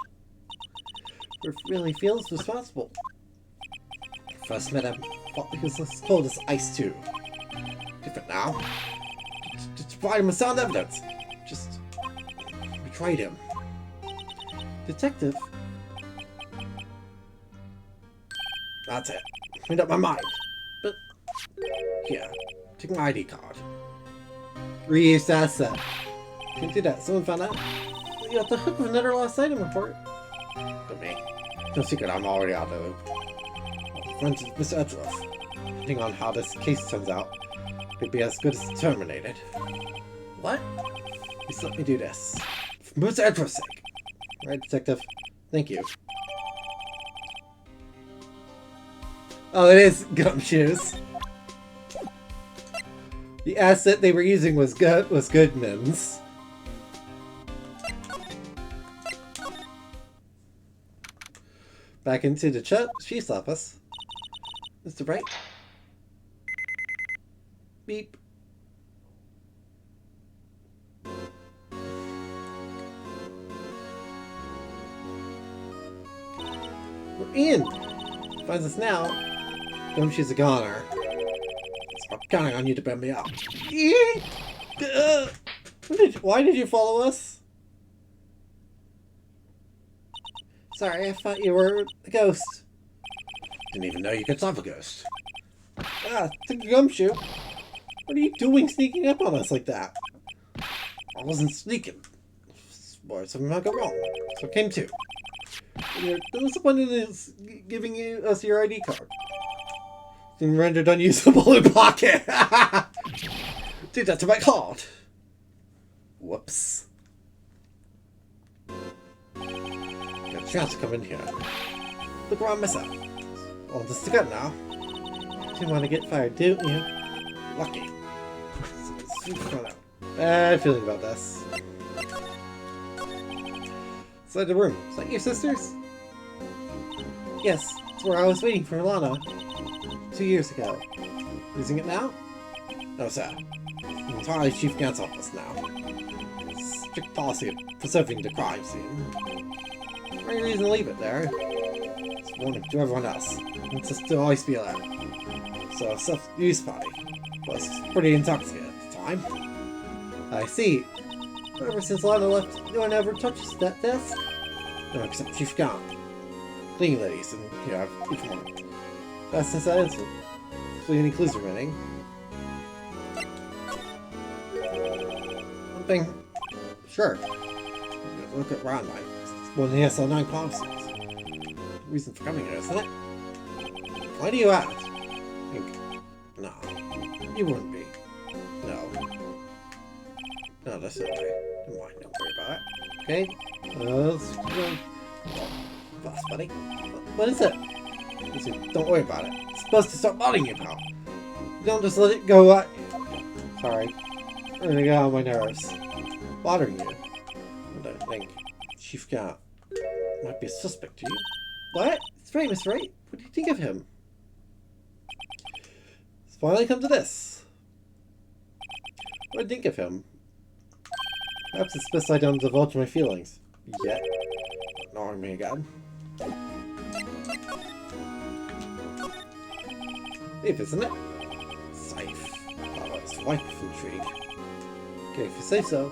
[SPEAKER 1] Or really feels responsible. First met him, thought he was as cold as ice too. Different now. Just provide him with sound evidence. Just betrayed him. Detective? That's it. Made up my mind. But here, take my ID card. Reused asset. Can't do that. Someone found out. You have to hook with another lost item report. But me. No secret, I'm already out of the loop. Friends with Mr. Edgeworth. Depending on how this case turns out, could be as good as terminated. What? Please let me do this. For Mr. Edgeworth's sake. Alright, detective. Thank you. Oh, it is gumshoes. The asset they were using was Goodman's. Back into the chief's office. Mr. Wright. Beep. We're in. Finds us now. Gumshoe's a goner. I'm counting on you to bend me up. Why did you follow us? Sorry, I thought you were a ghost. Didn't even know you could stop a ghost. Ah, took a gumshoe. What are you doing sneaking up on us like that? I wasn't sneaking. Boy, something might go wrong. So I came too. What's the point in giving us your ID card? It's been rendered unusable in pocket. Do that to my card. Whoops. Got a chance to come in here. Look around myself. All this to go now. You want to get fired, don't you? Lucky. Bad feeling about this. Inside the room. Is that your sisters? Yes, it's where I was waiting for Lana 2 years ago. Using it now? No, sir. It's entirely Chief Gant's office now. Strict policy of preserving the crime scene. Any reason to leave it there? It's warning to everyone else. It's just to always be alert. So, a self-use party was pretty intoxicated at the time. I see. Ever since Lana left, no one ever touches that desk. No, except Chief Gant. Cleaning ladies, and you have each one. That's since that incident. So any clues remaining? One thing. Sure. Look at Ron, like. It's one of the SL9 crime scenes. Reason for coming here, isn't it? Why do you ask? No. You wouldn't be. No. No, that's okay. Never mind, don't worry about it. Okay? Boss, buddy. What is it? Listen, don't worry about it. It's supposed to stop bothering you, pal. Don't just let it go at you. Sorry. I'm gonna get on my nerves. Bothering you. I don't think Chief Gant might be a suspect to you. What? It's famous, right? What do you think of him? It's finally come to this. What do you think of him? Perhaps it's best I don't divulge my feelings. Yet. Ignoring me again. Safe, isn't it? Safe. Oh, it's ripe with intrigue. Okay, if you say so.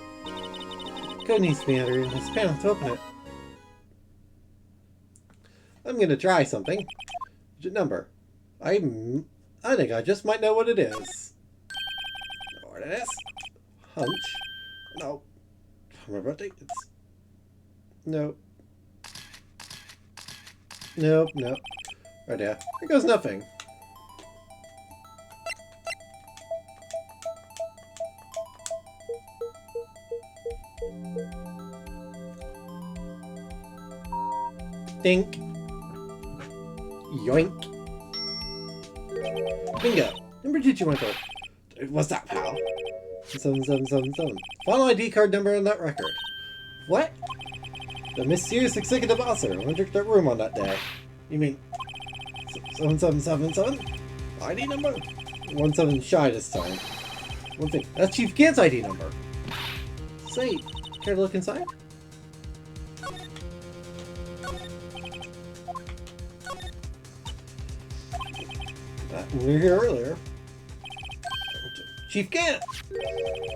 [SPEAKER 1] Code needs to be entered in his panel to open it. I'm gonna try something. Number. I think I just might know what it is. Know what it is? Hunch. No. My birthday. It's. Nope. Nope, nope. Right there. Here goes nothing. Dink. Yoink. Bingo. Number 2214. What's that, pal? 7777. Final ID card number on that record. What? The mysterious executive officer entered that room on that day. You mean 7777? ID number? 17 shy this time. One thing. That's Chief Gant's ID number. Say, care to look inside? We were here earlier. Chief Gant!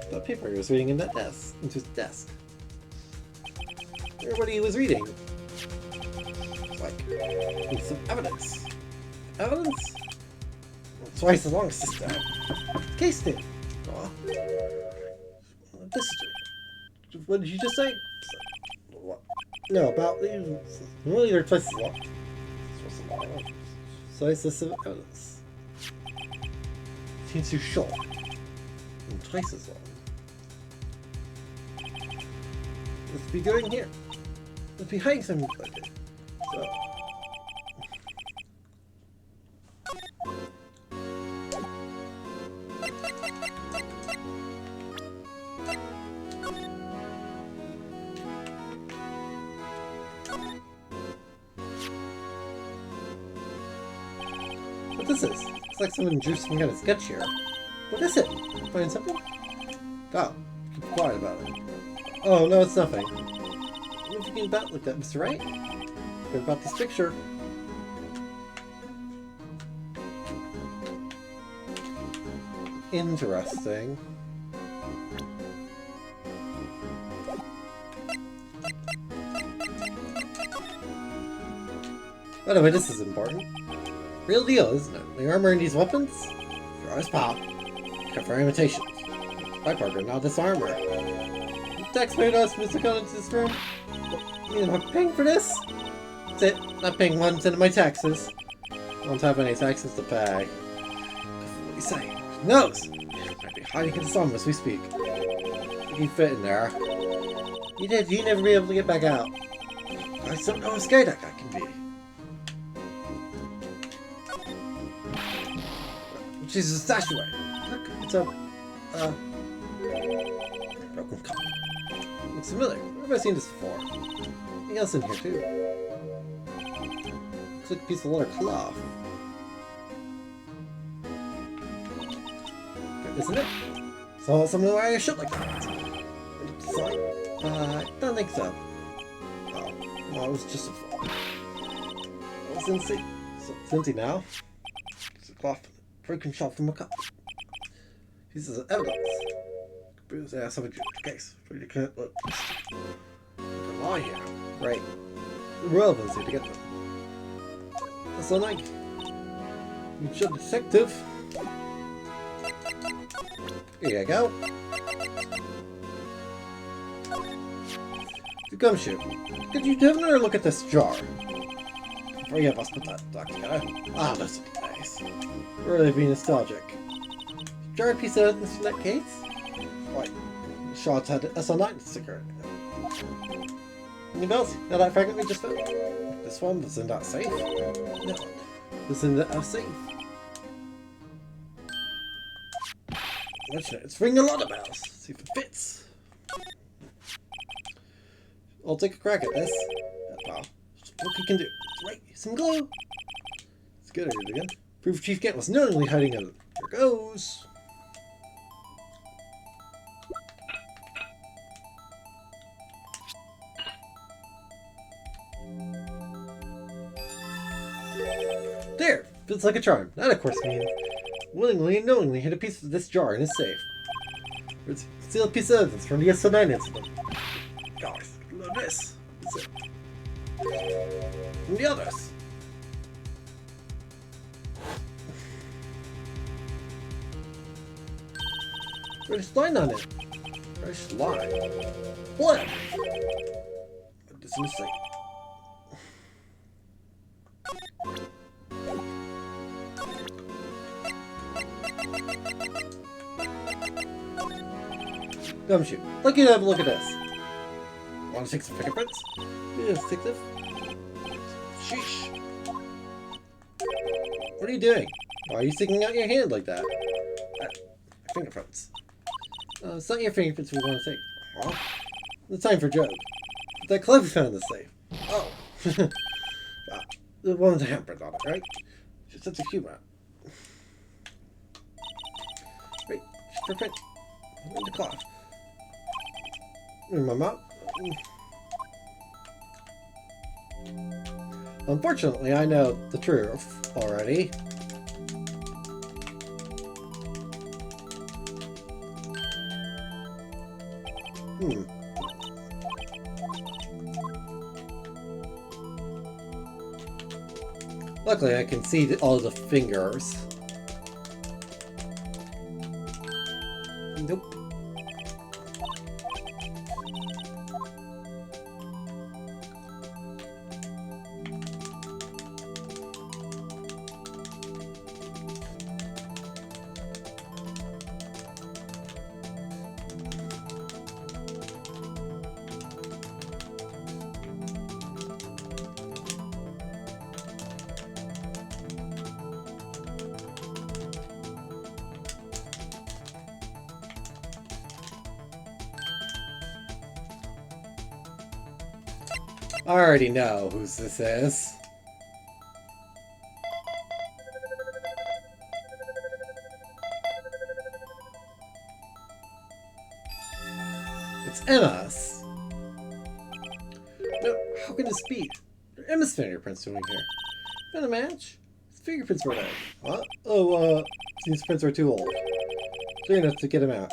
[SPEAKER 1] The paper he was reading in that desk, into his desk. What he was reading. It's like some evidence. Evidence? Twice as long as this time. Case did. This. What did you just say? What? No, about the. Well, you're twice as long. Twice as evidence. Seems too short. And twice as long. Let's be going here. Let's be hiding something like it. So. What is this? Looks like someone drew some kind of sketch here. What is it? Find something? Oh, keep quiet about it. Oh, no, it's nothing. What are you getting about like that, Mr. Wright? What about this picture? Interesting. By the way, this is important. Real deal, isn't it? The armor in these weapons? Sure as pop. Except for imitations. My partner, not this armor. The taxpayer does Mr. Conan into this room? You mean I'm paying for this? That's it. Not paying 1 cent of my taxes. I don't have any taxes to pay. What do you say? Who knows? He might be hiding in the sun as we speak. You fit in there. You never be able to get back out. I just don't know how scary that guy can be. She's a statuette. Look, it's a broken cup. Looks familiar. Where have I seen this before? Anything else in here too? Looks like a piece of leather cloth. Isn't it? So something why I should like that. Sorry. I don't think so. Oh, no, it was just a fall. Well, Cincy. So, Cincy now. It's a cloth. Broken shot from a cup. This is evidence. Bruce ass of a case. You can't look. Come on here. Right. The relevancy to get them. That's so nice. You should, detective. Here you go. The gumshoe. Could you have another look at this jar? Three of us put that duck together. Ah, this would be nice. Really be nostalgic. Jar a piece of evidence from that case? Right. Shots had a SL9 sticker. Any bells? Now that fragment we just found? This one was in that safe? No. Was in the safe. It's ringing a lot of bells. See if it fits. I'll take a crack at this. Wow. What you can do. Right, some glue. It's good at it again. Proof Chief Kent was knowingly hiding in it. Here goes. There! Feels like a charm. That, of course, means willingly and knowingly hid a piece of this jar in his safe. It's a sealed piece of evidence from the SL9 incident. Guys, look at this. That's it. And the others. British line on it. British line. What? This is insane. Gumshoe, lucky to have a look at this. Want to take some fingerprints? Yeah, detective. Sheesh. What are you doing? Why are you sticking out your hand like that? Fingerprints. It's not your fingerprints we want to take. Huh? It's time for a joke. That club we found in the safe. Oh. The one with the handprint on it, right? Just sense of humor. Wait, just for print. In the cloth. In my mouth. Unfortunately, I know the truth already. Luckily, I can see all the fingers. Nope. I already know whose this is. It's Emma's. No, how can this be? Emma's fingerprints doing here. Found a match? His fingerprints were there. What? Oh, these prints are too old. Clear enough to get a match.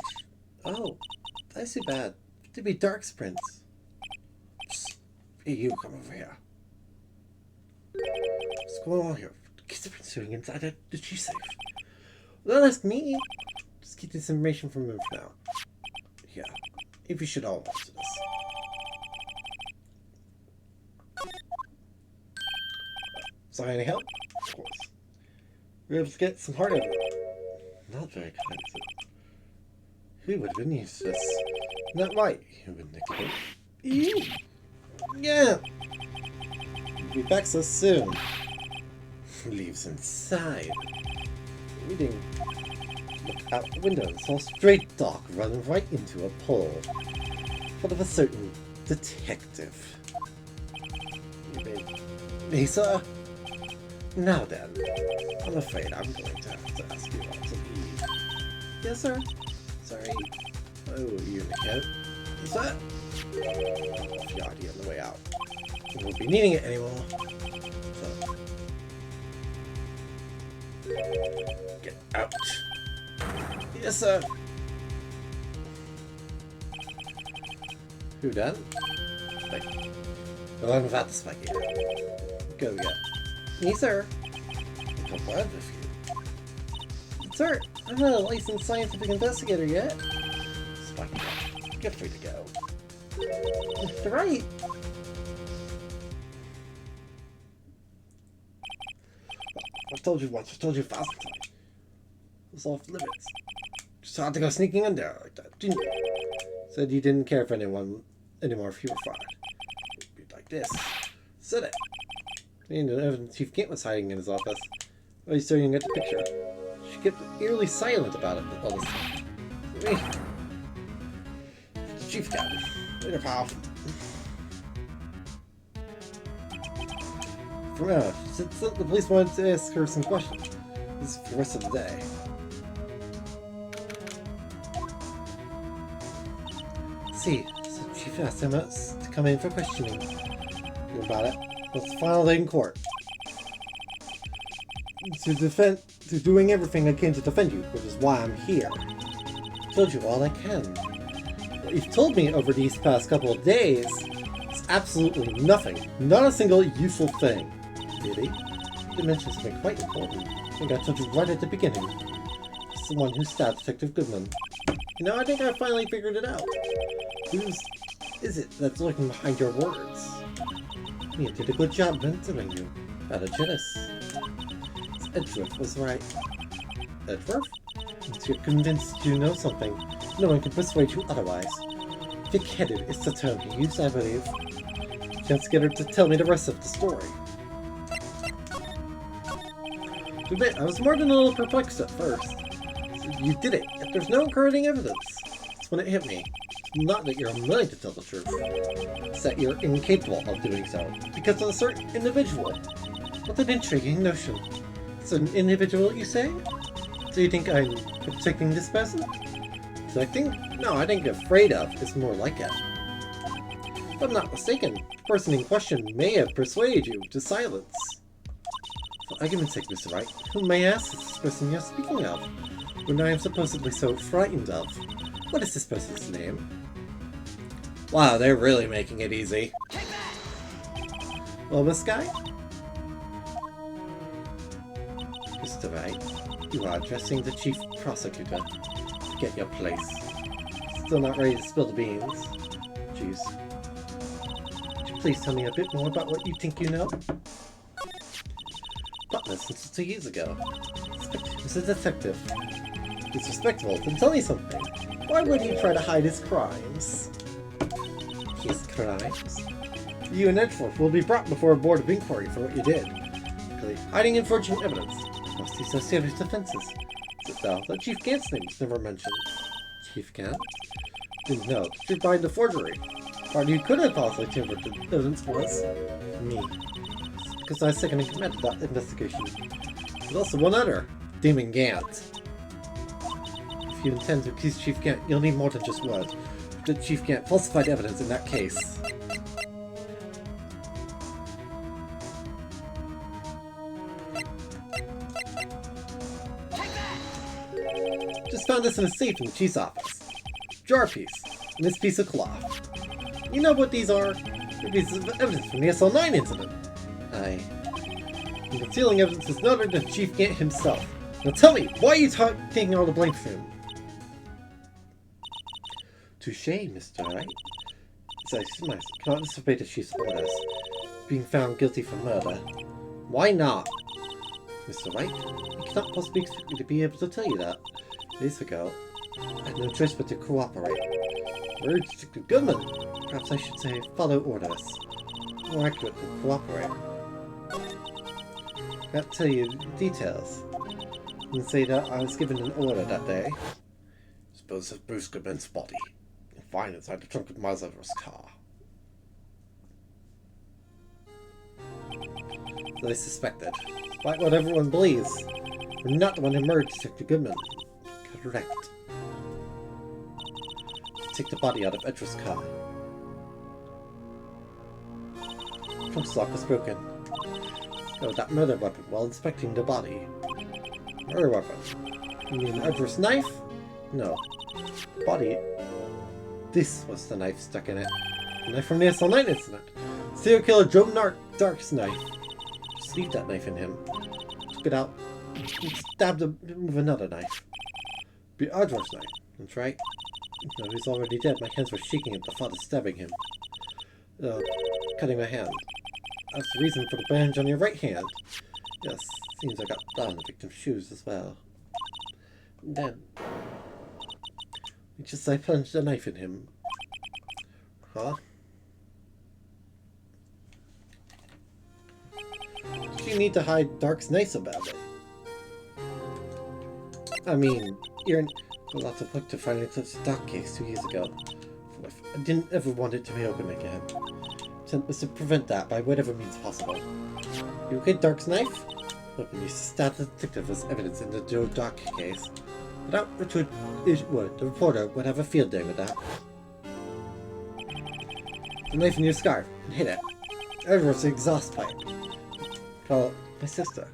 [SPEAKER 1] Oh, that's too bad. To be Dark's prints. Hey, you come over here. What's going on here? What's the prince doing inside the G safe? Don't ask me. Just keep this information from him for now. Yeah, if you should all watch this. Sorry, any help? Of course. We're able to get some hard evidence. Not very convincing. Who would have been useless? Not right, you would Nick. Yeah! We'll be back so soon. Leaves inside. Reading. Look out the window and saw a stray dog running right into a pole. Thought of a certain detective. Me, sir? Now then, I'm afraid I'm going to have to ask you all to leave. Yes, sir? Sorry. Oh, you in the coat? Is that? Fiati on the way out. We won't be needing it anymore. So. Get out. Yes, sir. Who done? Like, the one without the spiky. Go get. Me, sir. I'm glad with you. Sir, I'm not a licensed scientific investigator yet. Spiky, get free to go. Mr. Wright. I've told you once, I've told you 1,000 times. It's off limits. Just had to go sneaking in there like that, didn't you? Said you didn't care for anyone anymore if you were fired. It'd be like this. Said it. And the evidence Chief Kent was hiding in his office. Well, he's staring at the picture. She kept eerily silent about it all this time. Me. The Chief got me. Later, pal. For now, since the police wanted to ask her some questions. This is for the rest of the day. See, so Chief asked him to come in for questioning about it. Let's file it in court. To doing everything I can to defend you, which is why I'm here. I told you all I can. What you've told me over these past couple of days is absolutely nothing. Not a single useful thing. Really? You mentioned something quite important. I think I told you right at the beginning. It's the one who stabbed Detective Goodman. You know, I think I finally figured it out. Who is it that's lurking behind your words? You did a good job mentoring you. Rather jealous. Edgeworth was right. Edgeworth? Once you're convinced you know something, no one can persuade you otherwise. Thick-headed is the term he used, I believe. Can't get her to tell me the rest of the story. To admit, I was more than a little perplexed at first. You did it, yet there's no encouraging evidence. That's when it hit me. It's not that you're unwilling to tell the truth. It's that you're incapable of doing so, because of a certain individual. What an intriguing notion. It's an individual, you say? Do you think I'm protecting this person? Protecting? No, I think afraid of is more like it. If I'm not mistaken, the person in question may have persuaded you to silence. For argument's sake, Mr. Wright, who may I ask is this person you're speaking of, when I am supposedly so frightened of? What is this person's name? Wow, they're really making it easy. Well, this guy? Mr. Wright, you are addressing the chief prosecutor. Get your place. Still not ready to spill the beans. Jeez. Could you please tell me a bit more about what you think you know? Butler since 2 years ago. He's a detective. He's respectable, then tell me something. Why would he try to hide his crimes? His crimes? You and Edgeworth will be brought before a board of inquiry for what you did. Hiding and forging evidence. Must be so serious offenses. The Chief Gant's name was never mentioned. Chief Gant? Didn't know. You're behind the forgery. Party who could have possibly tampered with the evidence was me. Because I was second in command of that investigation. There's also one other. Damon Gant. If you intend to accuse Chief Gant, you'll need more than just words. The Chief Gant falsified evidence in that case. Just found this in a safe in the chief's office. Jar piece, and this piece of cloth. You know what these are? They're pieces of evidence from the SL9 incident. And concealing evidence is none other than Chief Gant himself. Now tell me, why are you taking all the blame for him? Touché, Mr. Wright. As I cannot disobey the chief's orders. Being found guilty for murder. Why not? Mr. Wright, you cannot possibly expect me to be able to tell you that. Days ago, I had no choice but to cooperate. Urge Detective Goodman. Perhaps I should say follow orders. More accurately, cooperate. I can't tell you the details. I can say that I was given an order that day. Suppose of Bruce Goodman's body. You'll find inside the trunk of Miles Everett's car. So I suspected. Despite what everyone believes, we're not the one who murdered Detective Goodman. Correct. Take the body out of Edgeworth's car. Trunk's lock was broken. Discovered that murder weapon while inspecting the body. Murder weapon? You mean Edgeworth's knife? No. The body. This was the knife stuck in it. The knife from the SL9 incident. Serial killer Joe Dark's knife. Just leave that knife in him. Took it out and stabbed him with another knife. Be Edgeworth's knife. That's right. No, he's already dead. My hands were shaking at the thought of stabbing him. Cutting my hand. That's the reason for the bandage on your right hand. Yes, seems I got blood on the victim's shoes as well. And then, I plunged a knife in him. Huh? Did you need to hide Dark's knife so badly? I mean, you're in lots of luck to finally close the Doc case 2 years ago. I didn't ever want it to be open again. Intent was to prevent that by whatever means possible. You okay, Dark's knife? Weapon used to stab the detective as evidence in the Joe Doc case. Without which it would, the reporter would have a field day with that. The knife in your scarf, and hit it. Edgeworth's exhaust pipe. Call my sister.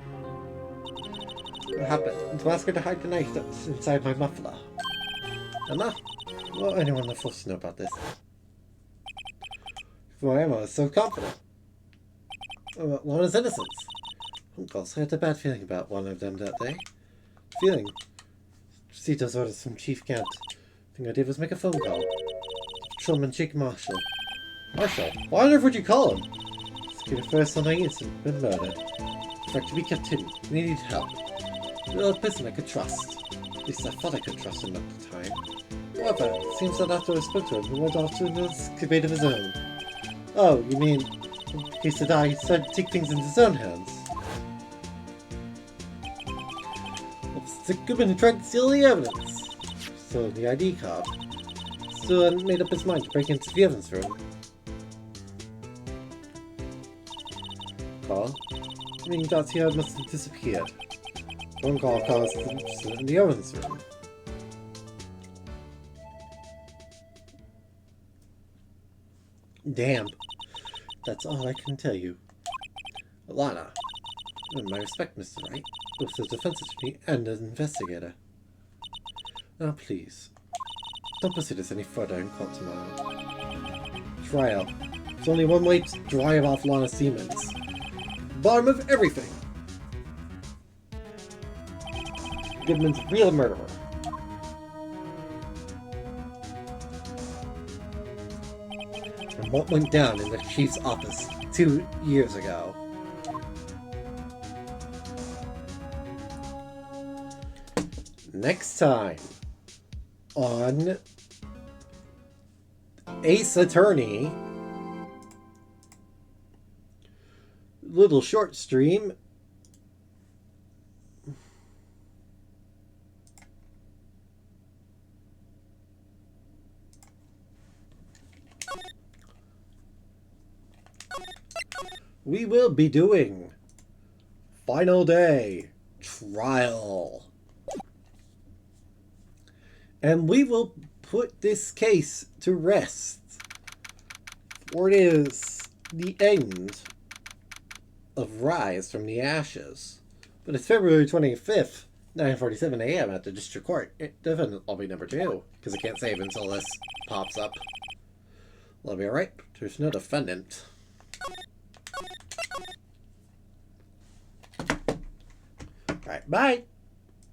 [SPEAKER 1] What happened? To ask her to hide the knife that's inside my muffler. Emma? Well, anyone that's supposed to know about this. Before Emma was so confident. About Lana's innocence. Phone calls. I had a bad feeling about one of them that day. Feeling. Received those orders from Chief Kent. Thing I did was make a phone call. Patrolman Jake Marshall. Marshall? Why on earth would you call him? This the first on incident been murdered. In fact, to be kept hidden. We needed help. The only person I could trust. At least I thought I could trust him at the time. However, it seems that after I spoke to him, he went off to an escapade of his own. Oh, you mean, in case of that, he decided to take things into his own hands. It's Goodman who tried to steal the evidence. So, the ID card. Still hadn't made up his mind to break into the Evans room. Call? I mean, that's here must have disappeared. Phone call caused in the Evans room. Damn. That's all I can tell you. Alana. My respect, Mr. Wright. Both the defense attorney and an investigator. Now, please. Don't pursue this any further in court tomorrow. Trial. There's only one way to drive off Lana's demons. Bottom of everything. Goodman's real murderer. And what went down in the chief's office 2 years ago. Next time on Ace Attorney, little short stream. We will be doing Final Day Trial. And we will put this case to rest. For it is the end of Rise from the Ashes. But it's February 25th, 9:47 a.m. at the District Court. It definitely will be number 2, because I can't save until this pops up. Will I be alright? There's no defendant. Alright, bye!